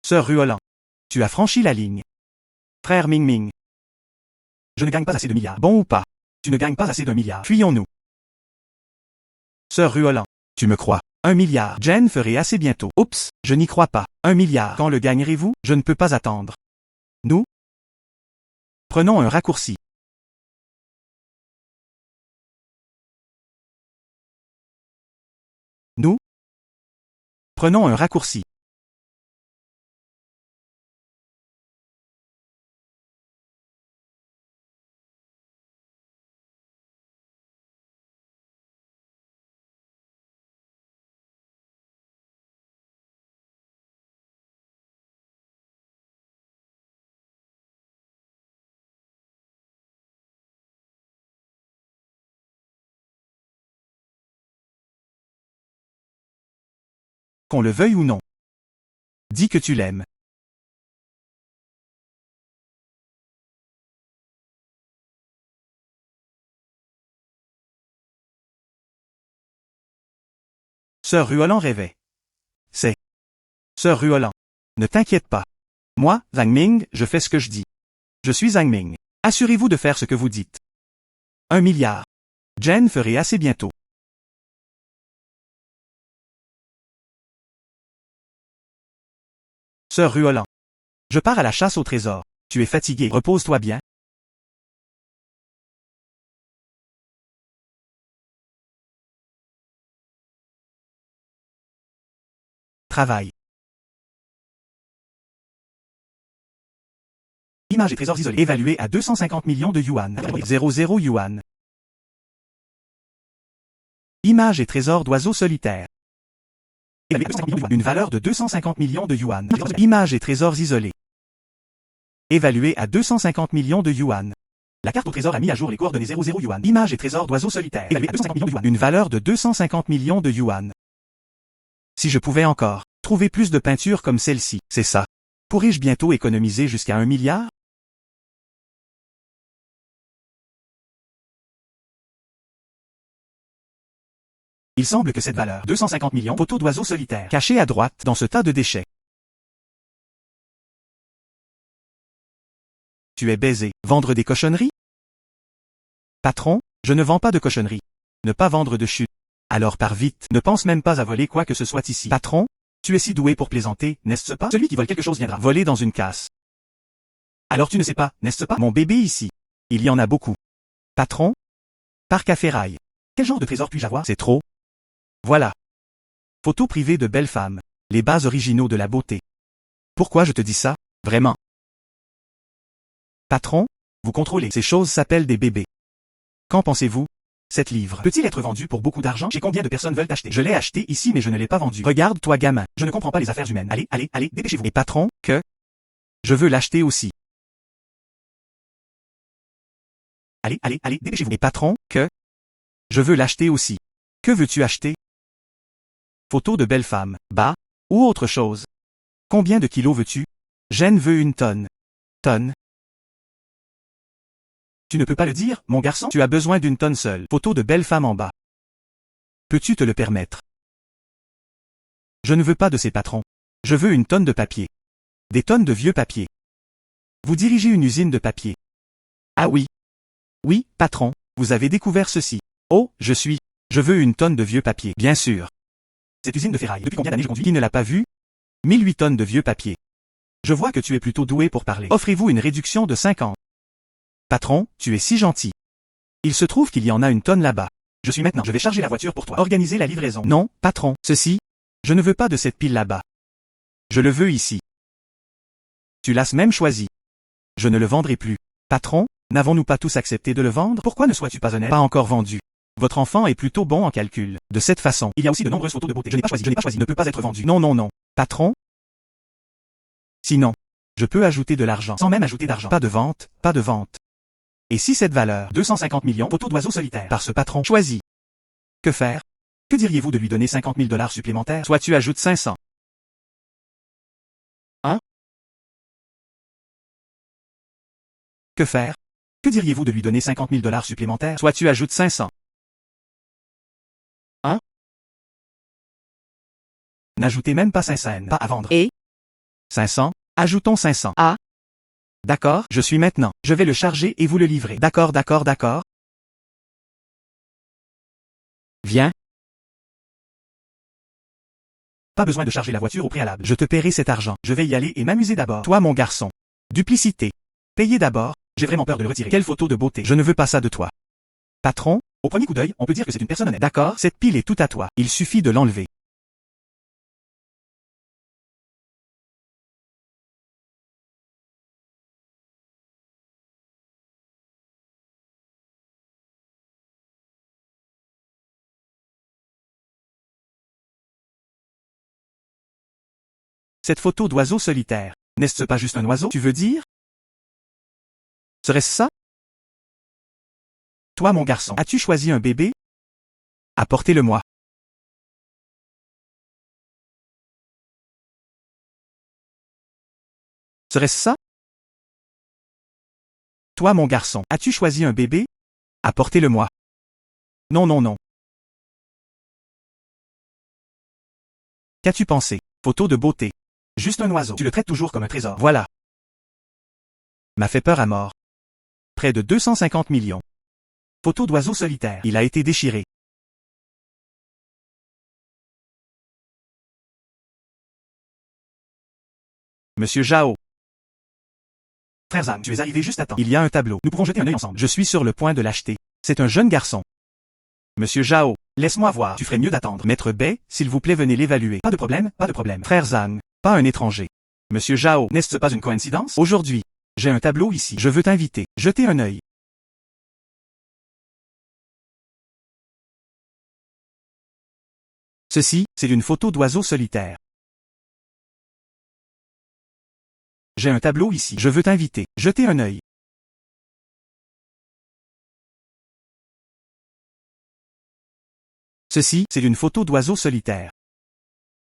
Sœur Ruolan. Tu as franchi la ligne. Frère Ming Ming. Je ne gagne pas assez de milliards. Bon ou pas? Tu ne gagnes pas assez d'un milliard. Fuyons-nous. Sœur Ruolan. Tu me crois? 1 milliard. Jen ferait assez bientôt. Oups, je n'y crois pas. 1 milliard. Quand le gagnerez-vous? Je ne peux pas attendre. Nous? Prenons un raccourci. Nous? Prenons un raccourci. Qu'on le veuille ou non. Dis que tu l'aimes. Sœur Ruolan rêvait. C'est. Sœur Ruolan. Ne t'inquiète pas. Moi, Zhang Ming, je fais ce que je dis. Je suis Zhang Ming. Assurez-vous de faire ce que vous dites. 1 milliard. Jen ferait assez bientôt. Sœur Ruolan. Je pars à la chasse au trésor. Tu es fatigué. Repose-toi bien. Travail. Images et trésors isolés. Évalués à 250 millions de yuan. 00 yuan. Images et trésors d'oiseaux solitaires. Évalués à 250 millions de yuan. Une valeur de 250 millions de yuan. Images et trésors isolés. Évalués à 250 millions de yuan. La carte au trésor a mis à jour les coordonnées 00 yuan. Images et trésors d'oiseaux solitaires. Évalués à 250 millions de yuan. Une valeur de 250 millions de yuan. Si je pouvais encore. Trouver plus de peintures comme celle-ci, c'est ça. Pourrais-je bientôt économiser jusqu'à 1 milliard? Il semble que cette valeur, 250 millions, photos d'oiseaux solitaires, cachées à droite, dans ce tas de déchets. Tu es baisé. Vendre des cochonneries? Patron, je ne vends pas de cochonneries. Ne pas vendre de chute. Alors pars vite, ne pense même pas à voler quoi que ce soit ici. Patron, tu es si doué pour plaisanter, n'est-ce pas? Celui qui vole quelque chose viendra voler dans une casse. Alors tu ne sais pas, n'est-ce pas? Mon bébé ici. Il y en a beaucoup. Patron? Parc à ferraille. Quel genre de trésor puis-je avoir? C'est trop. Voilà. Photo privée de belles femmes. Les bases originaux de la beauté. Pourquoi je te dis ça? Vraiment. Patron, vous contrôlez. Ces choses s'appellent des bébés. Qu'en pensez-vous? 7 livres. Peut-il être vendu pour beaucoup d'argent? Chez combien de personnes veulent acheter? Je l'ai acheté ici mais je ne l'ai pas vendu. Regarde-toi gamin. Je ne comprends pas les affaires humaines. Allez, dépêchez-vous. Et patron, que? Je veux l'acheter aussi. Allez, dépêchez-vous. Et patron, que? Je veux l'acheter aussi. Que veux-tu acheter? Photo de belles femmes. Bas? Ou autre chose? Combien de kilos veux-tu? Jeanne veut 1 tonne. Tonne? Tu ne peux pas le dire, mon garçon? Tu as besoin d'1 tonne seule. Photo de belles femmes en bas. Peux-tu te le permettre? Je ne veux pas de ces patrons. Je veux 1 tonne de papier. Des tonnes de vieux papier. Vous dirigez une usine de papier. Ah oui. Oui, patron, vous avez découvert ceci. Oh, je veux 1 tonne de vieux papier. Bien sûr. Cette usine de ferraille, depuis combien d'années je conduis? Qui ne l'a pas vue? 1008 tonnes de vieux papier. Je vois que tu es plutôt doué pour parler. Offrez-vous une réduction de 50. Patron, tu es si gentil. Il se trouve qu'il y en a 1 tonne là-bas. Je vais charger la voiture pour toi. Organiser la livraison. Non, patron, ceci. Je ne veux pas de cette pile là-bas. Je le veux ici. Tu l'as même choisi. Je ne le vendrai plus. Patron, n'avons-nous pas tous accepté de le vendre? Pourquoi ne sois-tu pas honnête? Pas encore vendu. Votre enfant est plutôt bon en calcul. De cette façon, il y a aussi de nombreuses photos de beauté. Je n'ai pas choisi, ne peut pas être vendu. Non. Patron? Sinon, je peux ajouter de l'argent. Sans même ajouter d'argent. Pas de vente. Et si cette valeur, 250 millions, photos d'oiseaux solitaires, par ce patron, choisi. Que faire? Que diriez-vous de lui donner 50 000 $ supplémentaires? Soit tu ajoutes 500. Hein? Que faire? Que diriez-vous de lui donner 50 000 $ supplémentaires? Soit tu ajoutes 500. Hein? N'ajoutez même pas 500, pas à vendre. Et? 500? Ajoutons 500. Ah. D'accord, je suis maintenant. Je vais le charger et vous le livrer. D'accord. Viens. Pas besoin de charger la voiture au préalable. Je te paierai cet argent. Je vais y aller et m'amuser d'abord. Toi mon garçon. Duplicité. Payer d'abord. J'ai vraiment peur de le retirer. Quelle photo de beauté. Je ne veux pas ça de toi. Patron, au premier coup d'œil, on peut dire que c'est une personne honnête. D'accord, cette pile est tout à toi. Il suffit de l'enlever. Cette photo d'oiseau solitaire. N'est-ce pas juste un oiseau, tu veux dire? Serait-ce ça? Toi mon garçon, as-tu choisi un bébé? Apportez-le-moi. Serait-ce ça? Toi mon garçon, as-tu choisi un bébé? Apportez-le-moi. Non. Qu'as-tu pensé? Photo de beauté. Juste un oiseau. Tu le traites toujours comme un trésor. Voilà. M'a fait peur à mort. Près de 250 millions. Photo d'oiseau solitaire. Il a été déchiré. Monsieur Jao. Frère Zhang, tu es arrivé juste à temps. Il y a un tableau. Nous pouvons jeter un œil ensemble. Je suis sur le point de l'acheter. C'est un jeune garçon. Monsieur Jao, laisse-moi voir. Tu ferais mieux d'attendre. Maître Bai, s'il vous plaît venez l'évaluer. Pas de problème. Frère Zhang, pas un étranger. Monsieur Jao, n'est-ce pas une coïncidence? Aujourd'hui, j'ai un tableau ici. Je veux t'inviter. Jetez un œil. Ceci, c'est une photo d'oiseau solitaire. J'ai un tableau ici. Je veux t'inviter. Jetez un œil. Ceci, c'est une photo d'oiseau solitaire.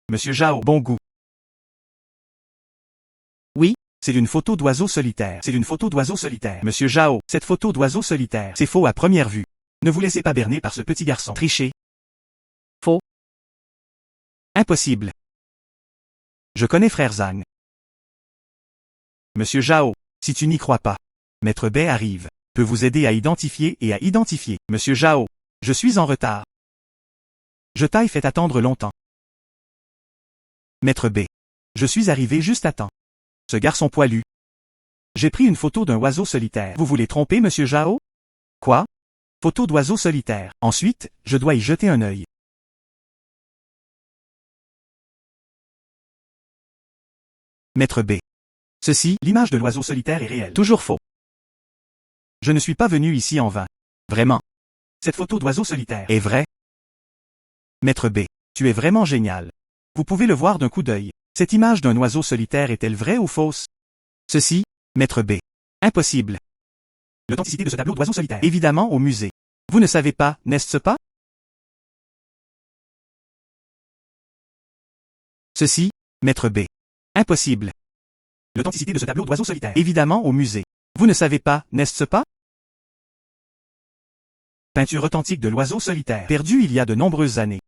Monsieur Zhao, bon goût. Oui. C'est une photo d'oiseau solitaire. C'est une photo d'oiseau solitaire. Monsieur Zhao, cette photo d'oiseau solitaire, c'est faux à première vue. Ne vous laissez pas berner par ce petit garçon. Tricher. Faux. Impossible. Je connais frère Zhang. Monsieur Zhao, si tu n'y crois pas, Maître Bai arrive, peut vous aider à identifier et à identifier. Monsieur Zhao, je suis en retard. Je t'ai fait attendre longtemps. Maître Bai, je suis arrivé juste à temps. Ce garçon poilu. J'ai pris une photo d'un oiseau solitaire. Vous voulez tromper, monsieur Zhao? Quoi? Photo d'oiseau solitaire. Ensuite, je dois y jeter un œil. Maître B. Ceci, l'image de l'oiseau solitaire est réelle. Toujours faux. Je ne suis pas venu ici en vain. Vraiment. Cette photo d'oiseau solitaire est vraie. Maître B. Tu es vraiment génial. Vous pouvez le voir d'un coup d'œil. Cette image d'un oiseau solitaire est-elle vraie ou fausse? Ceci, Maître B. Impossible. L'authenticité de ce tableau d'oiseau solitaire. Évidemment au musée. Vous ne savez pas, n'est-ce pas? Ceci, Maître B. Impossible. L'authenticité de ce tableau d'oiseau solitaire. Évidemment au musée. Vous ne savez pas, n'est-ce pas? Peinture authentique de l'oiseau solitaire. Perdue il y a de nombreuses années.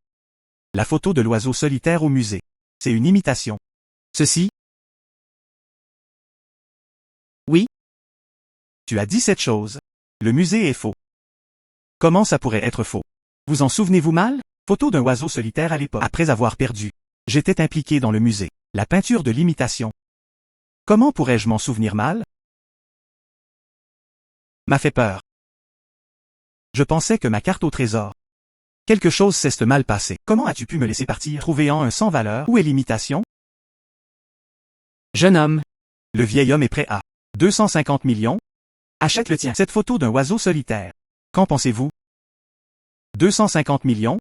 La photo de l'oiseau solitaire au musée. C'est une imitation. Ceci? Oui. Tu as dit cette chose. Le musée est faux. Comment ça pourrait être faux? Vous en souvenez-vous mal? Photo d'un oiseau solitaire à l'époque. Après avoir perdu. J'étais impliqué dans le musée. La peinture de l'imitation. Comment pourrais-je m'en souvenir mal? M'a fait peur. Je pensais que ma carte au trésor. Quelque chose s'est mal passé. Comment as-tu pu me laisser partir? Trouvé-en un sans valeur. Où est l'imitation? Jeune homme. Le vieil homme est prêt à 250 millions. Achète le tien. Cette photo d'un oiseau solitaire. Qu'en pensez-vous? 250 millions?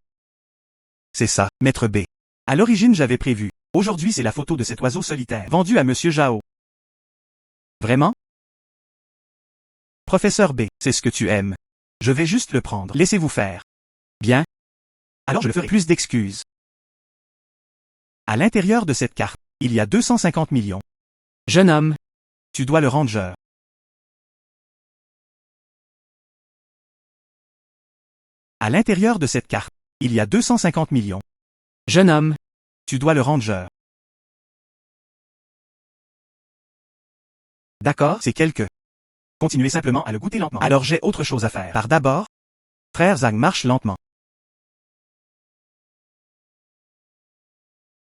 C'est ça, Maître B. À l'origine j'avais prévu. Aujourd'hui c'est la photo de cet oiseau solitaire. Vendu à Monsieur Zhao. Vraiment? Professeur B, c'est ce que tu aimes. Je vais juste le prendre. Laissez-vous faire. Bien. Alors je le ferai. Plus d'excuses. À l'intérieur de cette carte, il y a 250 millions. Jeune homme. Tu dois le rendre. À l'intérieur de cette carte, il y a 250 millions. Jeune homme. Tu dois le rendre. D'accord, c'est quelque. Continuez simplement à le goûter lentement. Alors j'ai autre chose à faire. Par d'abord, frère Zhang marche lentement.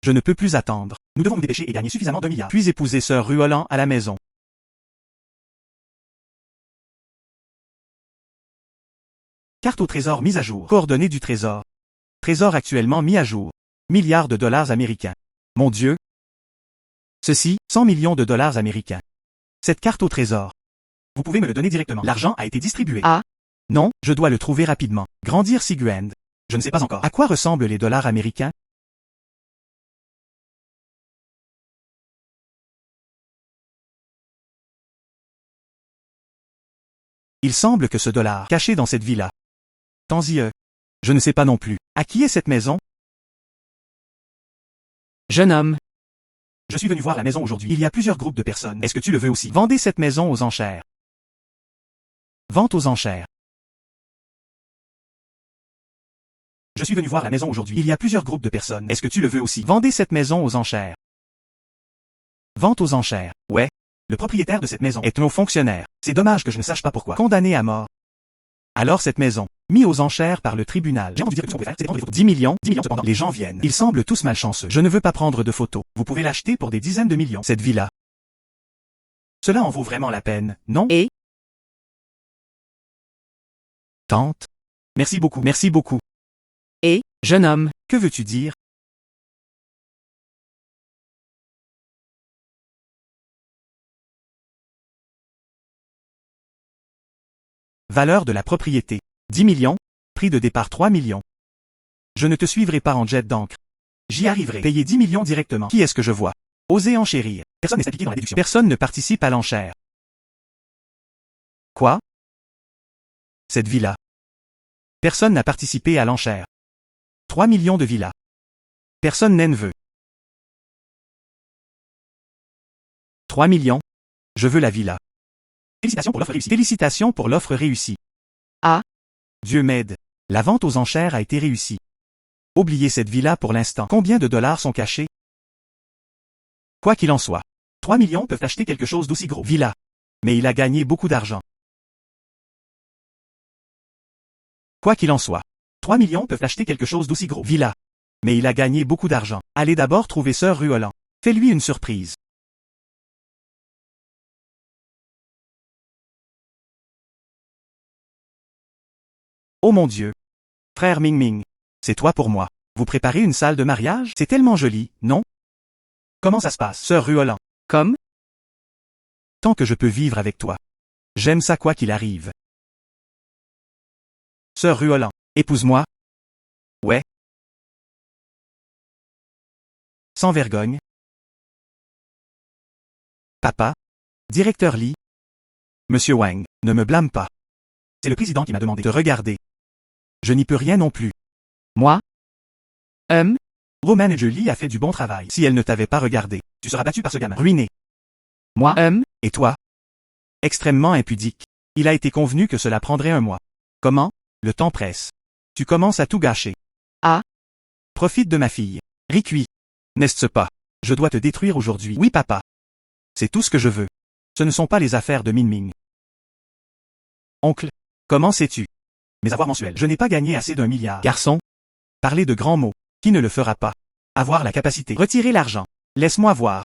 Je ne peux plus attendre. Nous devons nous dépêcher et gagner suffisamment d'1 milliard. Puis épouser sœur Ruolan à la maison. Carte au trésor mise à jour. Coordonnées du trésor. Trésor actuellement mis à jour. Milliards de dollars américains. Mon Dieu. Ceci, 100 millions de dollars américains. Cette carte au trésor. Vous pouvez me le donner directement. L'argent a été distribué. Ah. Non, je dois le trouver rapidement. Grandir Sigurand. Je ne sais pas encore. À quoi ressemblent les dollars américains? Il semble que ce dollar, caché dans cette villa. Tant-y. Je ne sais pas non plus. À qui est cette maison? Jeune homme. Je suis venu voir la maison aujourd'hui. Il y a plusieurs groupes de personnes. Est-ce que tu le veux aussi? Vendez cette maison aux enchères. Vente aux enchères. Je suis venu voir la maison aujourd'hui. Il y a plusieurs groupes de personnes. Est-ce que tu le veux aussi? Vendez cette maison aux enchères. Vente aux enchères. Ouais. Le propriétaire de cette maison est un haut fonctionnaire. C'est dommage que je ne sache pas pourquoi. Condamné à mort. Alors cette maison, mis aux enchères par le tribunal. J'ai entendu dire que ce qu'on peut faire, c'est prendre des photos. 10 millions cependant. Les gens viennent. Ils semblent tous malchanceux. Je ne veux pas prendre de photos. Vous pouvez l'acheter pour des dizaines de millions. Cette villa. Cela en vaut vraiment la peine, non? Et? Tante. Merci beaucoup. Merci beaucoup. Et, jeune homme. Que veux-tu dire? Valeur de la propriété. 10 millions. Prix de départ 3 millions. Je ne te suivrai pas en jet d'encre. J'y arriverai. Payer 10 millions directement. Qui est-ce que je vois? Oser enchérir. Personne n'est impliqué dans la déduction. Personne ne participe à l'enchère. Quoi? Cette villa. Personne n'a participé à l'enchère. 3 millions de villas. Personne n'en veut. 3 millions. Je veux la villa. Félicitations pour l'offre réussie. Félicitations pour l'offre réussie. Ah. Dieu m'aide. La vente aux enchères a été réussie. Oubliez cette villa pour l'instant. Combien de dollars sont cachés? Quoi qu'il en soit. 3 millions peuvent acheter quelque chose d'aussi gros. Villa. Mais il a gagné beaucoup d'argent. Quoi qu'il en soit. 3 millions peuvent acheter quelque chose d'aussi gros. Villa. Mais il a gagné beaucoup d'argent. Allez d'abord trouver Sœur Ruolan. Fais-lui une surprise. Oh mon Dieu. Frère Ming Ming. C'est toi pour moi. Vous préparez une salle de mariage? C'est tellement joli, non? Comment ça se passe, Sœur Ruolan? Comme? Tant que je peux vivre avec toi. J'aime ça quoi qu'il arrive. Sœur Ruolan, épouse-moi. Ouais. Sans vergogne. Papa. Directeur Lee. Monsieur Wang, ne me blâme pas. C'est le président qui m'a demandé de regarder. Je n'y peux rien non plus. Moi? Manager Lee a fait du bon travail. Si elle ne t'avait pas regardé, tu seras battu par ce gamin. Ruiné. Moi? Et toi? Extrêmement impudique. Il a été convenu que cela prendrait un mois. Comment? Le temps presse. Tu commences à tout gâcher. Ah. Profite de ma fille. Ricui. N'est-ce pas? Je dois te détruire aujourd'hui. Oui papa. C'est tout ce que je veux. Ce ne sont pas les affaires de Min Ming. Oncle. Comment sais-tu? Mes avoirs mensuels. Je n'ai pas gagné assez d'1 milliard. Garçon. Parler de grands mots. Qui ne le fera pas? Avoir la capacité. Retirer l'argent. Laisse-moi voir.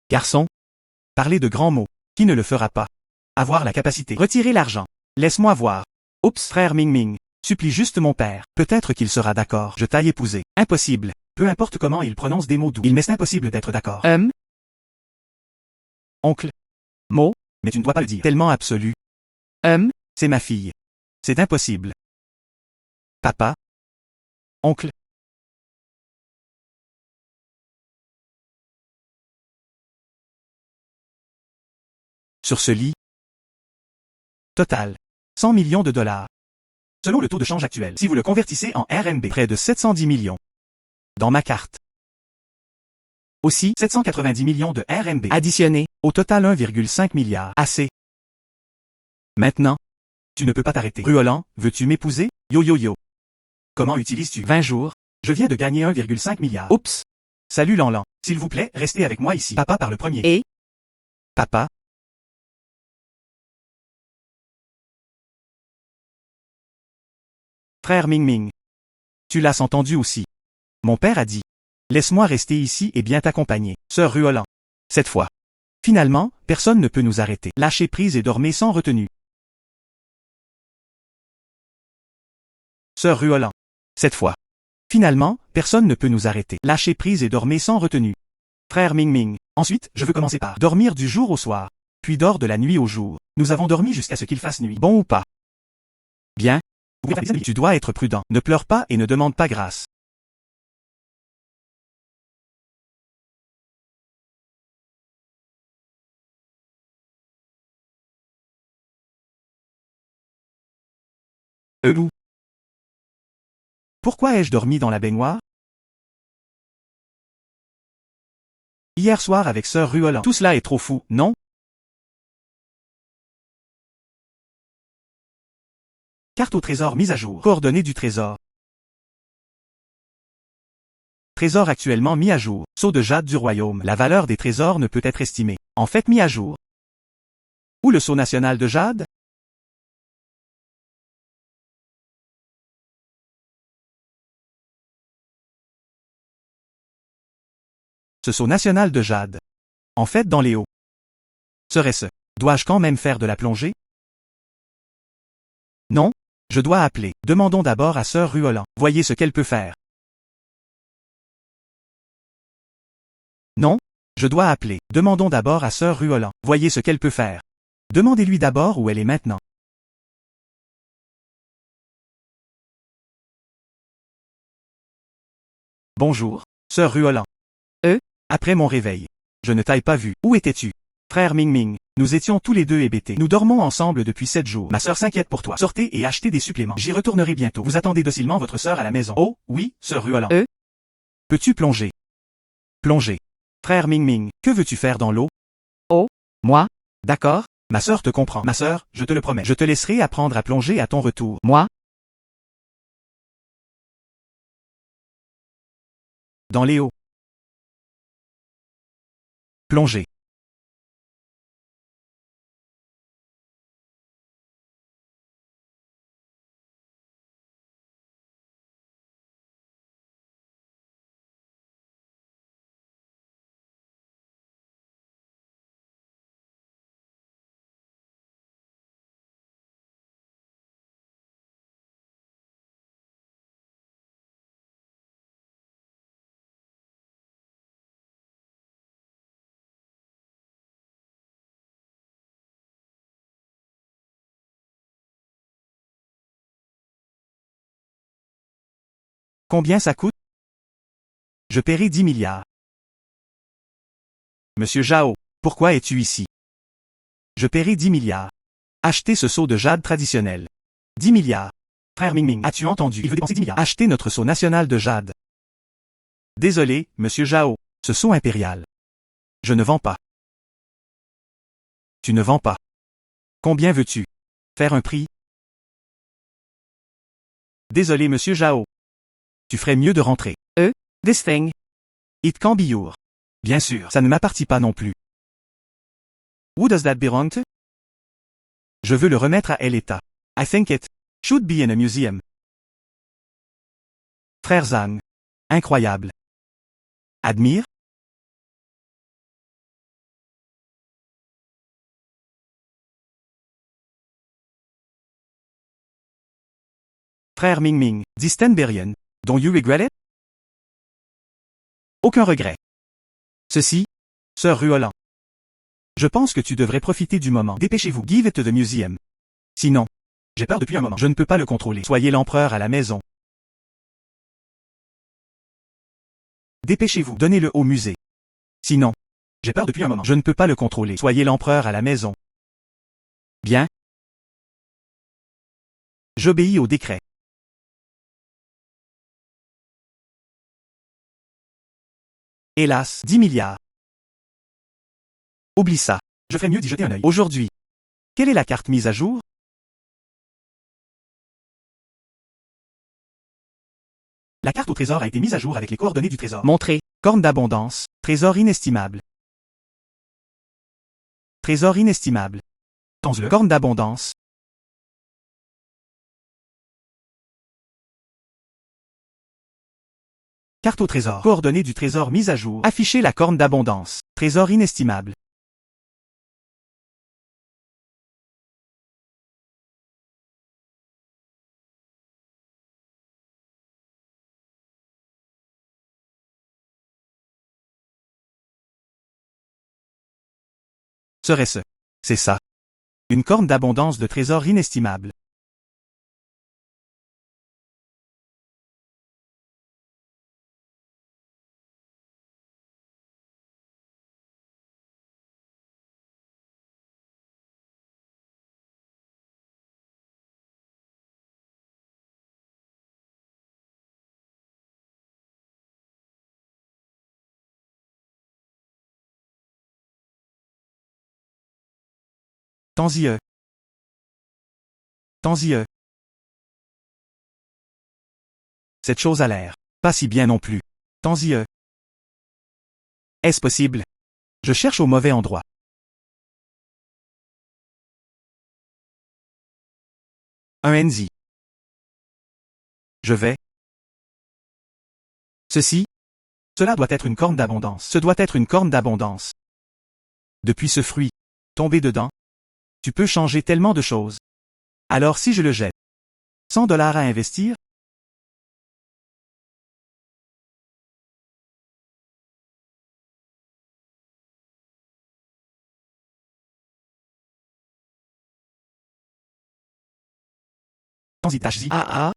Garçon. Parler de grands mots. Qui ne le fera pas? Avoir la capacité. Retirer l'argent. Laisse-moi voir. Oups, frère Ming Ming. Supplie juste mon père. Peut-être qu'il sera d'accord. Je t'aille épouser. Impossible. Peu importe comment il prononce des mots doux. Il m'est impossible d'être d'accord. Oncle. Mot? Mais tu ne dois pas le dire. Tellement absolu. C'est ma fille. C'est impossible. Papa. Oncle. Sur ce lit. Total. 100 millions de dollars. Selon le taux de change actuel, si vous le convertissez en RMB, près de 710 millions. Dans ma carte. Aussi, 790 millions de RMB. Additionné. Au total 1,5 milliard. Assez. Maintenant. Tu ne peux pas t'arrêter. Ruolan, veux-tu m'épouser? Yo yo yo. Comment utilises-tu 20 jours. Je viens de gagner 1,5 milliard. Oups. Salut Lanlan. S'il vous plaît, restez avec moi ici. Papa parle premier. Et? Papa. Frère Ming Ming. Tu l'as entendu aussi. Mon père a dit. Laisse-moi rester ici et bien t'accompagner. Sœur Ruolan. Cette fois. Finalement, personne ne peut nous arrêter. Lâchez prise et dormez sans retenue. Sœur Ruolan. Cette fois. Finalement, personne ne peut nous arrêter. Lâchez prise et dormez sans retenue. Frère Ming Ming. Ensuite, je veux commencer par dormir du jour au soir. Puis dors de la nuit au jour. Nous avons dormi jusqu'à ce qu'il fasse nuit. Bon ou pas? Bien. Tu dois être prudent. Ne pleure pas et ne demande pas grâce. Où? Pourquoi ai-je dormi dans la baignoire? Hier soir avec Sœur Ruolan. Tout cela est trop fou, non? Carte au trésor mise à jour. Coordonnées du trésor. Trésor actuellement mis à jour. Sceau de jade du royaume. La valeur des trésors ne peut être estimée. En fait mis à jour. Où le sceau national de jade? Ce sceau national de jade. En fait dans les hauts. Serait-ce? Dois-je quand même faire de la plongée? Non? Je dois appeler. Demandons d'abord à Sœur Ruolan. Voyez ce qu'elle peut faire. Non? Je dois appeler. Demandons d'abord à Sœur Ruolan. Voyez ce qu'elle peut faire. Demandez-lui d'abord où elle est maintenant. Bonjour, Sœur Ruolan. Après mon réveil. Je ne t'ai pas vu. Où étais-tu? Frère Ming Ming, nous étions tous les deux hébétés. Nous dormons ensemble depuis 7 jours. Ma sœur s'inquiète pour toi. Sortez et achetez des suppléments. J'y retournerai bientôt. Vous attendez docilement votre sœur à la maison. Oh, oui, Sœur Ruolan. Peux-tu plonger? Plonger. Frère Ming Ming, que veux-tu faire dans l'eau? Moi, D'accord, ma sœur te comprend. Ma sœur, je te le promets. Je te laisserai apprendre à plonger à ton retour. moi, Dans les eaux. Plonger. Combien ça coûte? Je paierai 10 milliards. Monsieur Zhao, pourquoi es-tu ici? Je paierai 10 milliards. Achetez ce seau de jade traditionnel. 10 milliards. Frère Ming Ming, as-tu entendu? Il veut dépenser 10 milliards. Achetez notre seau national de jade. Désolé, monsieur Zhao, ce seau impérial. Je ne vends pas. Tu ne vends pas. Combien veux-tu? Faire un prix? Désolé monsieur Zhao. Tu ferais mieux de rentrer. this thing, It can be your. Bien sûr, ça ne m'appartient pas non plus. Who does that belong to? Je veux le remettre à El état. I think it should be in a museum. Frère Zhang. Incroyable. Admire? Frère Ming Ming, dit Stenbergen. Don't you regret it? Aucun regret. Ceci? Sœur Ruolan. Je pense que tu devrais profiter du moment. Dépêchez-vous. Give it to the museum. Sinon, j'ai peur depuis un moment. Je ne peux pas le contrôler. Soyez l'empereur à la maison. Dépêchez-vous. Donnez-le au musée. Sinon, j'ai peur depuis un moment. Je ne peux pas le contrôler. Soyez l'empereur à la maison. Bien. J'obéis au décret. Hélas, 10 milliards. Oublie ça. Je ferais mieux d'y jeter un œil. Aujourd'hui. Quelle est la carte mise à jour? La carte au trésor a été mise à jour avec les coordonnées du trésor. montrer, Corne d'abondance. Trésor inestimable. Trésor inestimable. Tons-le. Corne d'abondance. Carte au trésor. Coordonnées du trésor mise à jour. Afficher la corne d'abondance. Trésor inestimable. Serait-ce? C'est ça. Une corne d'abondance de trésor inestimable. Tanzie. Tanzie. Cette chose a l'air pas si bien non plus. Tanzie. Est-ce possible? Je cherche au mauvais endroit. Un Enzi. Je vais. Ceci? Cela doit être une corne d'abondance. Ce doit être une corne d'abondance. Depuis ce fruit, tomber dedans, tu peux changer tellement de choses. Alors si je le jette, 100 dollars à investir? Tanzi Tachzi. ah ah,